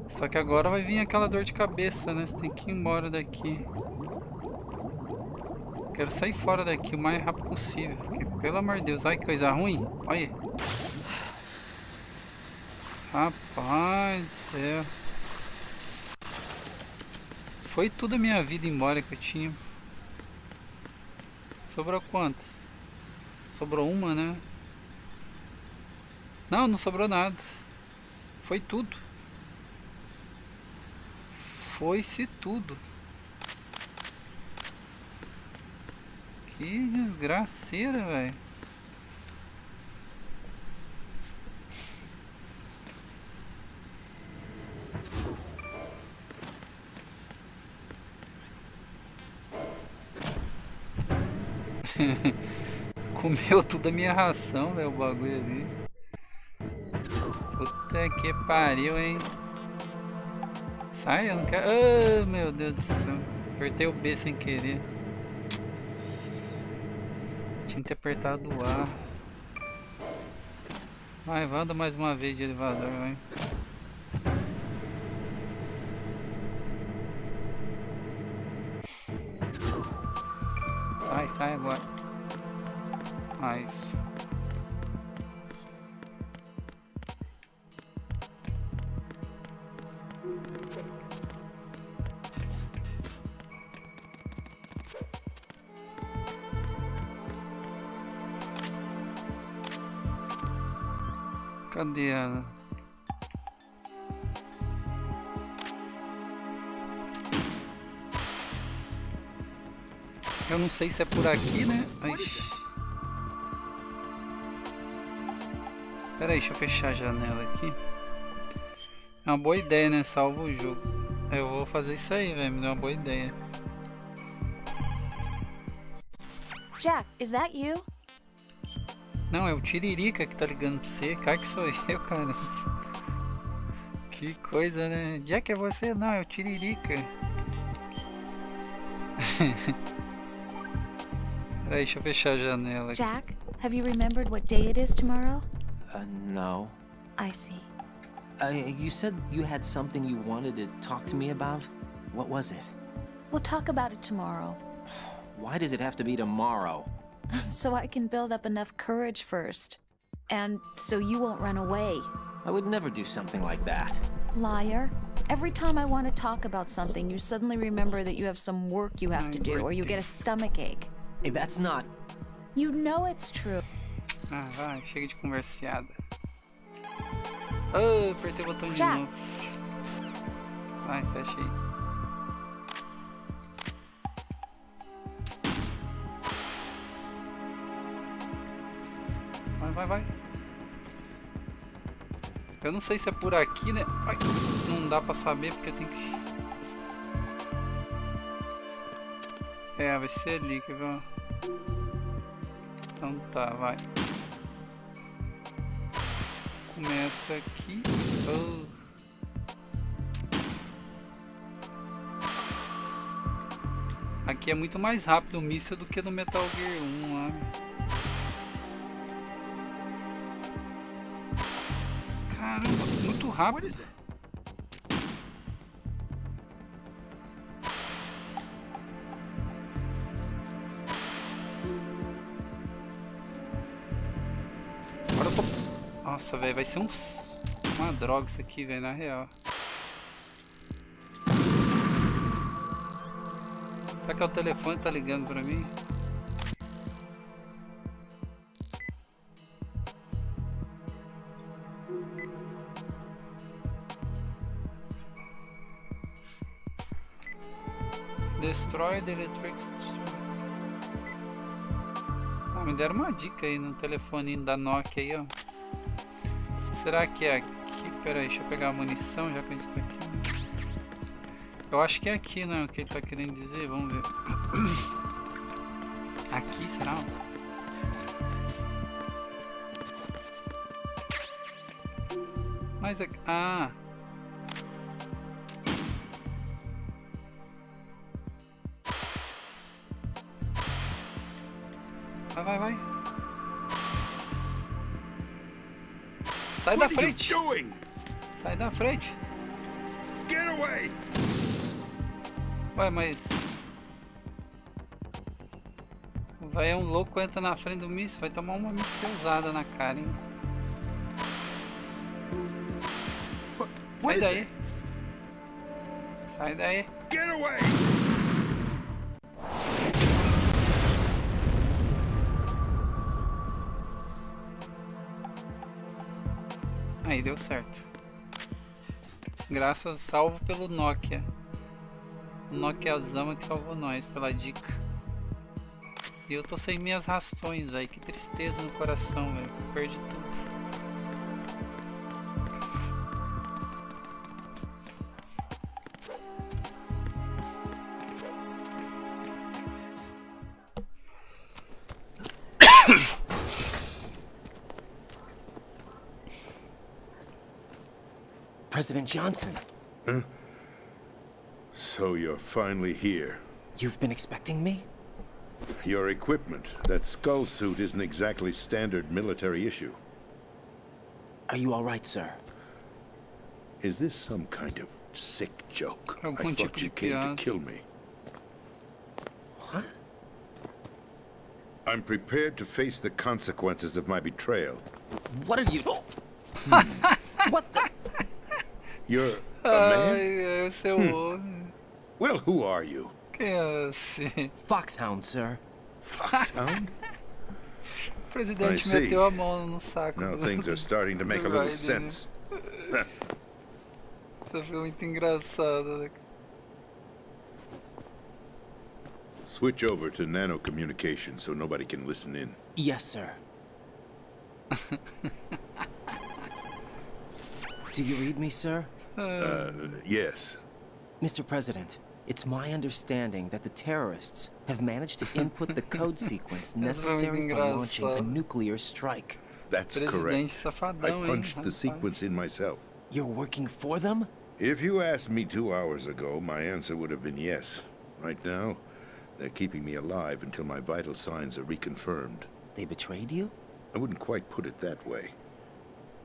Só que agora vai vir aquela dor de cabeça, né? Você tem que ir embora daqui. Quero sair fora daqui o mais rápido possível. Porque, pelo amor de Deus, olha que coisa ruim. Olha. Rapaz do céu. Foi toda a minha vida embora que eu tinha. Sobrou quantos? Sobrou uma, né? Não, não sobrou nada. Foi tudo. Foi-se tudo. Que desgraceira, velho. Comeu toda a minha ração, velho, o bagulho ali. Puta que pariu, hein. Sai, eu não quero... Oh, meu Deus do céu. Apertei o B sem querer. Tinha que ter apertado o A. Vai, anda mais uma vez de elevador, vai. Sai, sai agora. Ah, isso. Cadê ela? Eu não sei se é por aqui, né? Pera aí, deixa eu fechar a janela aqui. É uma boa ideia, né? Salva o jogo. Eu vou fazer isso aí, velho. Me deu uma boa ideia. Jack, is that you? Não, é o Tiririca que tá ligando pra você. Cara, que sou eu, cara. Que coisa, né? Jack, é você? Não, é o Tiririca. Peraí, deixa eu fechar a janela aqui. Jack, have you remembered what day it is tomorrow? No. I see. You said you had something you wanted to talk to me about? What was it? We'll talk about it tomorrow. Why does it have to be tomorrow? So I can build up enough courage first. And so you won't run away. I would never do something like that. Liar. Every time I want to talk about something, you suddenly remember that you have some work you have to do, or you get a stomachache. Hey, that's not... You know it's true. Ah, vai, chega de conversa fiada. Oh, apertei o botão de novo. Vai, fecha aí. Vai. Eu não sei se é por aqui, né? Ai, não dá pra saber porque eu tenho que... É, vai ser ali, quer ver? Então tá, vai. Começa aqui. Oh. Aqui é muito mais rápido o míssil do que no Metal Gear 1 lá. Caramba, muito rápido. Agora eu tô... Nossa, velho, vai ser uma droga isso aqui, velho, na real. Será que é o telefone que tá ligando pra mim? Destroy the electric... Ah, me deram uma dica aí no telefoninho da Nokia aí, ó. Será que é aqui? Pera aí, deixa eu pegar a munição já que a gente tá aqui. Eu acho que é aqui, né? O que ele tá querendo dizer, vamos ver. Aqui, será? Mas aqui... Ah! Vai. Sai da frente. Sai da frente. Get away. Ué, mas... Vai, é um louco, entra na frente do míssil, vai tomar uma missãozada na cara, hein? Sai daí. Sai daí. Get away. Aí, deu certo. Graças, salvo pelo Nokia. O Nokiazão é que salvou nós, pela dica. E eu tô sem minhas rações, velho. Que tristeza no coração, velho. Perdi tudo. President Johnson. Huh? So you're finally here. You've been expecting me? Your equipment, that skull suit isn't exactly standard military issue. Are you all right, sir? Is this some kind of sick joke? I Algum tipo thought de you came to piada. kill me. What? I'm prepared to face the consequences of my betrayal. What are you... What the... You're a man? Ai, você é o homem. Well, who are you? Quem é você? Foxhound, sir. Foxhound? O presidente I see. meteu a mão no saco. Now things are starting to make a little sense. Isso foi muito engraçado, né? Switch over to nano communication so nobody can listen in. Yes, sir. Do you read me, sir? Yes. Mr. President, It's my understanding that the terrorists have managed to input the code sequence necessary for launching a nuclear strike. That's correct. I punched the sequence in myself. You're working for them? If you asked me 2 hours ago, my answer would have been yes. Right now, they're keeping me alive until my vital signs are reconfirmed. They betrayed you? I wouldn't quite put it that way.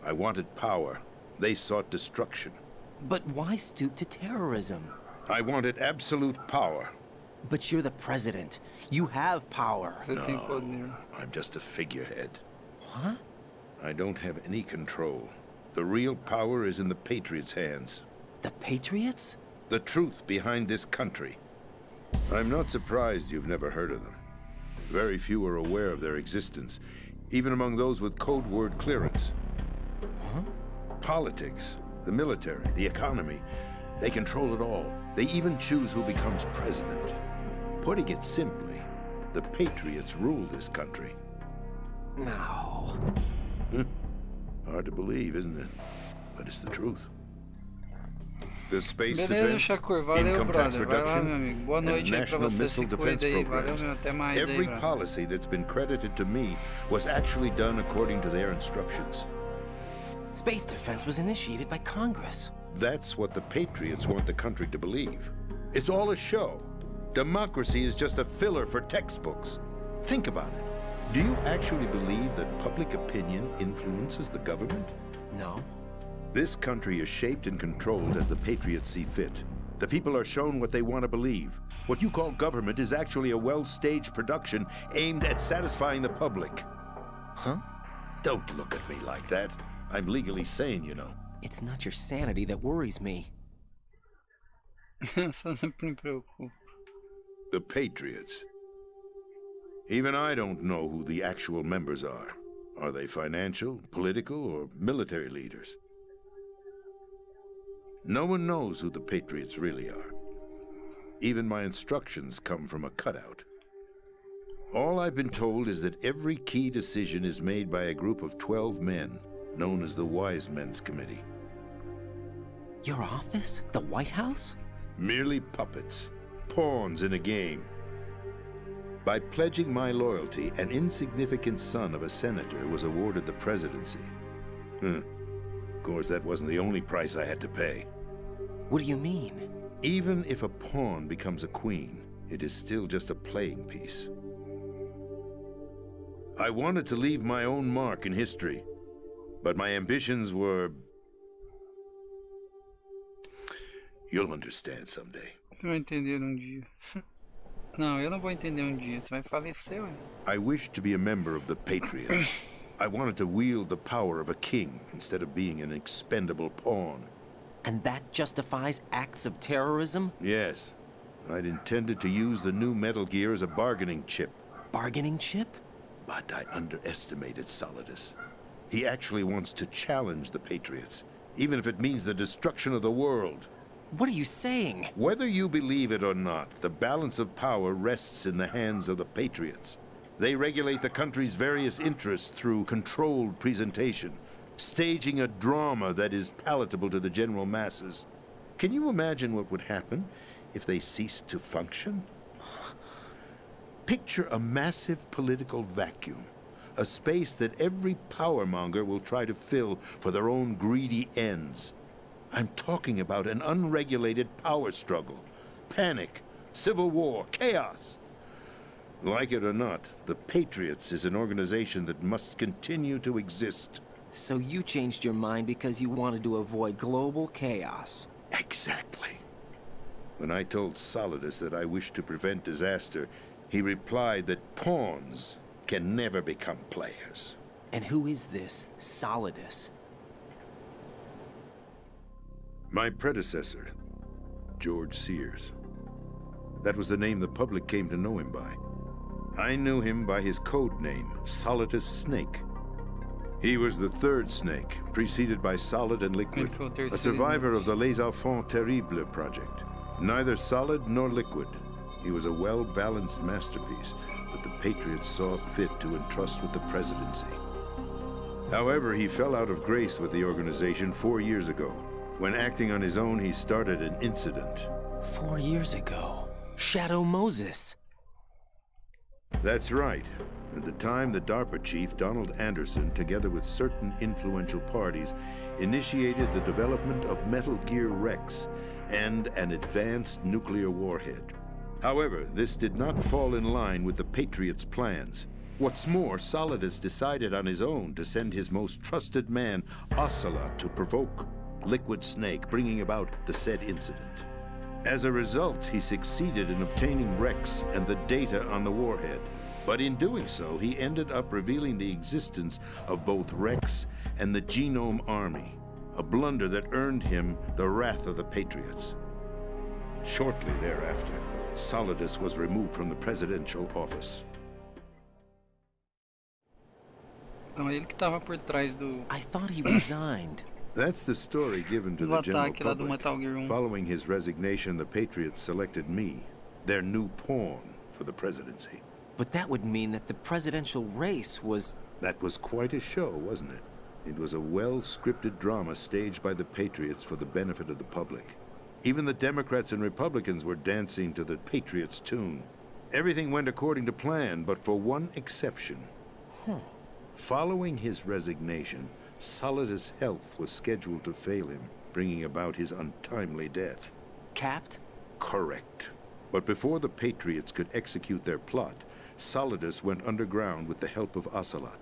I wanted power. They sought destruction. But why stoop to terrorism? I wanted absolute power. But you're the president. You have power. No, I'm just a figurehead. What? I don't have any control. The real power is in the Patriots' hands. The Patriots? The truth behind this country. I'm not surprised you've never heard of them. Very few are aware of their existence, even among those with code word clearance. Huh? Politics, the military, the economy, they control it all. They even choose who becomes president. Putting it simply, the Patriots rule this country. No. Hard to believe, isn't it? But it's the truth. The space Beleza, defense, Shakur, valeu, income tax brother. Vai lá, reduction, meu amigo. Boa noite and aí pra national você. missile Se defense cuida aí. Valeu, programs. meu. Até mais aí, Every brother. policy that's been credited to me was actually done according to their instructions. Space defense was initiated by Congress. That's what the Patriots want the country to believe. It's all a show. Democracy is just a filler for textbooks. Think about it. Do you actually believe that public opinion influences the government? No. This country is shaped and controlled as the Patriots see fit. The people are shown what they want to believe. What you call government is actually a well-staged production aimed at satisfying the public. Huh? Don't look at me like that. I'm legally sane, you know. It's not your sanity that worries me. The Patriots. Even I don't know who the actual members are. Are they financial, political, or military leaders? No one knows who the Patriots really are. Even my instructions come from a cutout. All I've been told is that every key decision is made by a group of 12 men, known as the Wise Men's Committee. Your office? The White House? Merely puppets, pawns in a game. By pledging my loyalty, an insignificant son of a senator was awarded the presidency. Of course, that wasn't the only price I had to pay. What do you mean? Even if a pawn becomes a queen, it is still just a playing piece. I wanted to leave my own mark in history, but my ambitions were... You'll understand someday. Tu vai entender dia. Não, eu não vou entender dia. Você vai falecer, ué. I wished to be a member of the Patriots. I wanted to wield the power of a king instead of being an expendable pawn. And that justifies acts of terrorism? Yes. I'd intended to use the new Metal Gear as a bargaining chip. Bargaining chip? But I underestimated Solidus. He actually wants to challenge the Patriots, even if it means the destruction of the world. What are you saying? Whether you believe it or not, the balance of power rests in the hands of the Patriots. They regulate the country's various interests through controlled presentation, staging a drama that is palatable to the general masses. Can you imagine what would happen if they ceased to function? Picture a massive political vacuum, a space that every powermonger will try to fill for their own greedy ends. I'm talking about an unregulated power struggle, panic, civil war, chaos. Like it or not, the Patriots is an organization that must continue to exist. So you changed your mind because you wanted to avoid global chaos. Exactly. When I told Solidus that I wished to prevent disaster, he replied that pawns can never become players. And who is this Solidus? My predecessor, George Sears. That was the name the public came to know him by. I knew him by his code name, Solidus Snake. He was the third snake, preceded by Solid and Liquid, a survivor of the Les Enfants Terribles project. Neither solid nor liquid. He was a well-balanced masterpiece that the Patriots saw fit to entrust with the presidency. However, he fell out of grace with the organization 4 years ago. When acting on his own, he started an incident. 4 years ago. Shadow Moses. That's right. At the time, the DARPA chief, Donald Anderson, together with certain influential parties, initiated the development of Metal Gear Rex and an advanced nuclear warhead. However, this did not fall in line with the Patriots' plans. What's more, Solidus decided on his own to send his most trusted man, Ocelot, to provoke Liquid Snake, bringing about the said incident. As a result, he succeeded in obtaining Rex and the data on the warhead. But in doing so, he ended up revealing the existence of both Rex and the Genome Army, a blunder that earned him the wrath of the Patriots. Shortly thereafter, Solidus was removed from the presidential office. Então ele que estava por trás do... I thought he resigned. That's the story given to the general ataque lá do public. Metal Gear 1. Following his resignation, the Patriots selected me, their new pawn, for the presidency. But that would mean that the presidential race was... That was quite a show, wasn't it? It was a well-scripted drama staged by the Patriots for the benefit of the public. Even the Democrats and Republicans were dancing to the Patriots' tune. Everything went according to plan, but for one exception. Following his resignation, Solidus' health was scheduled to fail him, bringing about his untimely death. Capped? Correct. But before the Patriots could execute their plot, Solidus went underground with the help of Ocelot.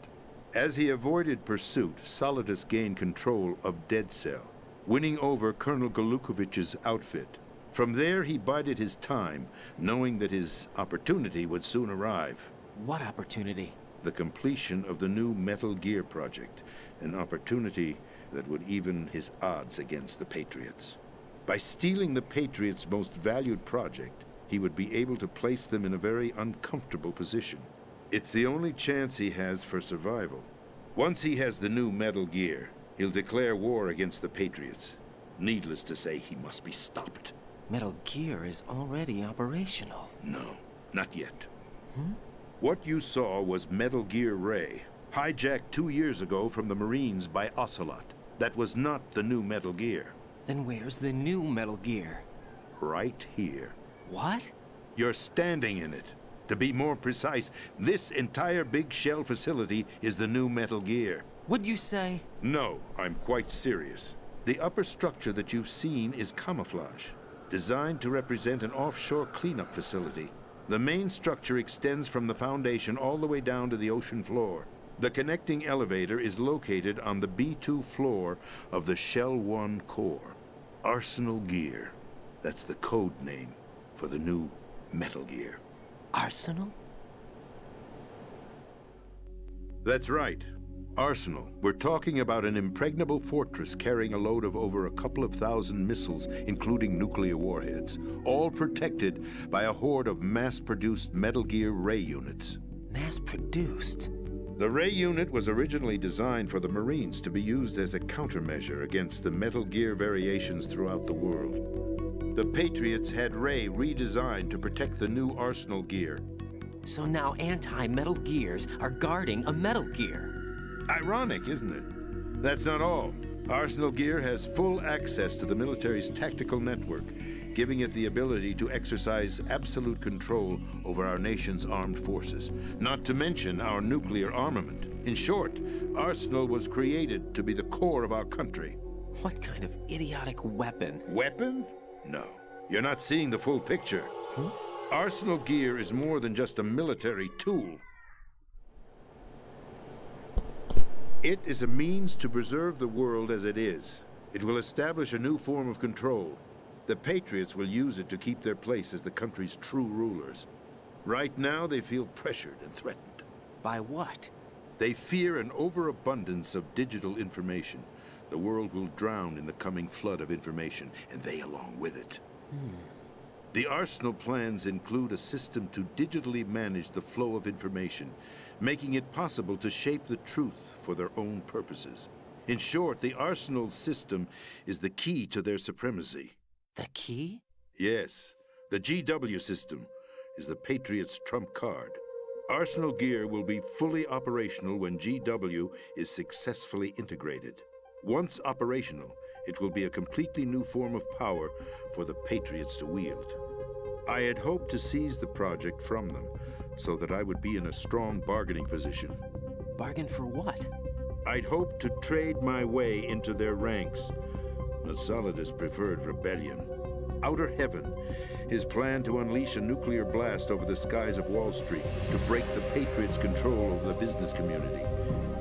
As he avoided pursuit, Solidus gained control of Dead Cell, winning over Colonel Golukovich's outfit. From there, he bided his time, knowing that his opportunity would soon arrive. What opportunity? The completion of the new Metal Gear project, an opportunity that would even his odds against the Patriots. By stealing the Patriots' most valued project, he would be able to place them in a very uncomfortable position. It's the only chance he has for survival. Once he has the new Metal Gear, he'll declare war against the Patriots. Needless to say, he must be stopped. Metal Gear is already operational. No, not yet. What you saw was Metal Gear Ray, hijacked 2 years ago from the Marines by Ocelot. That was not the new Metal Gear. Then where's the new Metal Gear? Right here. What? You're standing in it. To be more precise, this entire big shell facility is the new Metal Gear. What'd you say? No, I'm quite serious. The upper structure that you've seen is camouflage, designed to represent an offshore cleanup facility. The main structure extends from the foundation all the way down to the ocean floor. The connecting elevator is located on the B2 floor of the Shell 1 core. Arsenal Gear. That's the code name for the new Metal Gear. Arsenal? That's right. Arsenal. We're talking about an impregnable fortress carrying a load of over a couple of thousand missiles, including nuclear warheads, all protected by a horde of mass-produced Metal Gear Ray units. Mass-produced? The Ray unit was originally designed for the Marines to be used as a countermeasure against the Metal Gear variations throughout the world. The Patriots had Ray redesigned to protect the new Arsenal Gear. So now anti-Metal Gears are guarding a Metal Gear. Ironic, isn't it? That's not all. Arsenal Gear has full access to the military's tactical network, giving it the ability to exercise absolute control over our nation's armed forces, not to mention our nuclear armament. In short, Arsenal was created to be the core of our country. What kind of idiotic weapon? Weapon? No. You're not seeing the full picture. Arsenal Gear is more than just a military tool. It is a means to preserve the world as it is. It will establish a new form of control. The Patriots will use it to keep their place as the country's true rulers. Right now, they feel pressured and threatened. By what? They fear an overabundance of digital information. The world will drown in the coming flood of information, and they along with it. The Arsenal plans include a system to digitally manage the flow of information, making it possible to shape the truth for their own purposes. In short, the Arsenal system is the key to their supremacy. The key? Yes. The GW system is the Patriots' trump card. Arsenal Gear will be fully operational when GW is successfully integrated. Once operational, It will be a completely new form of power for the Patriots to wield. I had hoped to seize the project from them, so that I would be in a strong bargaining position. Bargain for what? I'd hoped to trade my way into their ranks, but Solidus preferred rebellion. Outer Heaven, his plan to unleash a nuclear blast over the skies of Wall Street to break the Patriots' control over the business community,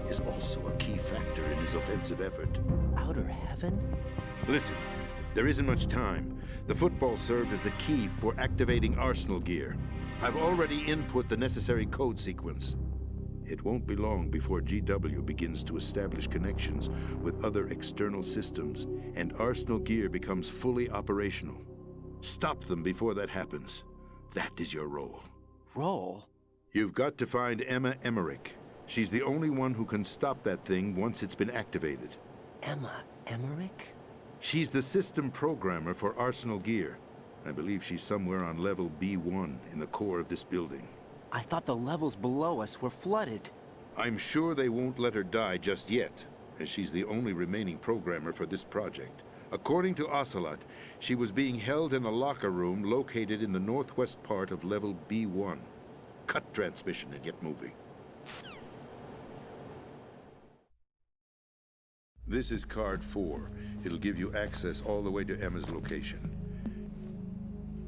is also a key factor in his offensive effort. Outer Heaven? Listen, there isn't much time. The football served as the key for activating Arsenal gear. I've already input the necessary code sequence. It won't be long before GW begins to establish connections with other external systems, and Arsenal gear becomes fully operational. Stop them before that happens. That is your role. Role? You've got to find Emma Emmerich. She's the only one who can stop that thing once it's been activated. Emma Emmerich? She's the system programmer for Arsenal gear. I believe she's somewhere on level B1 in the core of this building. I thought the levels below us were flooded. I'm sure they won't let her die just yet, as she's the only remaining programmer for this project. According to Ocelot, she was being held in a locker room located in the northwest part of level B1. Cut transmission and get moving. This is card 4. It'll give you access all the way to Emma's location.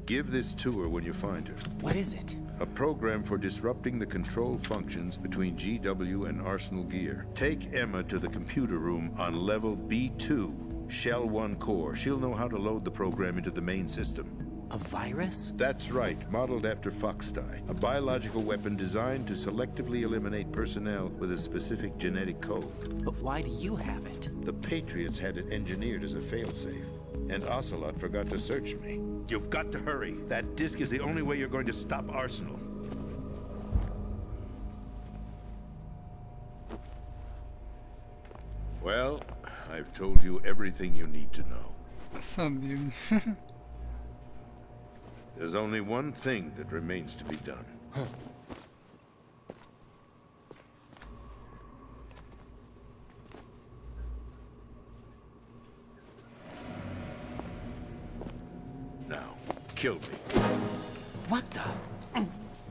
Give this to her when you find her. What is it? A program for disrupting the control functions between GW and Arsenal gear. Take Emma to the computer room on level B2, Shell 1 core. She'll know how to load the program into the main system. A virus? That's right, modeled after Foxdie. A biological weapon designed to selectively eliminate personnel with a specific genetic code. But why do you have it? The Patriots had it engineered as a failsafe, and Ocelot forgot to search me. You've got to hurry. That disk is the only way you're going to stop Arsenal. Well, I've told you everything you need to know. Sabia. There's only one thing that remains to be done. Now, kill me. What the?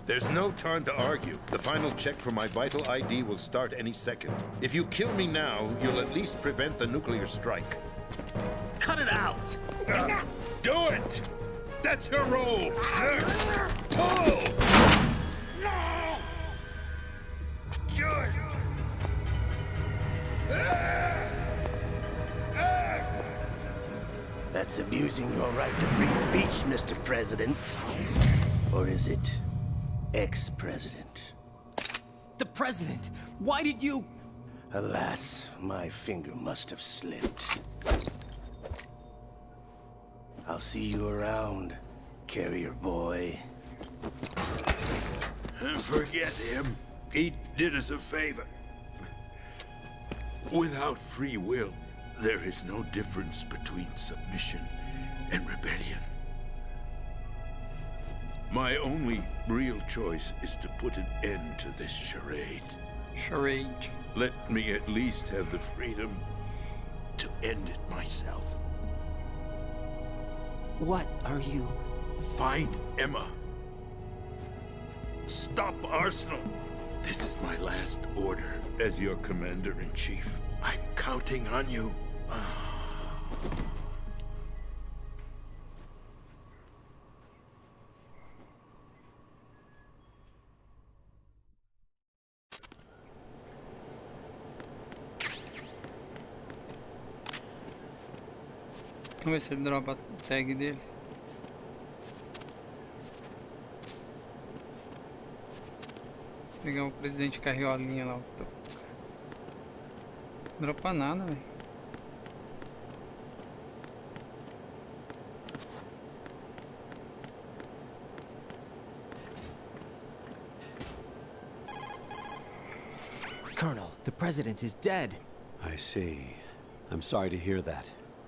There's no time to argue. The final check for my vital ID will start any second. If you kill me now, you'll at least prevent the nuclear strike. Cut it out! Do it! That's your role! Pull! No! Do it! That's abusing your right to free speech, Mr. President. Or is it ex-president? The president! Why did you... Alas, my finger must have slipped. I'll see you around, carrier boy. Forget him. He did us a favor. Without free will, there is no difference between submission and rebellion. My only real choice is to put an end to this charade. Charade. Let me at least have the freedom to end it myself. What are you... Find Emma. Stop Arsenal. This is my last order as your commander-in-chief. I'm counting on you. Vamos ver se ele dropa a tag dele. Vou pegar o presidente carriolinha lá. Não dropa nada, velho. Colonel, the president is dead. I see. I'm sorry to hear that.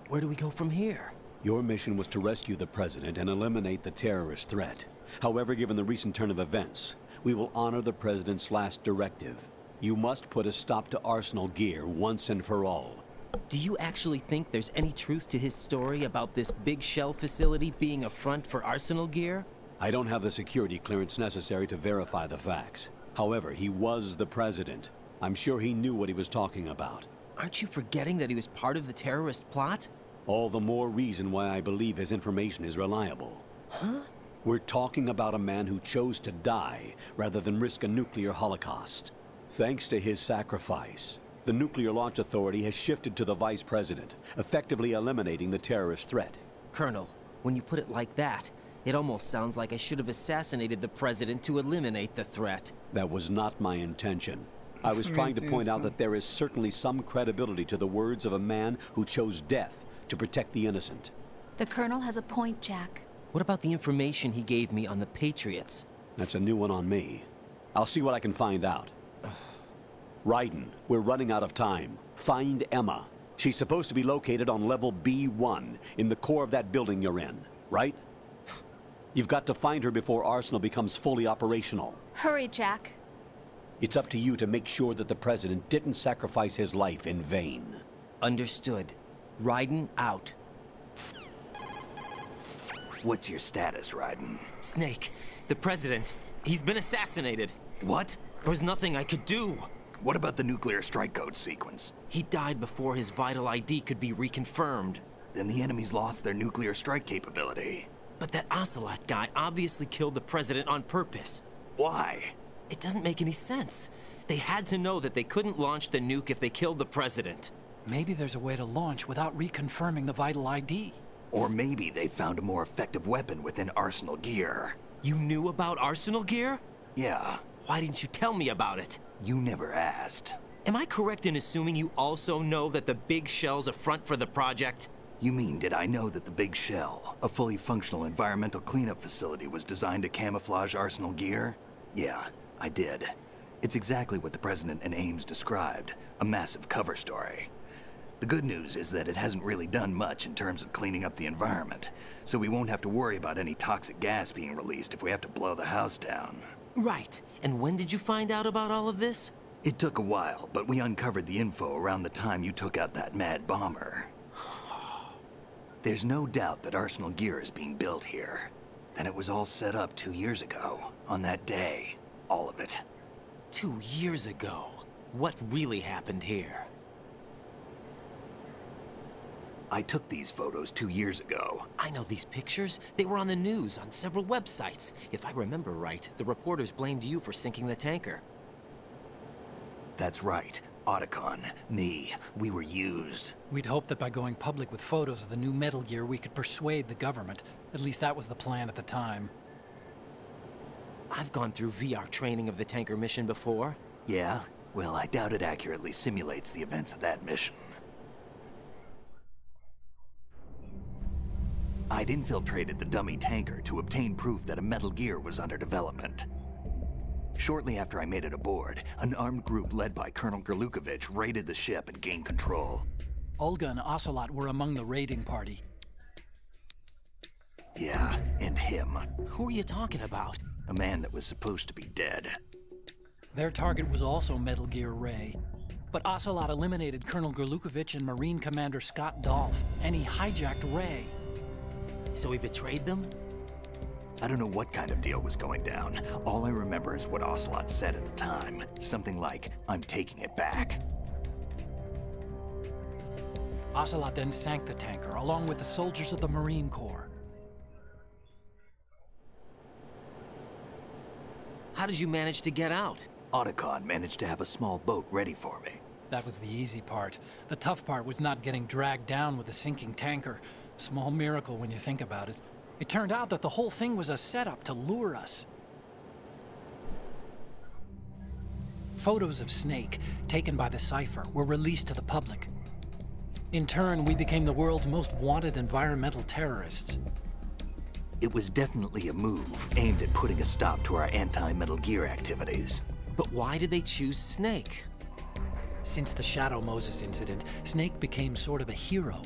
Where do we go from here? Your mission was to rescue the president and eliminate the terrorist threat. However, given the recent turn of events, we will honor the president's last directive. You must put a stop to Arsenal gear once and for all. Do you actually think there's any truth to his story about this big shell facility being a front for Arsenal gear? I don't have the security clearance necessary to verify the facts. However, he was the president. I'm sure he knew what he was talking about. Aren't you forgetting that he was part of the terrorist plot? All the more reason why I believe his information is reliable. Huh? We're talking about a man who chose to die rather than risk a nuclear holocaust. Thanks to his sacrifice, the Nuclear Launch Authority has shifted to the vice president, effectively eliminating the terrorist threat. Colonel, when you put it like that, it almost sounds like I should have assassinated the president to eliminate the threat. That was not my intention. I was trying to point out that there is certainly some credibility to the words of a man who chose death to protect the innocent. The Colonel has a point, Jack. What about the information he gave me on the Patriots? That's a new one on me. I'll see what I can find out. Raiden, we're running out of time. Find Emma. She's supposed to be located on level B1, in the core of that building you're in, right? You've got to find her before Arsenal becomes fully operational. Hurry, Jack. It's up to you to make sure that the president didn't sacrifice his life in vain. Understood. Raiden out. What's your status, Raiden? Snake, the president, he's been assassinated. What? There was nothing I could do. What about the nuclear strike code sequence? He died before his vital ID could be reconfirmed. Then the enemy's lost their nuclear strike capability. But that Ocelot guy obviously killed the president on purpose. Why? It doesn't make any sense. They had to know that they couldn't launch the nuke if they killed the president. Maybe there's a way to launch without reconfirming the vital ID. Or maybe they found a more effective weapon within Arsenal gear. You knew about Arsenal gear? Yeah. Why didn't you tell me about it? You never asked. Am I correct in assuming you also know that the Big Shell's a front for the project? You mean, did I know that the Big Shell, a fully functional environmental cleanup facility, was designed to camouflage Arsenal gear? Yeah, I did. It's exactly what the President and Ames described, a massive cover story. The good news is that it hasn't really done much in terms of cleaning up the environment, so we won't have to worry about any toxic gas being released if we have to blow the house down. Right. And when did you find out about all of this? It took a while, but we uncovered the info around the time you took out that mad bomber. There's no doubt that Arsenal gear is being built here. Then it was all set up 2 years ago, on that day. All of it. 2 years ago? What really happened here? I took these photos 2 years ago. I know these pictures. They were on the news, on several websites. If I remember right, the reporters blamed you for sinking the tanker. That's right. Otacon, me, we were used. We'd hoped that by going public with photos of the new Metal Gear, we could persuade the government. At least that was the plan at the time. I've gone through VR training of the tanker mission before. Yeah? Well, I doubt it accurately simulates the events of that mission. I'd infiltrated the dummy tanker to obtain proof that a Metal Gear was under development. Shortly after I made it aboard, an armed group led by Colonel Gerlukovich raided the ship and gained control. Olga and Ocelot were among the raiding party. Yeah, and him. Who are you talking about? A man that was supposed to be dead. Their target was also Metal Gear Ray. But Ocelot eliminated Colonel Gerlukovich and Marine Commander Scott Dolph, and he hijacked Ray. So he betrayed them? I don't know what kind of deal was going down. All I remember is what Ocelot said at the time. Something like, "I'm taking it back." Ocelot then sank the tanker, along with the soldiers of the Marine Corps. How did you manage to get out? Otacon managed to have a small boat ready for me. That was the easy part. The tough part was not getting dragged down with the sinking tanker. Small miracle when you think about it. It turned out that the whole thing was a setup to lure us. Photos of Snake, taken by the Cypher, were released to the public. In turn, we became the world's most wanted environmental terrorists. It was definitely a move aimed at putting a stop to our anti-Metal Gear activities. But why did they choose Snake? Since the Shadow Moses incident, Snake became sort of a hero.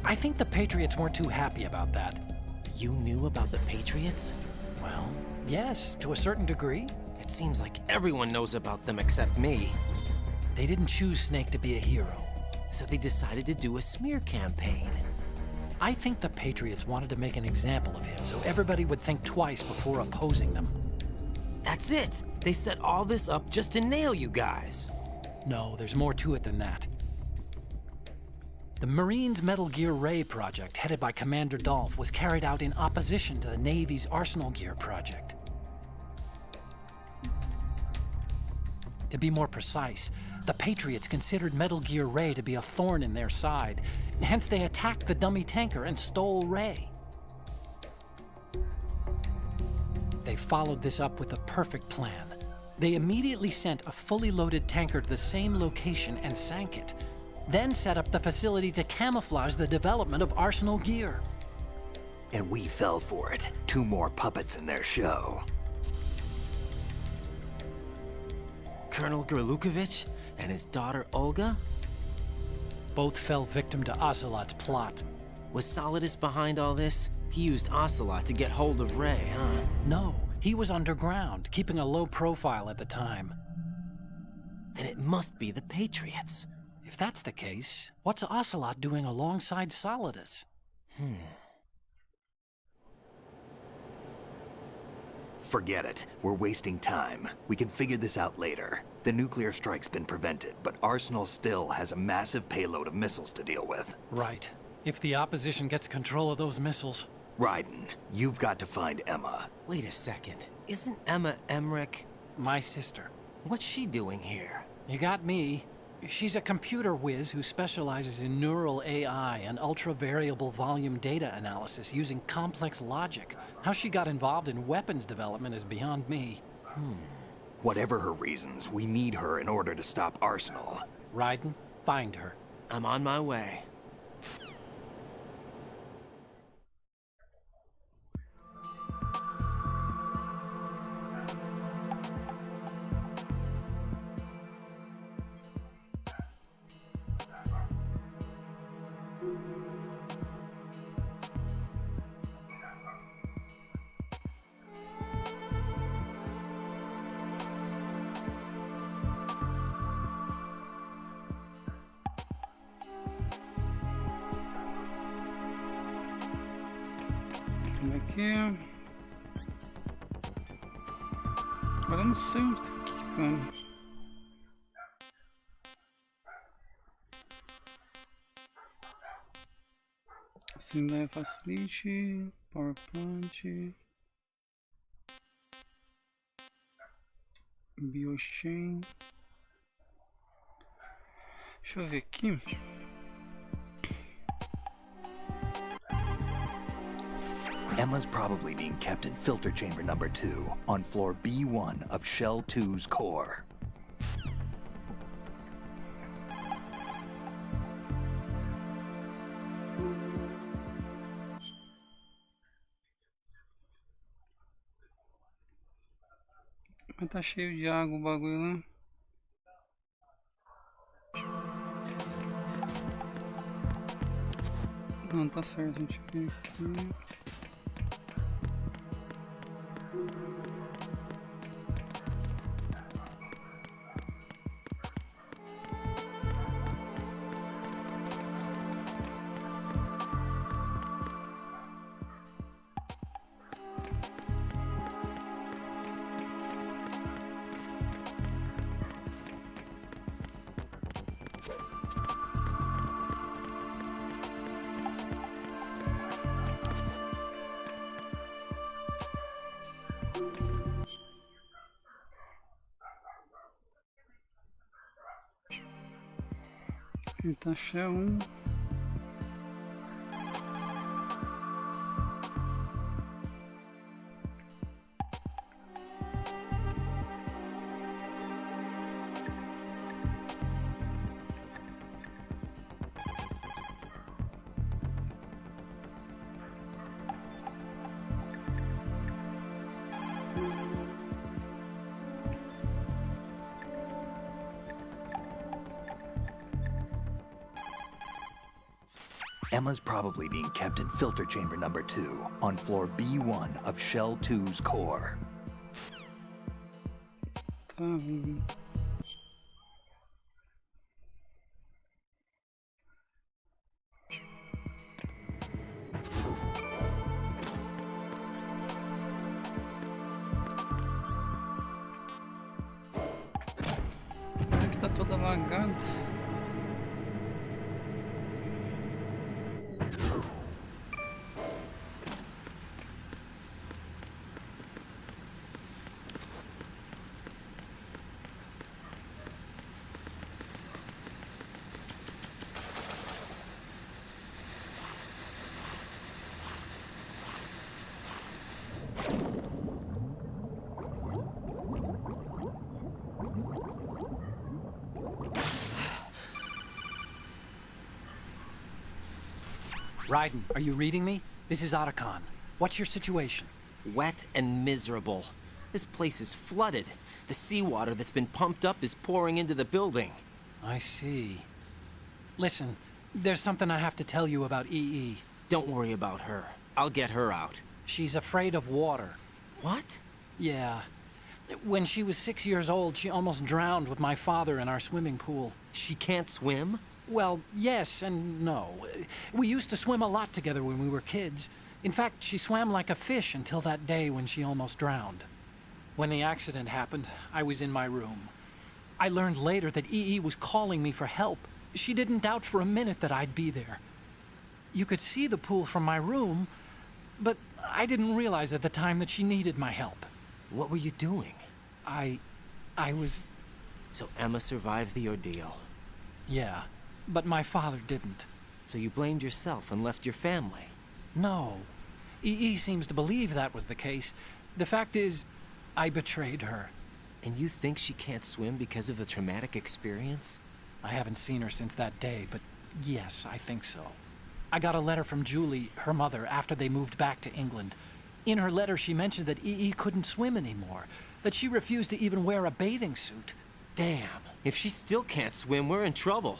I think the Patriots weren't too happy about that. You knew about the Patriots? Well, yes, to a certain degree. It seems like everyone knows about them except me. They didn't choose Snake to be a hero. So they decided to do a smear campaign. I think the Patriots wanted to make an example of him so everybody would think twice before opposing them. That's it! They set all this up just to nail you guys. No, there's more to it than that. The Marines' Metal Gear Ray project, headed by Commander Dolph, was carried out in opposition to the Navy's Arsenal Gear project. To be more precise, the Patriots considered Metal Gear Ray to be a thorn in their side. Hence, they attacked the dummy tanker and stole Ray. They followed this up with a perfect plan. They immediately sent a fully loaded tanker to the same location and sank it. Then set up the facility to camouflage the development of Arsenal Gear. And we fell for it. 2 more puppets in their show. Colonel Gerlukovich and his daughter Olga? Both fell victim to Ocelot's plot. Was Solidus behind all this? He used Ocelot to get hold of Ray, huh? No, he was underground, keeping a low profile at the time. Then it must be the Patriots. If that's the case, what's Ocelot doing alongside Solidus? Forget it. We're wasting time. We can figure this out later. The nuclear strike's been prevented, but Arsenal still has a massive payload of missiles to deal with. Right. If the opposition gets control of those missiles... Raiden, you've got to find Emma. Wait a second. Isn't Emma Emmerich... my sister? What's she doing here? You got me. She's a computer whiz who specializes in neural AI and ultra-variable volume data analysis using complex logic. How she got involved in weapons development is beyond me. Whatever her reasons, we need her in order to stop Arsenal. Raiden, find her. I'm on my way. Aqui. Agora eu não sei onde tá clicando. Assim daí facilite, PowerPoint, BioChain. Deixa eu ver aqui. Emma's probably being kept in filter chamber number 2 on floor B1 of Shell 2's core. Mas tá cheio de água o bagulho lá. Não, tá certo, a gente vem aqui. Então, Shell 1. Emma's probably being kept in filter chamber number 2 on floor B1 of Shell 2's core. obrigado. Raiden, are you reading me? This is Otacon. What's your situation? Wet and miserable. This place is flooded. The seawater that's been pumped up is pouring into the building. I see. Listen, there's something I have to tell you about EE. Don't worry about her. I'll get her out. She's afraid of water. What? Yeah. When she was 6 years old, she almost drowned with my father in our swimming pool. She can't swim? Well, yes and no. We used to swim a lot together when we were kids. In fact, she swam like a fish until that day when she almost drowned. When the accident happened, I was in my room. I learned later that EE was calling me for help. She didn't doubt for a minute that I'd be there. You could see the pool from my room, but I didn't realize at the time that she needed my help. What were you doing? I was... So Emma survived the ordeal? Yeah. But my father didn't. So you blamed yourself and left your family? No. EE seems to believe that was the case. The fact is, I betrayed her. And you think she can't swim because of the traumatic experience? I haven't seen her since that day, but yes, I think so. I got a letter from Julie, her mother, after they moved back to England. In her letter, she mentioned that EE couldn't swim anymore, that she refused to even wear a bathing suit. Damn, if she still can't swim, we're in trouble.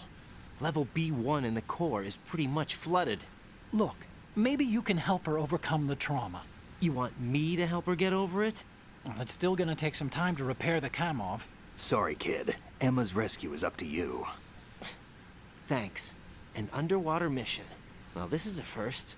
Level B1 in the core is pretty much flooded. Look, maybe you can help her overcome the trauma. You want me to help her get over it? Well, it's still gonna take some time to repair the Kamov. Sorry, kid. Emma's rescue is up to you. Thanks. An underwater mission. Well, this is a first.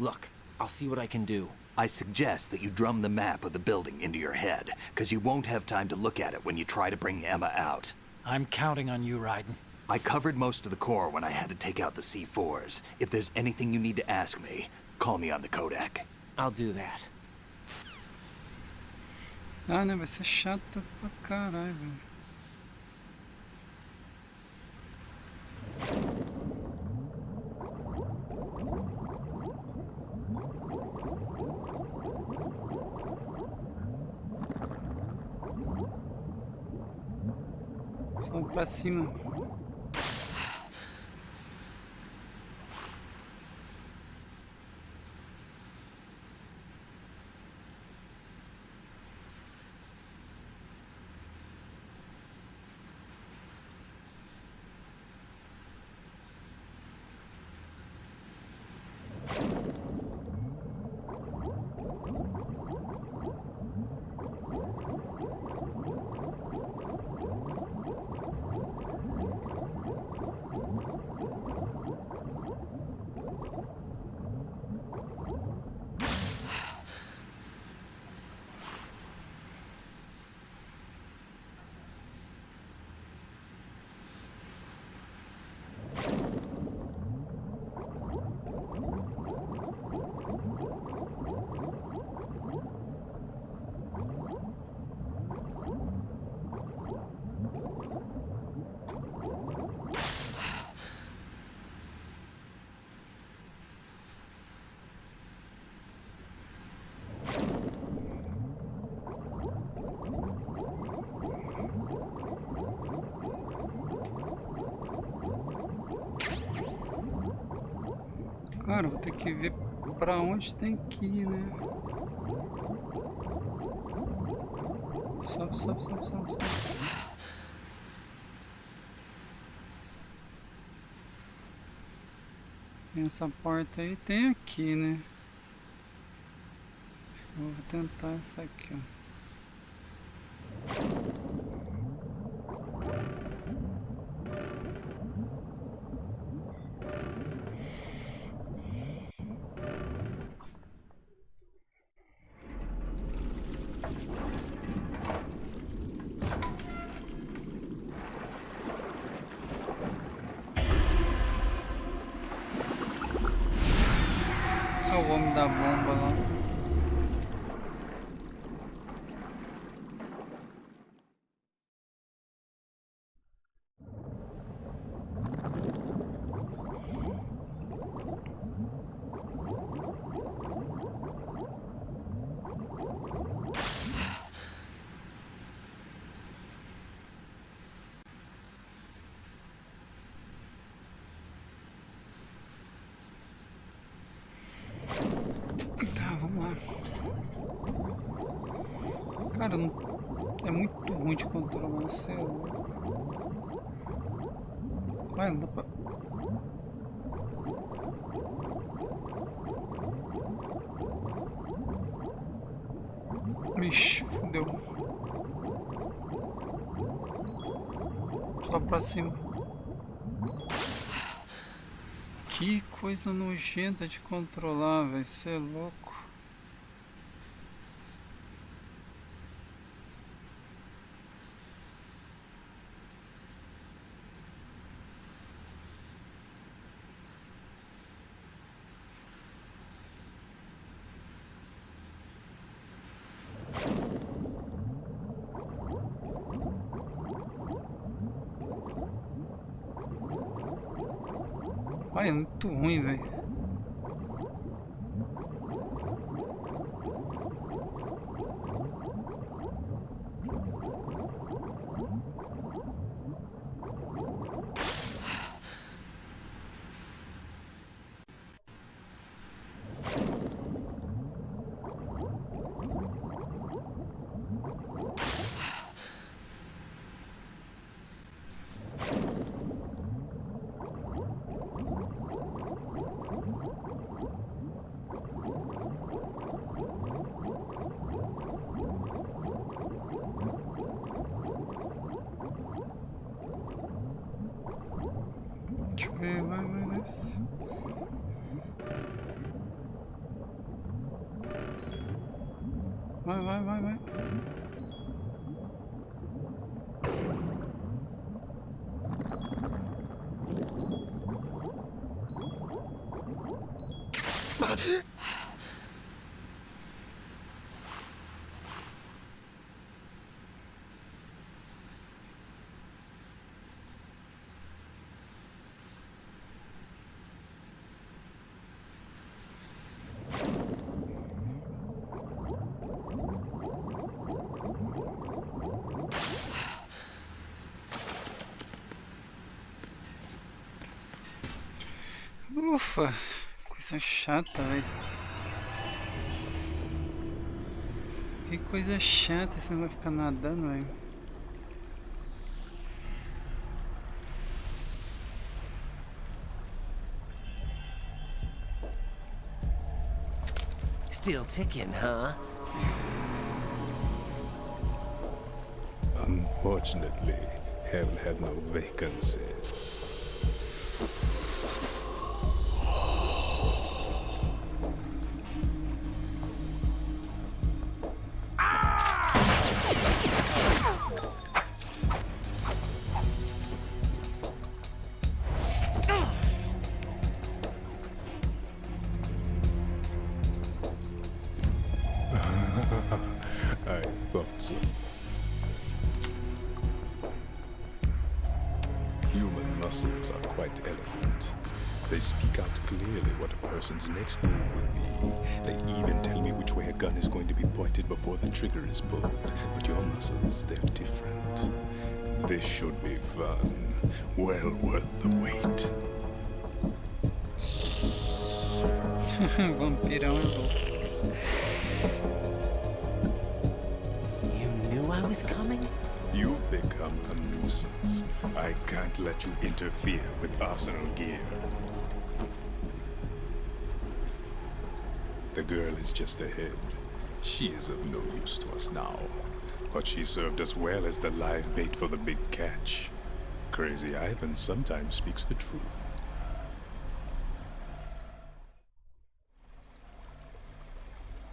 Look, I'll see what I can do. I suggest that you drum the map of the building into your head, because you won't have time to look at it when you try to bring Emma out. I'm counting on you, Raiden. I covered most of the core when I had to take out the C4s. If there's anything you need to ask me, call me on the Kodak. I'll do that. Ah, né? Vai ser chato pra caralho, Só pra cima. Cara, vou ter que ver pra onde tem que ir, né? Sobe, sobe, sobe, sobe, sobe. Tem essa porta aí, tem aqui, né? Eu vou tentar essa aqui, ó. o homem da bomba lá. Tá, vamos lá. Cara, não... é muito ruim de controlar, você é louco. Vai, não dá pra... Ixi, fudeu. Lá pra cima. Que coisa nojenta de controlar, velho. Você é louco. Ai, é muito ruim, velho. Deixa eu ver, vai nesse. Vai. Ufa, coisa chata, velho. Que coisa chata, você não vai ficar nadando, velho. Still ticking, huh? Unfortunately, hell had no vacancies. I thought so. Human muscles are quite eloquent. They speak out clearly what a person's next move will be. They even tell me which way a gun is going to be pointed before the trigger is pulled. But your muscles, they're different. This should be fun. Well worth the wait. Vampirão é louco. I was coming? You've become a nuisance. I can't let you interfere with arsenal gear. The girl is just ahead. She is of no use to us now. But she served us well as the live bait for the big catch. Crazy Ivan sometimes speaks the truth.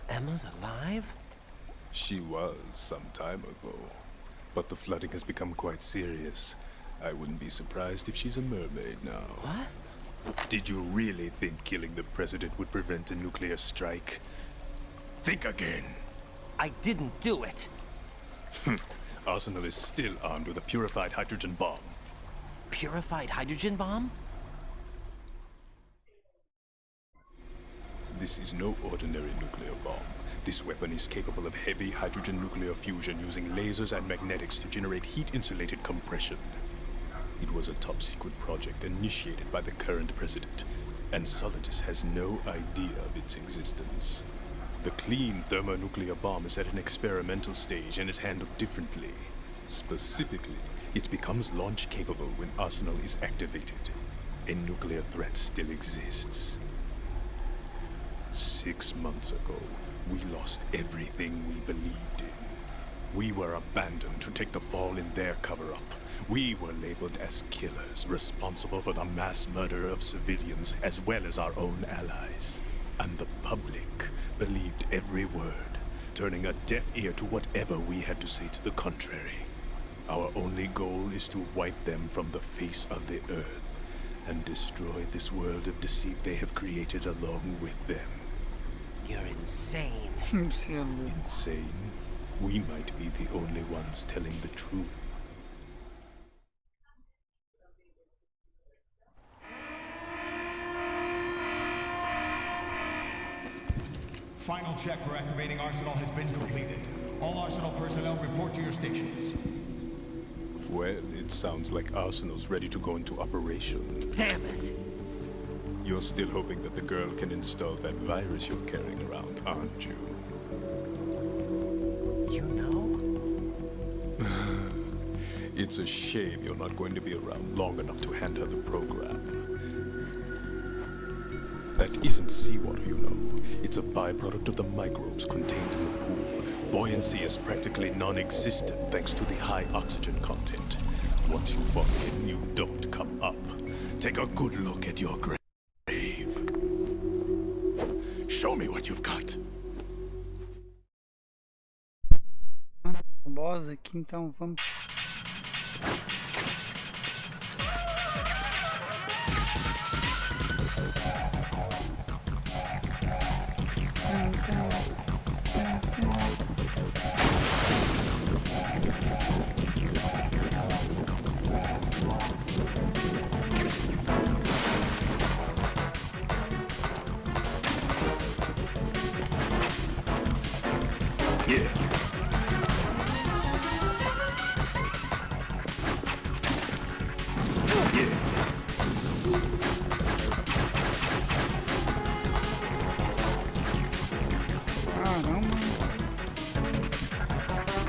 Emma's alive? She was some time ago, but the flooding has become quite serious. I wouldn't be surprised if she's a mermaid now. What? Did you really think killing the president would prevent a nuclear strike? Think again. I didn't do it. Arsenal is still armed with a purified hydrogen bomb. Purified hydrogen bomb? This is no ordinary nuclear bomb. This weapon is capable of heavy hydrogen nuclear fusion using lasers and magnetics to generate heat-insulated compression. It was a top-secret project initiated by the current president, and Solidus has no idea of its existence. The clean thermonuclear bomb is at an experimental stage and is handled differently. Specifically, it becomes launch-capable when Arsenal is activated. A nuclear threat still exists. 6 months ago, we lost everything we believed in. We were abandoned to take the fall in their cover-up. We were labeled as killers, responsible for the mass murder of civilians as well as our own allies. And the public believed every word, turning a deaf ear to whatever we had to say to the contrary. Our only goal is to wipe them from the face of the earth and destroy this world of deceit they have created along with them. You're insane. Insane? We might be the only ones telling the truth. Final check for activating Arsenal has been completed. All Arsenal personnel report to your stations. Well, it sounds like Arsenal's ready to go into operation. Damn it! You're still hoping that the girl can install that virus you're carrying around, aren't you? You know? It's a shame you're not going to be around long enough to hand her the program. That isn't seawater, you know. It's a byproduct of the microbes contained in the pool. Buoyancy is practically non-existent thanks to the high oxygen content. Once you fall in, you don't come up. Take a good look at your grave. Show me what you've got. Boss aqui, então vamos.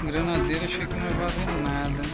Granadeira, achei que não ia valer nada.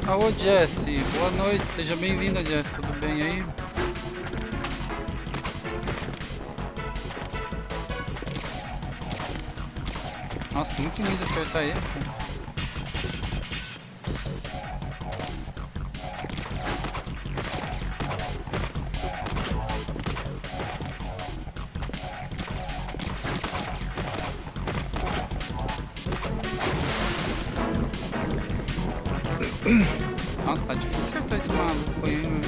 Alô Jesse, boa noite, seja bem-vinda Jesse, tudo bem aí? Nossa, muito lindo acertar ele, cara. Nossa, tá difícil acertar esse maluco aí, velho.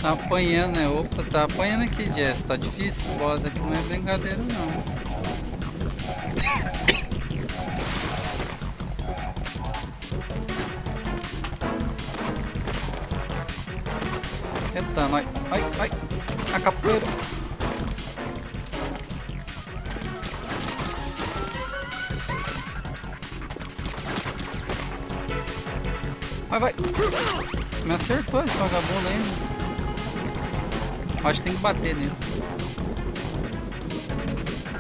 Tá apanhando, né? Opa, tá apanhando aqui, Jess. Tá difícil, boss aqui não é brincadeira, não. Eita, nós. Ai, a capoeira. Vai. Me acertou esse vagabundo aí. Acho que tem que bater nele.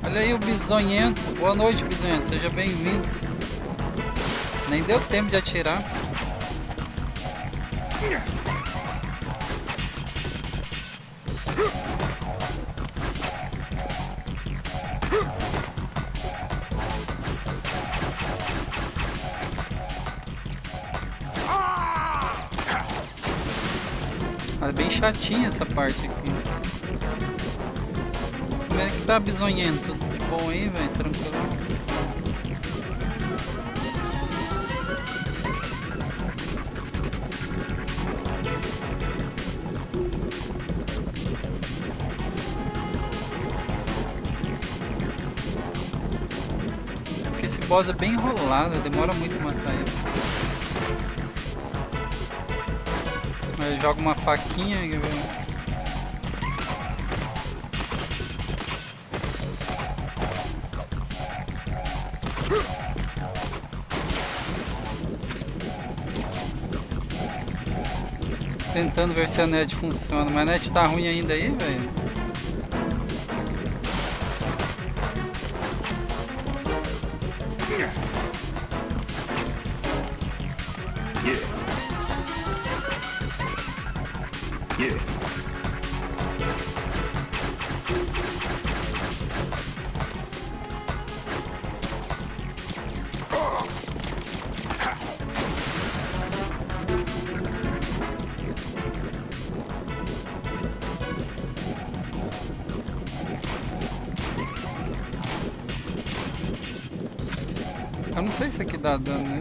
Olha aí o bisonhento. Boa noite, bisonhento. Seja bem-vindo. Nem deu tempo de atirar. É bem chatinha essa parte aqui. Como é que tá, bisonhento? Tudo bom aí, velho? Tranquilo. Porque esse boss é bem enrolado, demora muito pra matar ele. Eu jogo uma faquinha e tentando ver se a net funciona, mas a net tá ruim ainda aí, velho. Eu não sei se aqui dá dano, né?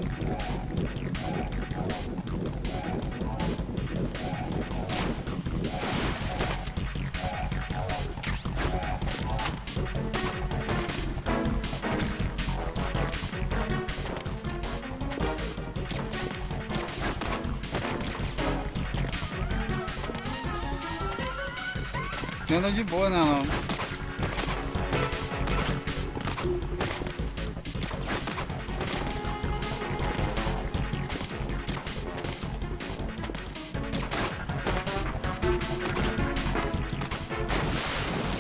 Não anda de boa, não.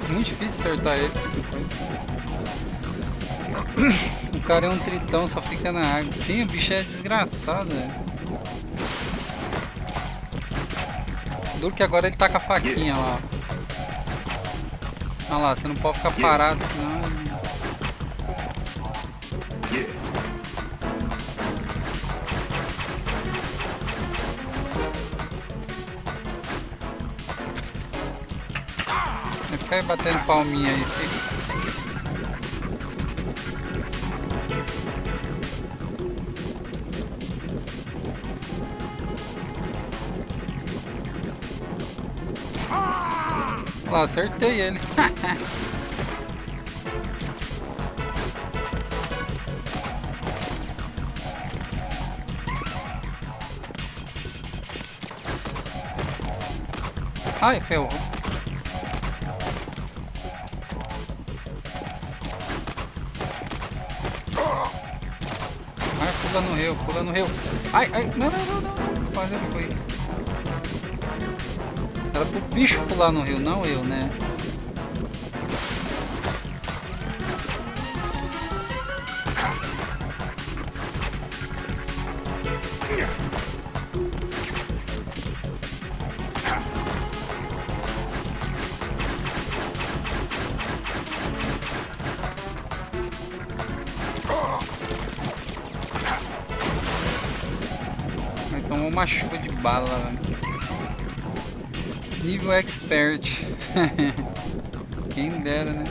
Muito difícil acertar ele. O cara é um tritão, só fica na água. Sim, o bicho é desgraçado, velho. Duro que agora ele tá com a faquinha lá. Olha lá, você não pode ficar parado, senão... Vai ficar aí batendo palminha aí, filho. Olha lá, acertei ele. Ai, ferrou. Ai, pula no rio. Ai, não. Quase foi. Era pro bicho pular no rio, não eu, né? uma chuva de bala, velho. Nível expert. Quem dera, né?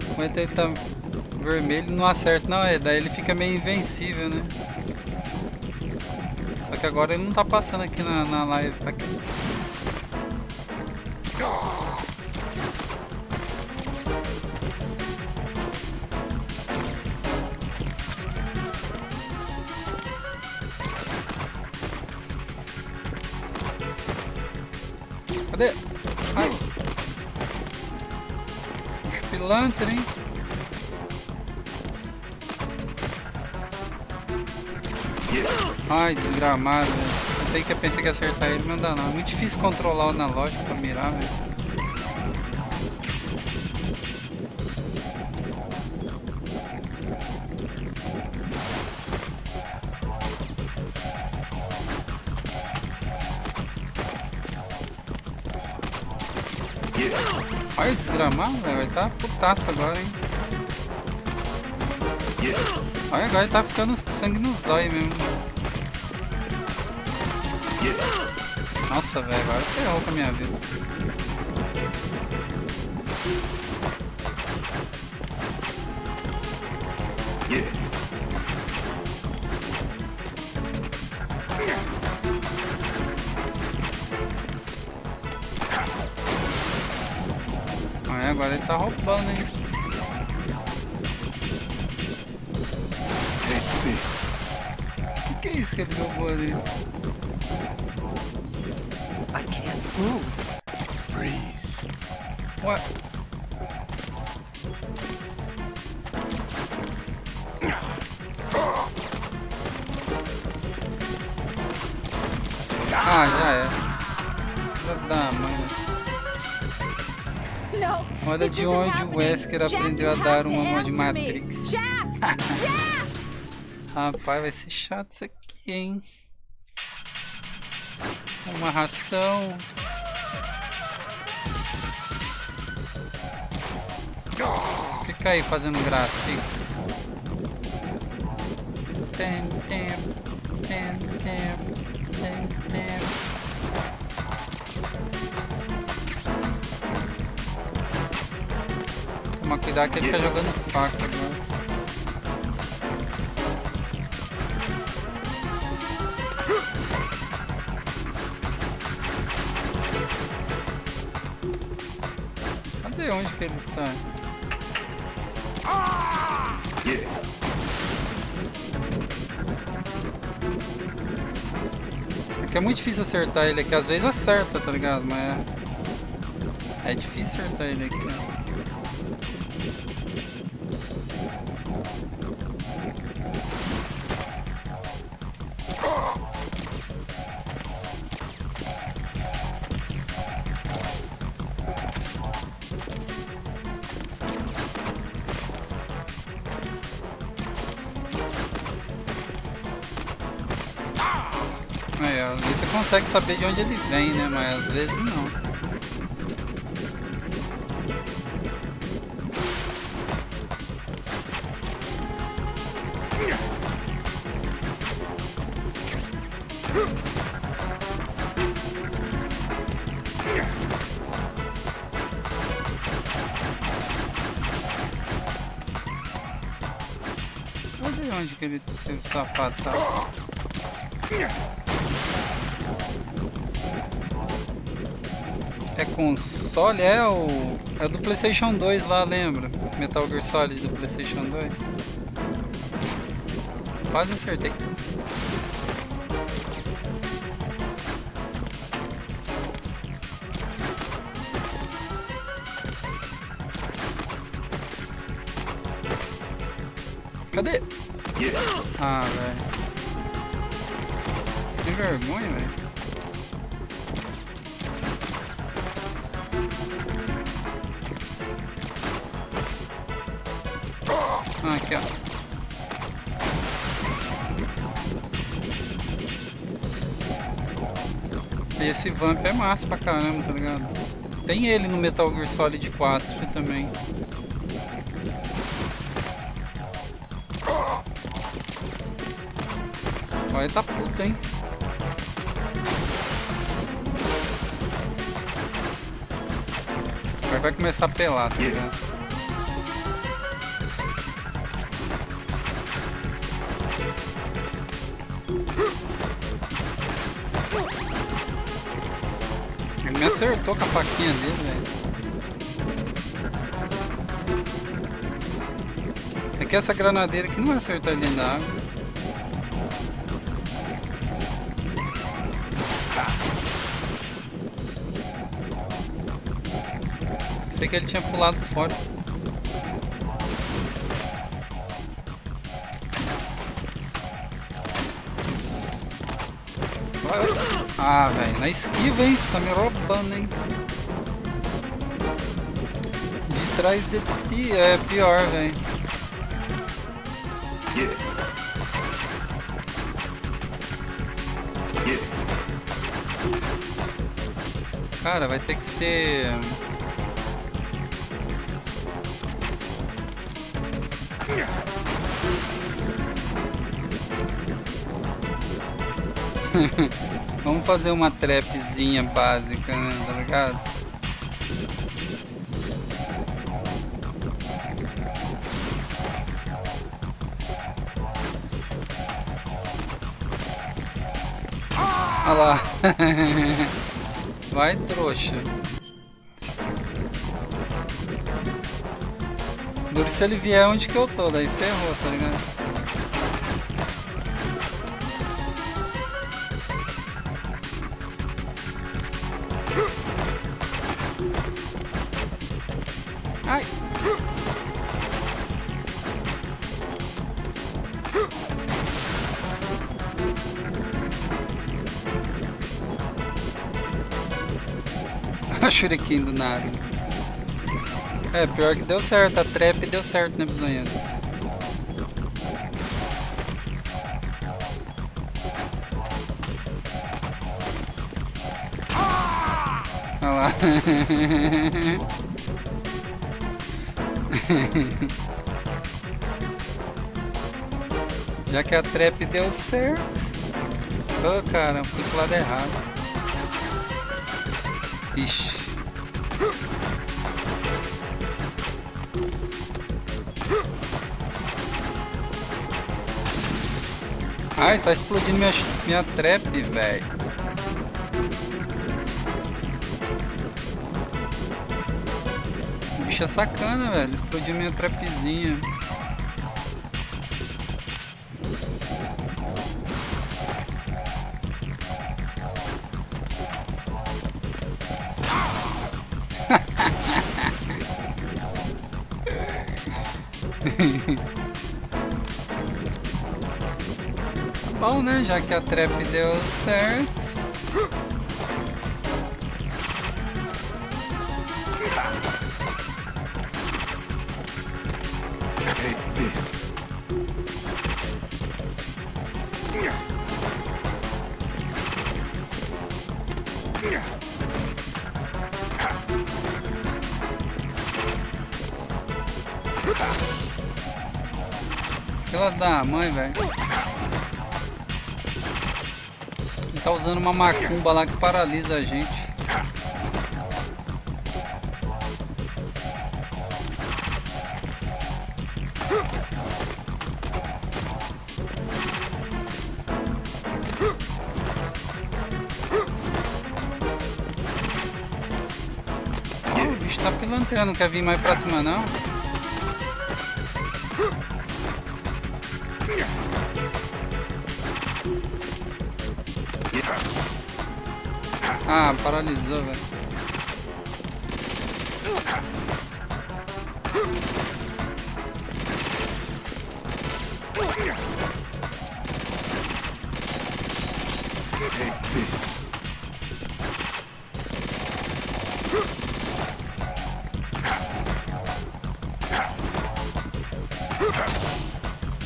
Enquanto ele tá vermelho não acerta, não, daí ele fica meio invencível, né? Só que agora ele não tá passando aqui na live. Aqui. Cadê? Ai. Pilantra, hein? Ai, desgramado, velho. Até que eu pensei que ia acertar ele, não dá não. É muito difícil controlar o analógico pra mirar, velho. Olha, desgramado, velho. Vai tá putaço agora, hein? Olha, agora ele tá ficando sangue nos olhos mesmo. Nossa, velho, agora ferrou com a minha vida. Olha, agora ele tá roubando, hein? Que é isso que ele jogou ali? I can't move. Freeze. What? Ah, já é. Já dá, mano. Olha de onde o Wesker aprendeu a dar uma mão de Matrix. Rapaz, vai ser chato isso aqui, hein? Uma ração. Fica aí fazendo graça, fica. Toma cuidado que ele fica jogando faca agora. Cadê onde que ele tá? É que é muito difícil acertar ele aqui, às vezes acerta, tá ligado? Mas é difícil acertar ele aqui, né? Às vezes você consegue saber de onde ele vem, né? Mas às vezes não. Cadê onde que ele tem o sapato? Tá? É console? É do PlayStation 2 lá, lembra? Metal Gear Solid do PlayStation 2. Quase acertei. Cadê? Ah, velho. Sem vergonha, velho. Ah, aqui, ó. Esse Vamp é massa pra caramba, tá ligado? Tem ele no Metal Gear Solid 4 também. Olha, ele tá puto, hein? Agora vai começar a pelar, tá ligado? Ele me acertou com a faquinha dele, velho. É que essa granadeira aqui não vai acertar ele dentro da água. Sei que ele tinha pulado fora. Ah, velho, na esquiva, hein? Você tá me roubando, hein? De trás de ti é pior, velho. Cara, vai ter que ser... Vamos fazer uma trapzinha básica, né? Tá ligado? Olha lá. Vai, trouxa. Duro se ele vier onde que eu tô, daí ferrou, tá ligado? Ai! A shuriken do nada. É, pior que deu certo, a trap deu certo, né, bizonhento? Olha lá. Já que a trap deu certo. Oh, cara, fui pro lado errado. Ixi. Ai, tá explodindo minha trap, velho. O bicho é sacana, velho. Explodiu minha trapzinha. Bom, né? Já que a trap deu certo. Fila da mãe, velho. Ele tá usando uma macumba lá que paralisa a gente. O bicho tá pilantrando, não quer vir mais pra cima não? Ah, paralisou, velho.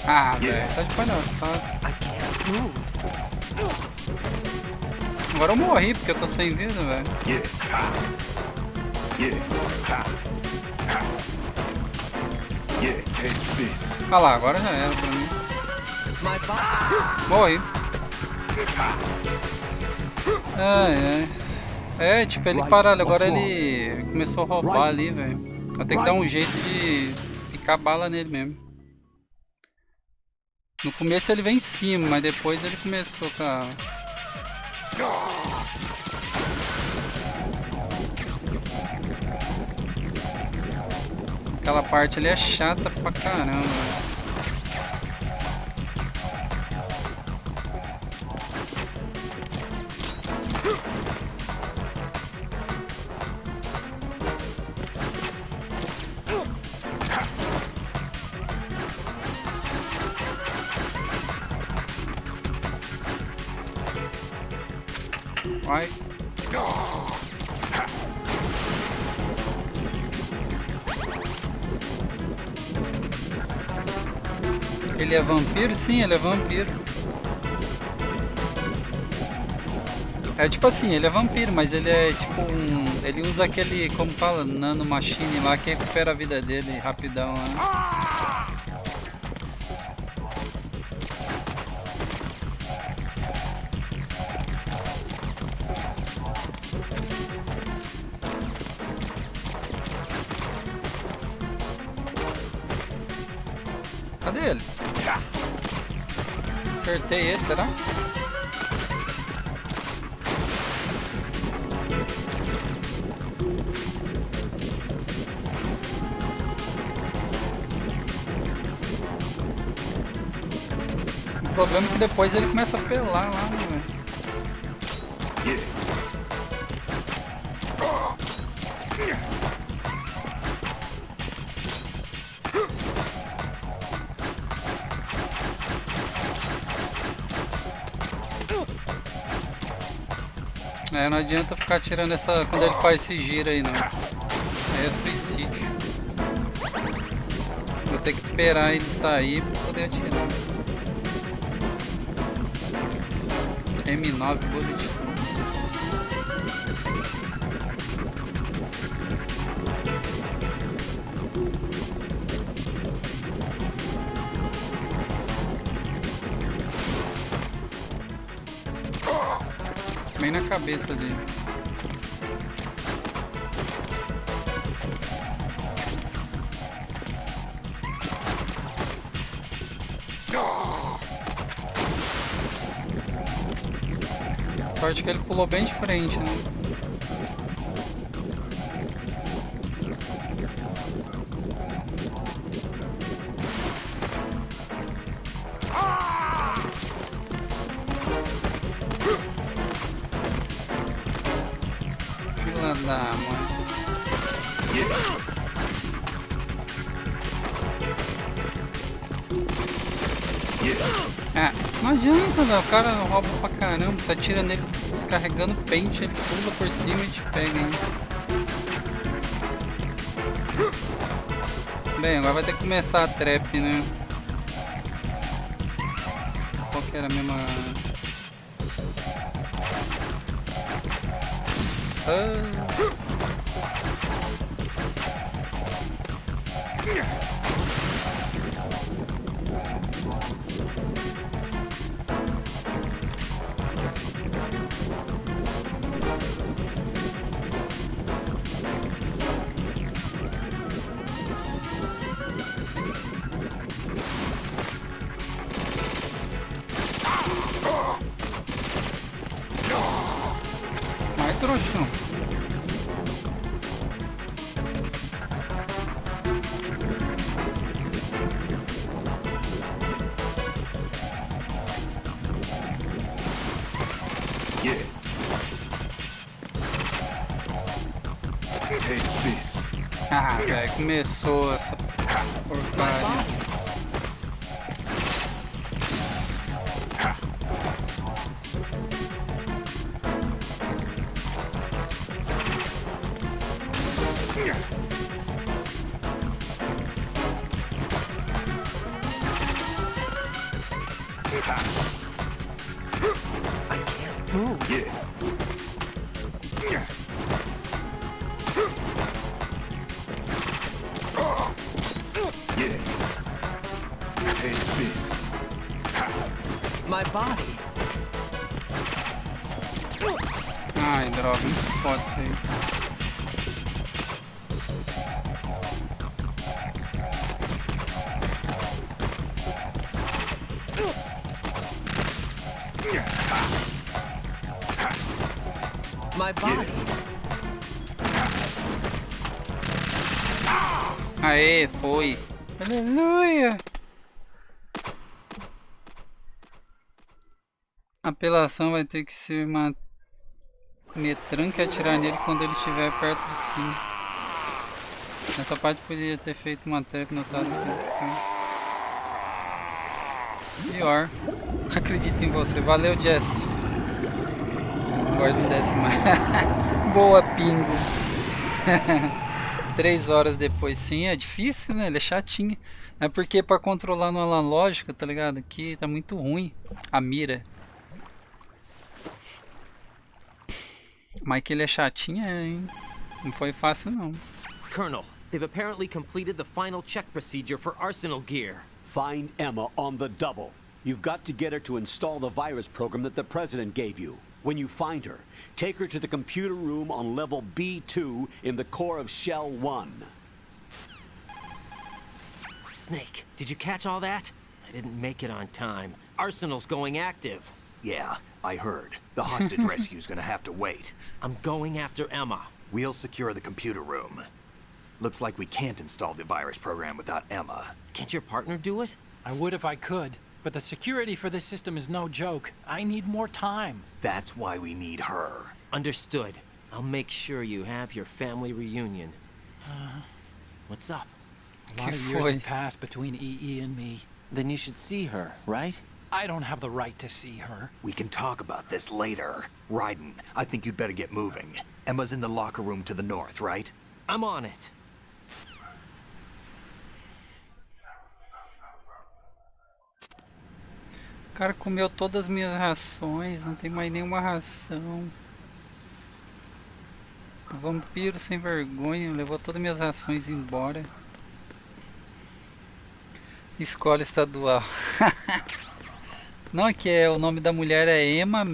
Ah, velho, tá de palhaçada. Agora eu morri porque eu tô sem vida, velho. Ah lá, agora já era pra mim. Morri. Ai, ai. É, tipo, ele parou, agora ele começou a roubar ali, velho. Vai ter que dar um jeito de picar bala nele mesmo. No começo ele vem em cima, mas depois ele começou com a... Aquela parte ali é chata pra caramba. Vai. Ele é vampiro? Sim, ele é vampiro. É tipo assim, ele é vampiro, mas ele é tipo um... Ele usa aquele, como fala, nanomachine lá, que recupera a vida dele rapidão lá. Cadê ele? Acertei ele, será? O problema é que depois ele começa a pelar lá, né, velho? É, não adianta ficar tirando essa quando ele faz esse giro aí, não. É suicídio. Vou ter que esperar ele sair pra poder atirar. M9 bullet. Bem na cabeça dele. Sorte que ele pulou bem de frente, né? Fila da mãe. Ah, não adianta, né? O cara rouba pra caramba, você atira nele descarregando pente, ele pula por cima e te pega, hein? Bem, agora vai ter que começar a trap, né? Qual que era a mesma... Vai, trouxão. Ah, velho, começou essa porcaria. I can't move. Taste this. My body. Ai, droga, muito foda isso aí. My body. Aê, foi. Aleluia. A apelação vai ter que ser uma metranca e atirar nele quando ele estiver perto de cima. Nessa parte poderia ter feito uma tecla notada. Pior. Acredito em você. Valeu, Jesse. Agora não desce mais. Boa, Pingo. 3 horas depois, sim, é difícil, né? Ele é chatinho. É porque pra controlar no analógico, tá ligado? Aqui tá muito ruim a mira. Mas que ele é chatinho, hein? Não foi fácil, não. Colonel, they've apparently completed the final check procedure for arsenal gear. Find Emma on the double. You've got to get her to install the virus program that the President gave you. When you find her, take her to the computer room on level B2 in the core of Shell 1. Snake, did you catch all that? I didn't make it on time. Arsenal's going active. Yeah, I heard. The hostage rescue's gonna have to wait. I'm going after Emma. We'll secure the computer room. Looks like we can't install the virus program without Emma. Can't your partner do it? I would if I could, but the security for this system is no joke. I need more time. That's why we need her. Understood. I'll make sure you have your family reunion. What's up? A lot of years have passed between EE and me. Then you should see her, right? I don't have the right to see her. We can talk about this later. Raiden, I think you'd better get moving. Emma's in the locker room to the north, right? I'm on it. O cara comeu todas as minhas rações, não tem mais nenhuma ração. O vampiro sem vergonha levou todas as minhas rações embora. Escola estadual. Não, é que o nome da mulher é Emma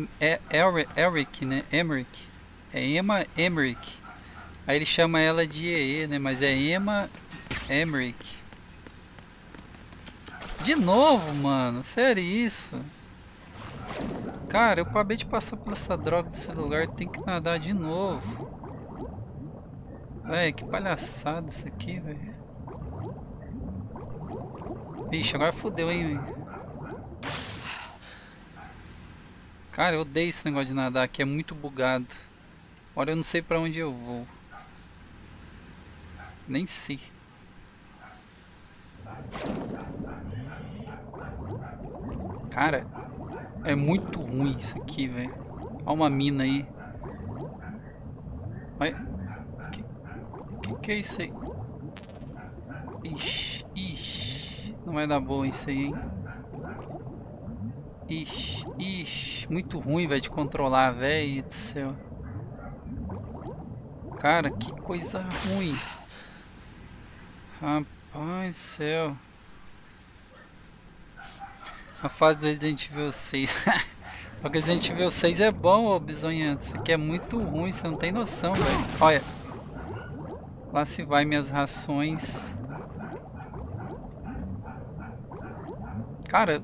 Eric, né? Emmerich. É Emma Emmerich. Aí ele chama ela de EE, né? Mas é Emma Emmerich. De novo, mano. Sério isso? Cara, eu acabei de passar por essa droga desse lugar. Tem que nadar de novo. Véi, que palhaçada isso aqui, velho. Vixe, agora fodeu, hein, velho. Cara, eu odeio esse negócio de nadar aqui. É muito bugado. Olha, eu não sei pra onde eu vou. Nem sei. Cara, é muito ruim isso aqui, velho. Olha uma mina aí. Olha. Que é isso aí? Ixi. Não vai dar boa isso aí, hein? Ixi. Muito ruim, velho, de controlar, velho do céu. Cara, que coisa ruim. Rapaz do céu. A fase do Resident Evil 6. O Resident Evil 6 é bom, ô bisonhento. Isso aqui é muito ruim, você não tem noção, velho. Olha. Lá se vai minhas rações. Cara.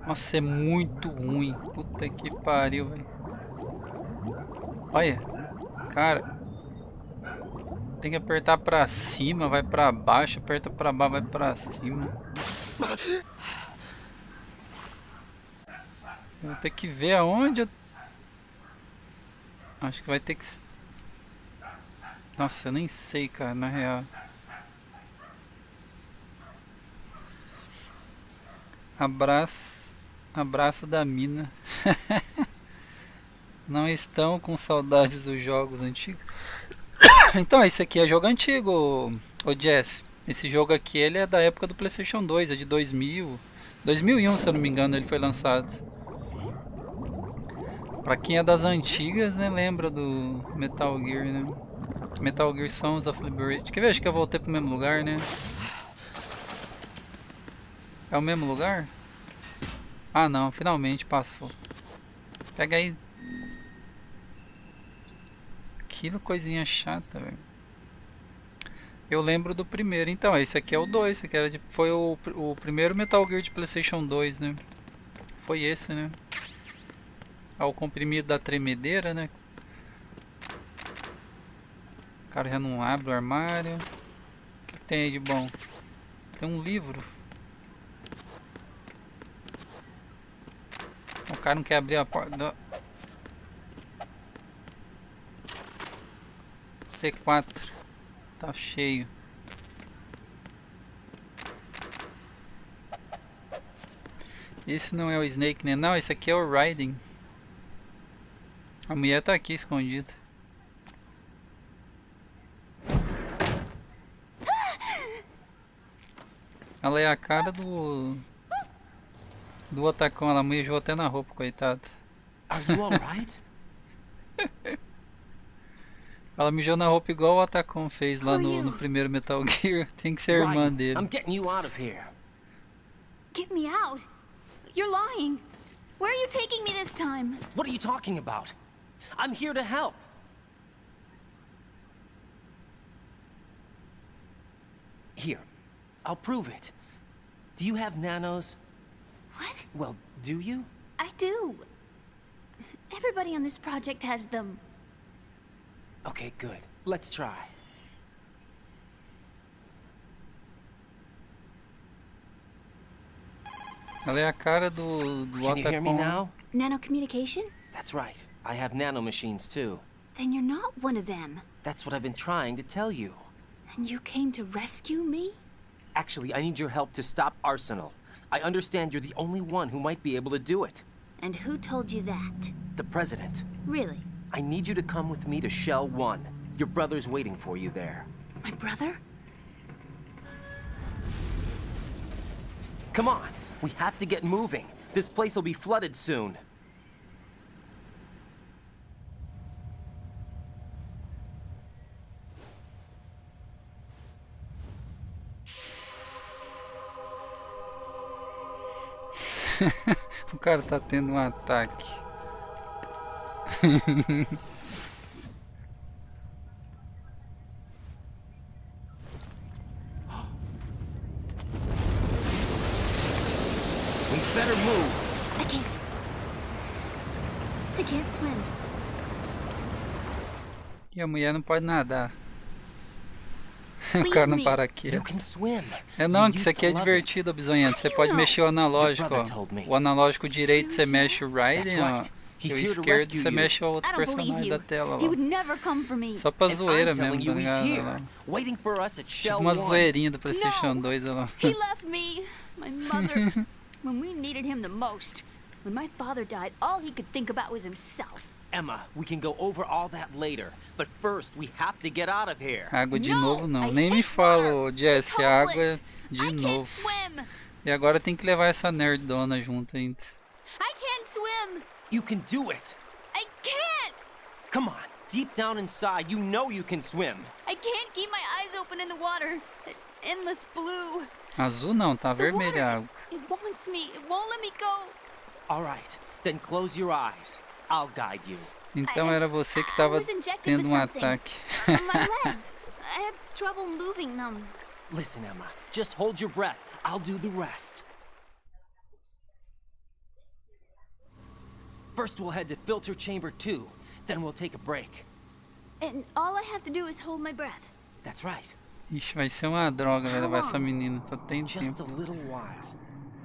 Nossa, é muito ruim. Puta que pariu, velho. Olha. Cara. Tem que apertar pra cima, vai pra baixo. Aperta pra baixo, vai pra cima. Vou ter que ver aonde eu... Acho que vai ter que... Nossa, eu nem sei, cara, na real. Abraço da mina. Não estão com saudades dos jogos antigos? Então, esse aqui é jogo antigo, ô Jess. Esse jogo aqui, ele é da época do PlayStation 2, é de 2000. 2001, se eu não me engano, ele foi lançado. Pra quem é das antigas, né, lembra do Metal Gear, né? Metal Gear Sons of Liberation. Quer ver? Acho que eu voltei pro mesmo lugar, né? É o mesmo lugar? Ah, não, finalmente passou. Pega aí. Que coisinha chata, velho. Eu lembro do primeiro. Então, esse aqui é o 2. Esse aqui era foi o primeiro Metal Gear de PlayStation 2, né? Foi esse, né? Ah, o comprimido da tremedeira, né? O cara já não abre o armário. O que tem aí de bom? Tem um livro. O cara não quer abrir a porta. C4. Tá cheio. Esse não é o Snake, né? Não, esse aqui é o Raiden. A mulher tá aqui escondida. Ela é a cara do atacão. Ela mijou até na roupa, coitada. Are you alright? Ela mijou na roupa igual o Atacon fez lá no primeiro Metal Gear. Tem que ser a irmã dele. I'm getting you out of here. Get me out? You're lying. Where are you taking me this time? What are you talking about? I'm here to help. Here, I'll prove it. Do you have nanos? What? Well, do you? I do. Everybody on this project has them. Okay, good. Let's try. Ela é a cara do Can you hear me Atacon. now? Nanocommunication? That's right. I have nanomachines too. Then you're not one of them. That's what I've been trying to tell you. And you came to rescue me? Actually, I need your help to stop Arsenal. I understand you're the only one who might be able to do it. And who told you that? The President. Really? I need you to come with me to Shell 1. Your brother's waiting for you there. My brother? Come on! We have to get moving. This place will be flooded soon. O cara tá tendo um ataque. We better move. I can't swim. E a mulher não pode nadar. O cara não para aqui. É não, que isso aqui é divertido, bisonhento. Você pode mexer o analógico, ó. O analógico direito você mexe o Raiden, ó. E o esquerdo você mexe o outro personagem da tela, ó. Só pra zoeira mesmo, tá ligado? Tipo uma zoeirinha do PlayStation 2, ó. He left me, my mother, when we needed him the most. When my father died, all he could think about was himself. Emma, we can go over all that later. But first, we have to get out of here. Água de novo não. Nem me fala, Jesse, água de novo. E agora tem que levar essa nerdona junto ainda. I can't swim. You can do it. I can't. Come on. Deep down inside, you know you can swim. I can't keep my eyes open in the water. Endless blue. Azul não, tá vermelha a água. It wants me. It won't let me go. All right. Then close your eyes. I'll guide you. Então era você que estava tendo um ataque. My legs. I have trouble moving them. Listen, Emma. Just hold your breath. I'll do the rest. First, we'll head to filter chamber 2. Then we'll take a break. And all I have to do is hold my breath. That's right. Ixi, vai ser uma droga vai levar essa menina. Só tem Just tempo. a little while.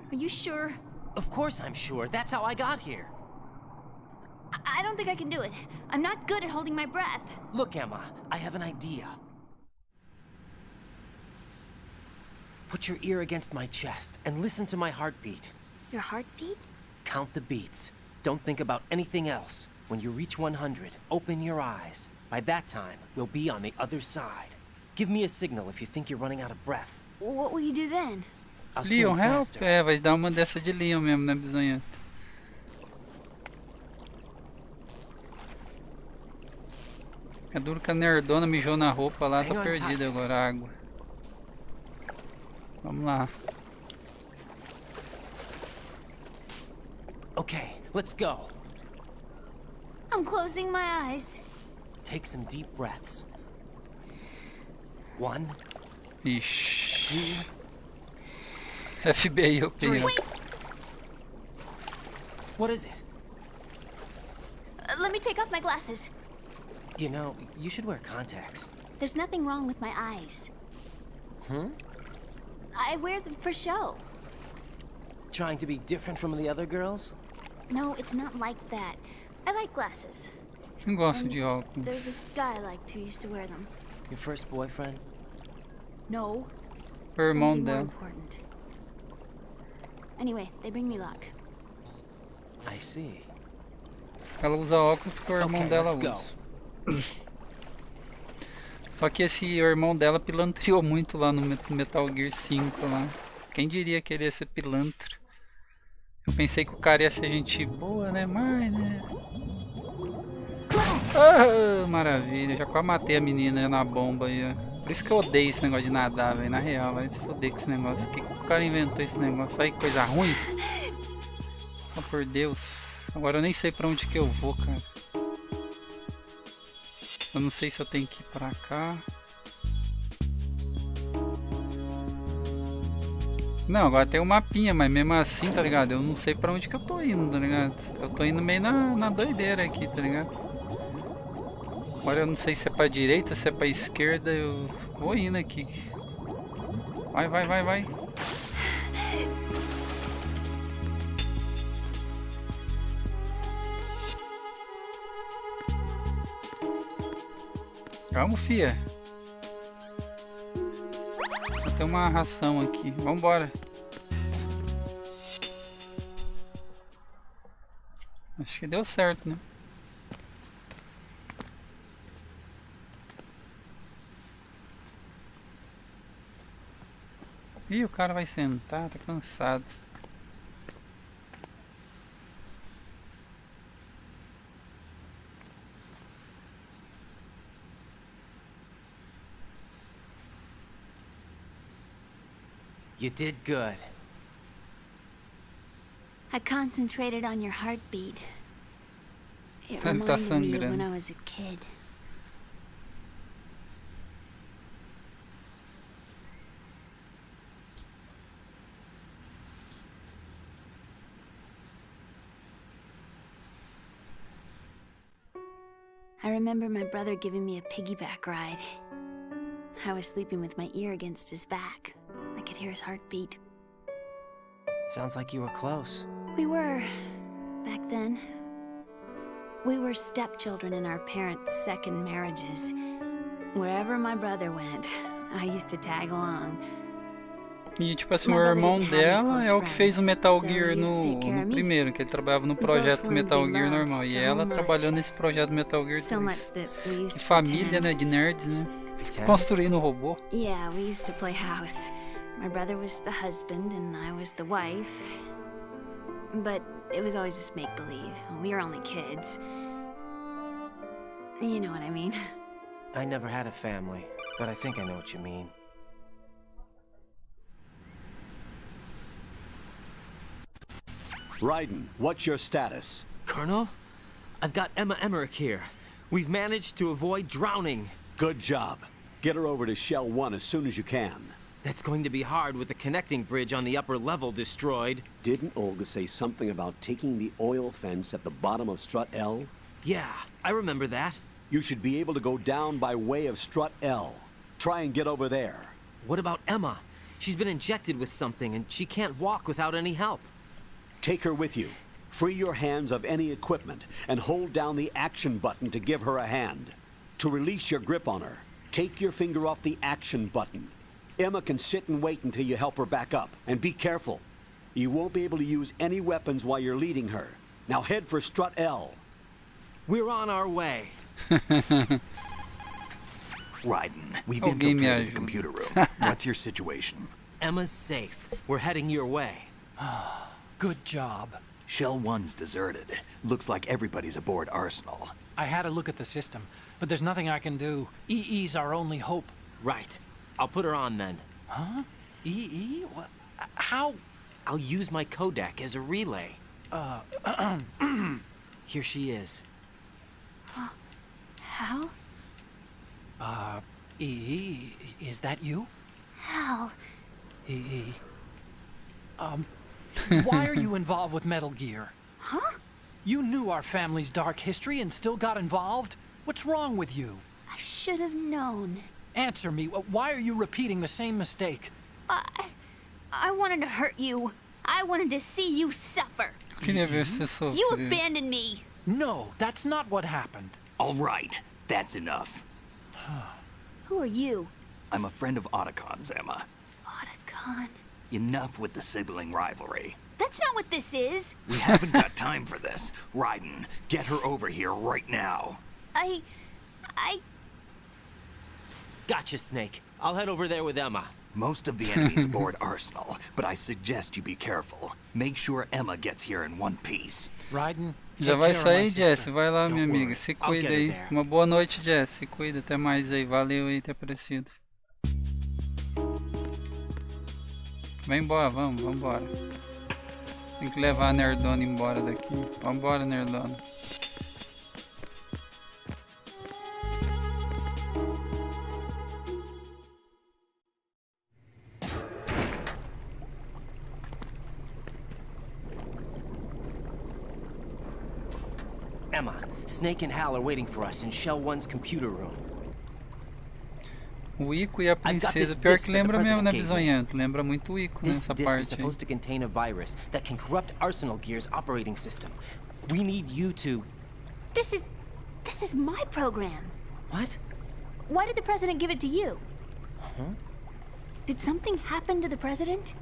Are you sure? Of course I'm sure. That's how I got here. I don't think I can do it. I'm not good at holding my breath. Look, Emma, I have an idea. Put your ear against my chest and listen to my heartbeat. Your heartbeat? Count the beats. Don't think about anything else. When you reach 100, open your eyes. By that time, we'll be on the other side. Give me a signal if you think you're running out of breath. What will you do then? I'll swim Leon, help! faster. É, vai dar uma dessa de Leon mesmo, né, bisonhento? É duro que a nerdona mijou na roupa lá, tá perdida agora a água. Vamos lá. Okay, let's go. I'm closing my eyes. Take some deep breaths. 1, Ixi. 2, FBI opinião. What is it? Let me take off my glasses. You know, you should wear contacts. There's nothing wrong with my eyes. I wear them for show. Trying to be different from the other girls? No, it's not like that. I like glasses. Não gosto de óculos. There's this guy I liked who used to wear them. Your first boyfriend? No. O irmão Something more dela. important. Anyway, they bring me luck. I see. Ela usa óculos porque o irmão Okay, dela let's go. usa. Só que esse irmão dela pilantriou muito lá no Metal Gear 5 lá. Quem diria que ele ia ser pilantra? Eu pensei que o cara ia ser gente boa, né? Mas, né? Ah, maravilha, já quase matei a menina na bomba aí, ó. Por isso que eu odeio esse negócio de nadar, velho. Na real, vai se foder com esse negócio. Por que o cara inventou esse negócio? Aí, coisa ruim. Oh, por Deus. Agora eu nem sei pra onde que eu vou, cara. Eu não sei se eu tenho que ir pra cá. Não, agora tem um mapinha, mas mesmo assim, tá ligado? Eu não sei pra onde que eu tô indo, tá ligado? Eu tô indo meio na doideira aqui, tá ligado? Agora eu não sei se é pra direita, se é pra esquerda, eu vou indo aqui. Vai, vai, vai, vai. Vamos, fia. Só tem uma ração aqui. Vambora. Acho que deu certo, né? Ih, o cara vai sentar, tá cansado. You did good. I concentrated on your heartbeat. It Tá reminded me of sangrando. when I was a kid. I remember my brother giving me a piggyback ride. I was sleeping with my ear against his back. I could hear his heartbeat. Sounds like you were close. We were, back then. We were stepchildren in our parents' second marriages. Wherever my brother went, I used to tag along. E tipo assim, o irmão dela é o que fez o Metal Gear no primeiro, que ele trabalhava no projeto Metal Gear normal. E ela trabalhou nesse projeto Metal Gear 3. Que família, né, de nerds, né? Construindo robô. Yeah, we used to play house. My brother was the husband and I was the wife. But it was always just make-believe. We were only kids. You know what I mean. I never had a family, but I think I know what you mean. Raiden, what's your status? Colonel, I've got Emma Emmerich here. We've managed to avoid drowning. Good job. Get her over to Shell 1 as soon as you can. That's going to be hard with the connecting bridge on the upper level destroyed. Didn't Olga say something about taking the oil fence at the bottom of Strut L? Yeah, I remember that. You should be able to go down by way of Strut L. Try and get over there. What about Emma? She's been injected with something and she can't walk without any help. Take her with you. Free your hands of any equipment and hold down the action button to give her a hand. To release your grip on her, take your finger off the action button. Emma can sit and wait until you help her back up. And be careful. You won't be able to use any weapons while you're leading her. Now head for Strut L. We're on our way. Raiden, we've infiltrated the computer room. What's your situation? Emma's safe. We're heading your way. Good job. Shell 1's deserted. Looks like everybody's aboard Arsenal. I had a look at the system, but there's nothing I can do. EE's our only hope. Right. I'll put her on then. Huh? EE? What? How? I'll use my Kodak as a relay. Here she is. Hal? Is that you? Hal. Why are you involved with Metal Gear? Huh? You knew our family's dark history and still got involved? What's wrong with you? I should have known. Answer me. Why are you repeating the same mistake? I wanted to hurt you. I wanted to see you suffer. Queria ver você sofrer. You abandoned me. No, that's not what happened. All right, that's enough. Who are you? I'm a friend of Otacon's, Emma. Otacon. Enough with the sibling rivalry. That's not what this is. We haven't got time for this. Raiden, get her over here right now. I... Gotcha, Snake. I'll head over there with Emma. Most of the enemies board Arsenal, but I suggest you be careful. Make sure Emma gets here in one piece. Raiden, já vai sair, Jess. Vai lá, minha amiga. Se cuida aí. Uma boa noite, Jess. Se cuida. Até mais aí. Valeu aí ter aparecido. Vai embora, vamos embora. Tem que levar a Nerdona embora daqui. Vambora, Nerdona. Emma, Snake and Hal are waiting for us in Shell 1's computer room. O Ico e a princesa, pior que lembra mesmo, né, Bisonhento? Lembra muito o Ico nessa parte. This disk is supposed to contain a virus that can corrupt Arsenal Gear's operating system. We need you to... This is my program. What? Why did the president give it to you? Huh? Did something happen to the president?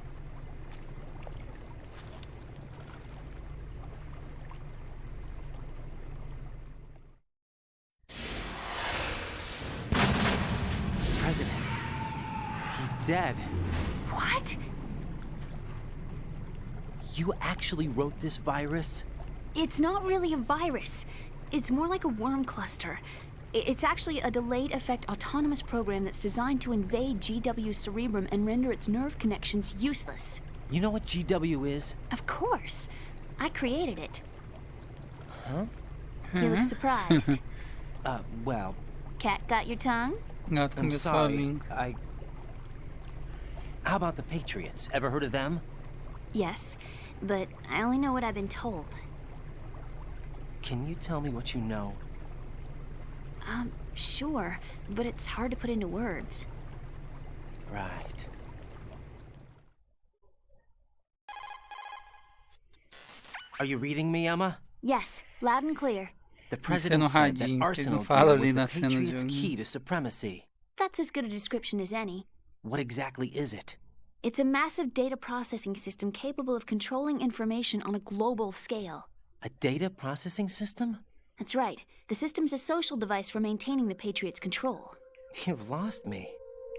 Dead. What? You actually wrote this virus? It's not really a virus. It's more like a worm cluster. It's actually a delayed effect autonomous program that's designed to invade GW's cerebrum and render its nerve connections useless. You know what GW is? Of course. I created it. Huh? You look surprised. Well... Cat got your tongue? I'm sorry. How about the Patriots? Ever heard of them? Yes, but I only know what I've been told. Can you tell me what you know? Sure, but it's hard to put into words. Right. Are you reading me, Emma? Yes, loud and clear. The president said that Arsenal Gear was the Patriots' key to supremacy. That's as good a description as any. What exactly is it? It's a massive data processing system capable of controlling information on a global scale. A data processing system? That's right. The system's a social device for maintaining the Patriots' control. You've lost me.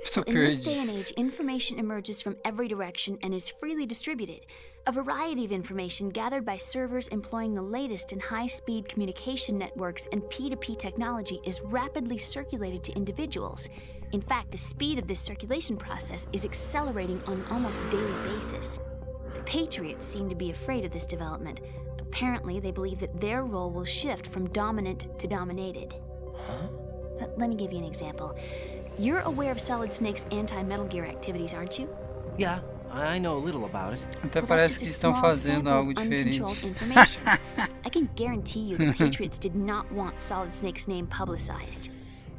So in this day and age, information emerges from every direction and is freely distributed. A variety of information gathered by servers employing the latest in high-speed communication networks and P2P technology is rapidly circulated to individuals. In fact, the speed of this circulation process is accelerating on an almost daily basis. The Patriots seem to be afraid of this development. Apparently, they believe that their role will shift from dominant to dominated. Huh? Let me give you an example. You're aware of Solid Snake's anti-Metal Gear activities, aren't you? Yeah, I know a little about it. Até parece que estão fazendo algo diferente. I can guarantee you the Patriots did not want Solid Snake's name publicized.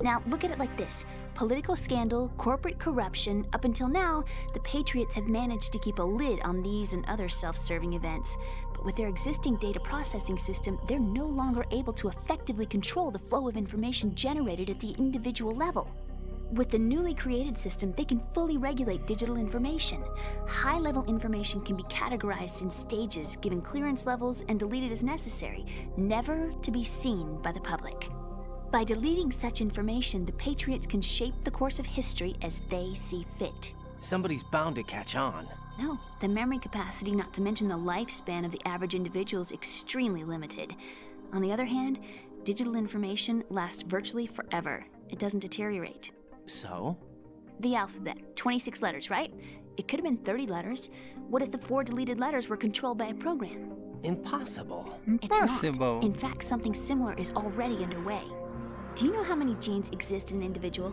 Now, look at it like this. Political scandal, corporate corruption, up until now, the Patriots have managed to keep a lid on these and other self-serving events. But with their existing data processing system, they're no longer able to effectively control the flow of information generated at the individual level. With the newly created system, they can fully regulate digital information. High-level information can be categorized in stages, given clearance levels, and deleted as necessary, never to be seen by the public. By deleting such information, the Patriots can shape the course of history as they see fit. Somebody's bound to catch on. No, the memory capacity, not to mention the lifespan of the average individual, is extremely limited. On the other hand, digital information lasts virtually forever. It doesn't deteriorate. So? The alphabet. 26 letters, right? It could have been 30 letters. What if the 4 deleted letters were controlled by a program? Impossible. It's not. In fact, something similar is already underway. Do you know how many genes exist in an individual?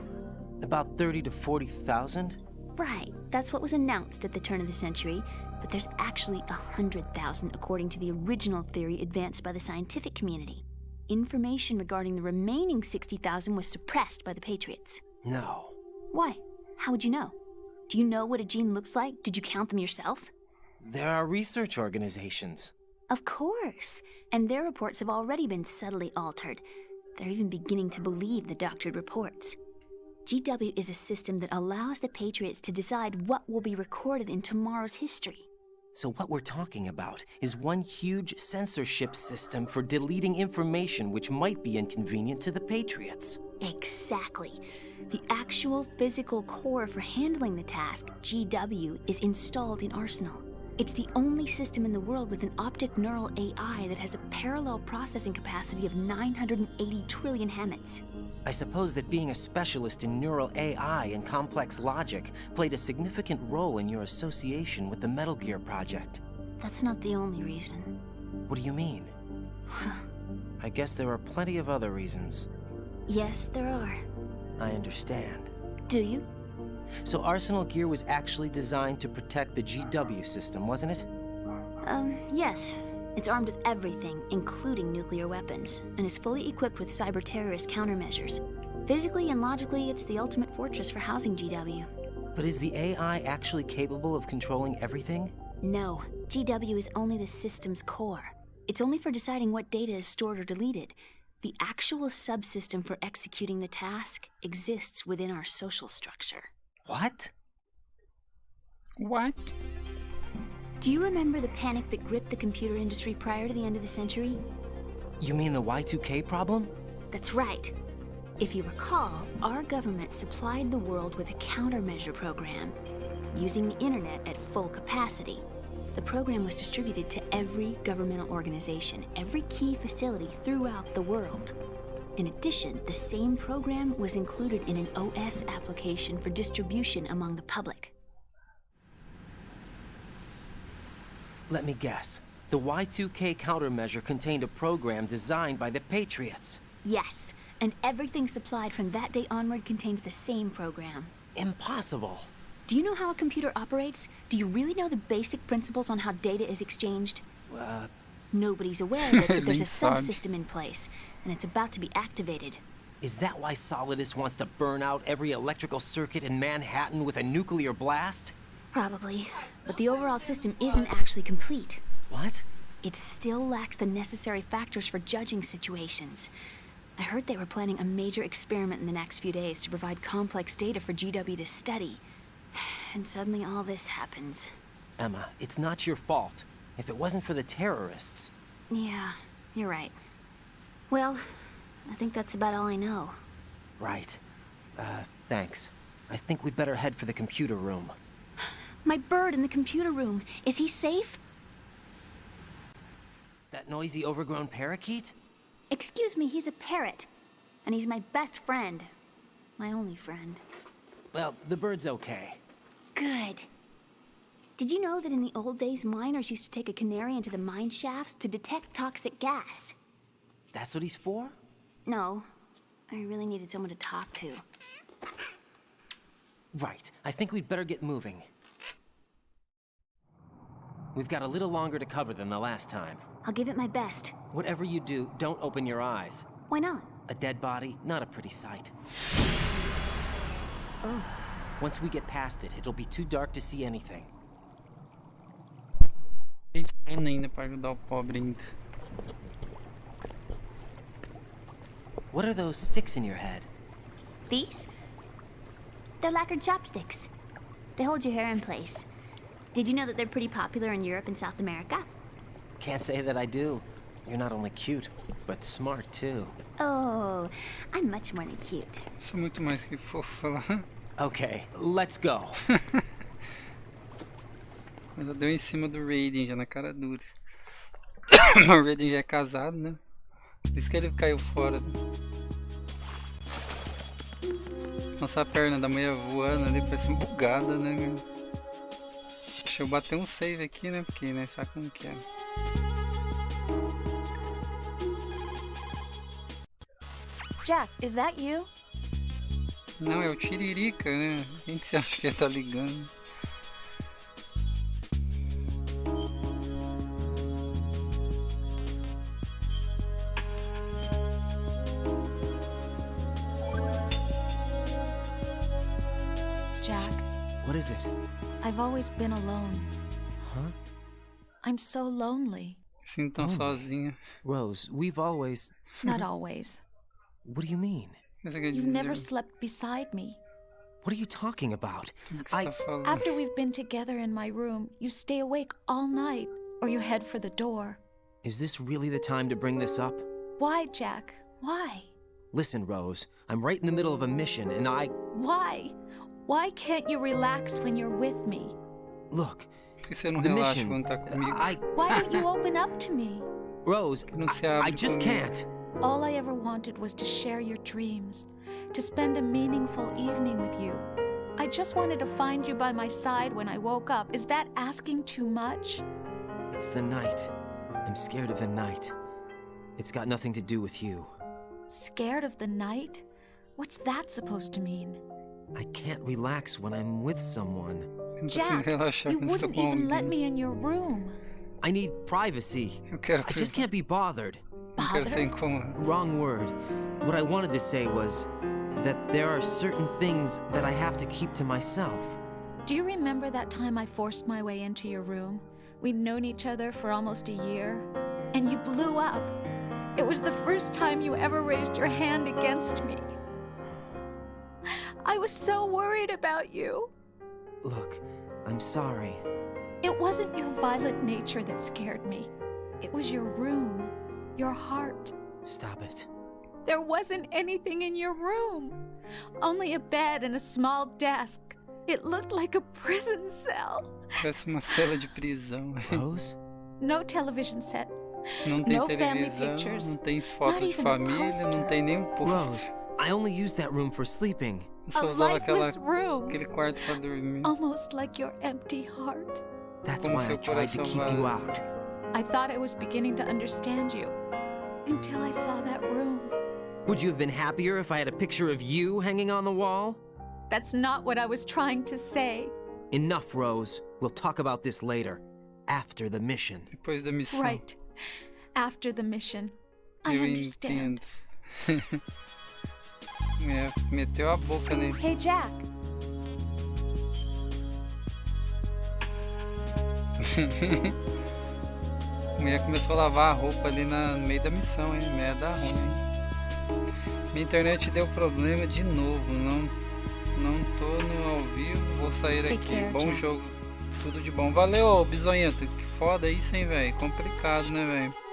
About 30 to 40,000? Right, that's what was announced at the turn of the century, but there's actually 100,000 according to the original theory advanced by the scientific community. Information regarding the remaining 60,000 was suppressed by the Patriots. No. Why? How would you know? Do you know what a gene looks like? Did you count them yourself? There are research organizations. Of course, and their reports have already been subtly altered. They're even beginning to believe the doctored reports. GW is a system that allows the Patriots to decide what will be recorded in tomorrow's history. So what we're talking about is one huge censorship system for deleting information which might be inconvenient to the Patriots. Exactly. The actual physical core for handling the task, GW, is installed in Arsenal. It's the only system in the world with an optic neural AI that has a parallel processing capacity of 980 trillion Hammets. I suppose that being a specialist in neural AI and complex logic played a significant role in your association with the Metal Gear project. That's not the only reason. What do you mean? I guess there are plenty of other reasons. Yes, there are. I understand. Do you? So Arsenal Gear was actually designed to protect the GW system, wasn't it? Yes. It's armed with everything, including nuclear weapons, and is fully equipped with cyber-terrorist countermeasures. Physically and logically, it's the ultimate fortress for housing GW. But is the AI actually capable of controlling everything? No. GW is only the system's core. It's only for deciding what data is stored or deleted. The actual subsystem for executing the task exists within our social structure. What? What? Do you remember the panic that gripped the computer industry prior to the end of the century? You mean the Y2K problem? That's right. If you recall, our government supplied the world with a countermeasure program, using the internet at full capacity. The program was distributed to every governmental organization, every key facility throughout the world. In addition, the same program was included in an OS application for distribution among the public. Let me guess. The Y2K countermeasure contained a program designed by the Patriots. Yes, and everything supplied from that day onward contains the same program. Impossible. Do you know how a computer operates? Do you really know the basic principles on how data is exchanged? Nobody's aware that there's a subsystem in place, and it's about to be activated. Is that why Solidus wants to burn out every electrical circuit in Manhattan with a nuclear blast? Probably, but the overall system isn't actually complete. What? It still lacks the necessary factors for judging situations. I heard they were planning a major experiment in the next few days to provide complex data for GW to study. And suddenly all this happens. Emma, it's not your fault. If it wasn't for the terrorists... Yeah, you're right. Well, I think that's about all I know. Right. Thanks. I think we'd better head for the computer room. My bird in the computer room. Is he safe? That noisy, overgrown parakeet? Excuse me, he's a parrot. And he's my best friend. My only friend. Well, the bird's okay. Good. Did you know that in the old days, miners used to take a canary into the mine shafts to detect toxic gas? That's what he's for? No. I really needed someone to talk to. Right. I think we'd better get moving. We've got a little longer to cover than the last time. I'll give it my best. Whatever you do, don't open your eyes. Why not? A dead body, not a pretty sight. Oh. Once we get past it, it'll be too dark to see anything. Ainda para ajudar o pobre ainda. What are those sticks in your head? These? They're lacquered chopsticks. They hold your hair in place. Did you know that they're pretty popular in Europe and South America? Can't say that I do. You're not only cute, but smart too. Oh, I'm much more than cute. Sou muito mais que fofa lá. Okay, let's go. Ela deu em cima do Raiden já na cara dura. O Raiden já é casado, né? Por isso que ele caiu fora. Nossa, a perna da mulher voando ali, parece bugada, né? Deixa eu bater um save aqui, né? Porque, né? Sabe como que é. Jack, is that you? Não, é o Tiririca, né? Quem que você acha que ele tá ligando? Jack. What is it? I've always been alone. Huh? I'm so lonely. Sinto tão sozinha. Rose, we've always... Not always. What do you mean? You've never slept beside me. What are you talking about? After we've been together in my room, you stay awake all night, or you head for the door. Is this really the time to bring this up? Why, Jack? Why? Listen, Rose, I'm right in the middle of a mission, and Why? Why can't you relax when you're with me? Look, você não the relaxa mission... quando tá comigo? Why don't you open up to me? Rose, I just can't. All I ever wanted was to share your dreams, to spend a meaningful evening with you. I just wanted to find you by my side when I woke up. Is that asking too much? It's the night. I'm scared of the night. It's got nothing to do with you. Scared of the night? What's that supposed to mean? I can't relax when I'm with someone. Jack, you wouldn't even let me in your room. I need privacy. I just can't be bothered. Wrong word. What I wanted to say was that there are certain things that I have to keep to myself. Do you remember that time I forced my way into your room? We'd known each other for almost a year, and you blew up. It was the first time you ever raised your hand against me. I was so worried about you. Look, I'm sorry. It wasn't your violent nature that scared me. It was your room, your heart. Stop it. There wasn't anything in your room. Only a bed and a small desk. It looked like a prison cell. Parece uma cela de prisão. Rose? No television set. Não tem no family televisão, pictures. não tem foto de família, não tem nem poster. Rose, I only use that room for sleeping. Só usava aquele quarto para dormir. Almost like your empty heart. That's why I tried to keep you out. I thought I was beginning to understand you. Until I saw that room. Would you have been happier if I had a picture of you hanging on the wall? That's not what I was trying to say. Enough, Rose. We'll talk about this later. After the mission. Depois da missão. Right. After the mission. I understand. É, meteu a boca nele. Hey, Jack. A mulher começou a lavar a roupa ali no meio da missão, hein? Meia da ruim, hein? Minha internet deu problema de novo. Não tô no ao vivo. Vou sair aqui. Bom jogo. Tudo de bom. Valeu, Bisonhento. Que foda isso, hein, velho? Complicado, né, velho?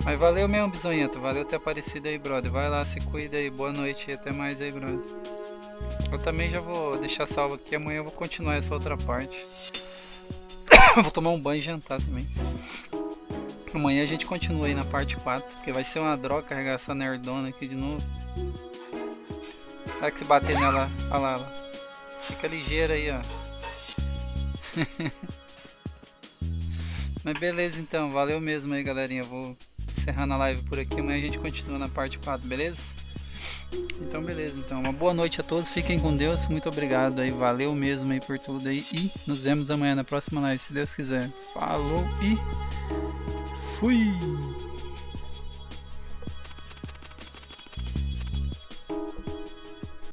Mas valeu mesmo, Bisonhento. Valeu ter aparecido aí, brother. Vai lá, se cuida aí. Boa noite e até mais aí, brother. Eu também já vou deixar salvo aqui. Amanhã eu vou continuar essa outra parte. Vou tomar um banho e jantar também. Amanhã a gente continua aí na parte 4. Porque vai ser uma droga carregar essa nerdona aqui de novo. Sabe que se bater nela... Olha lá, olha lá. Fica ligeiro aí, ó. Mas beleza então. Valeu mesmo aí, galerinha. Vou encerrando a live por aqui. Amanhã a gente continua na parte 4, beleza? Então beleza, então uma boa noite a todos, fiquem com Deus, muito obrigado aí, valeu mesmo aí por tudo aí e nos vemos amanhã na próxima live, se Deus quiser. Falou e fui!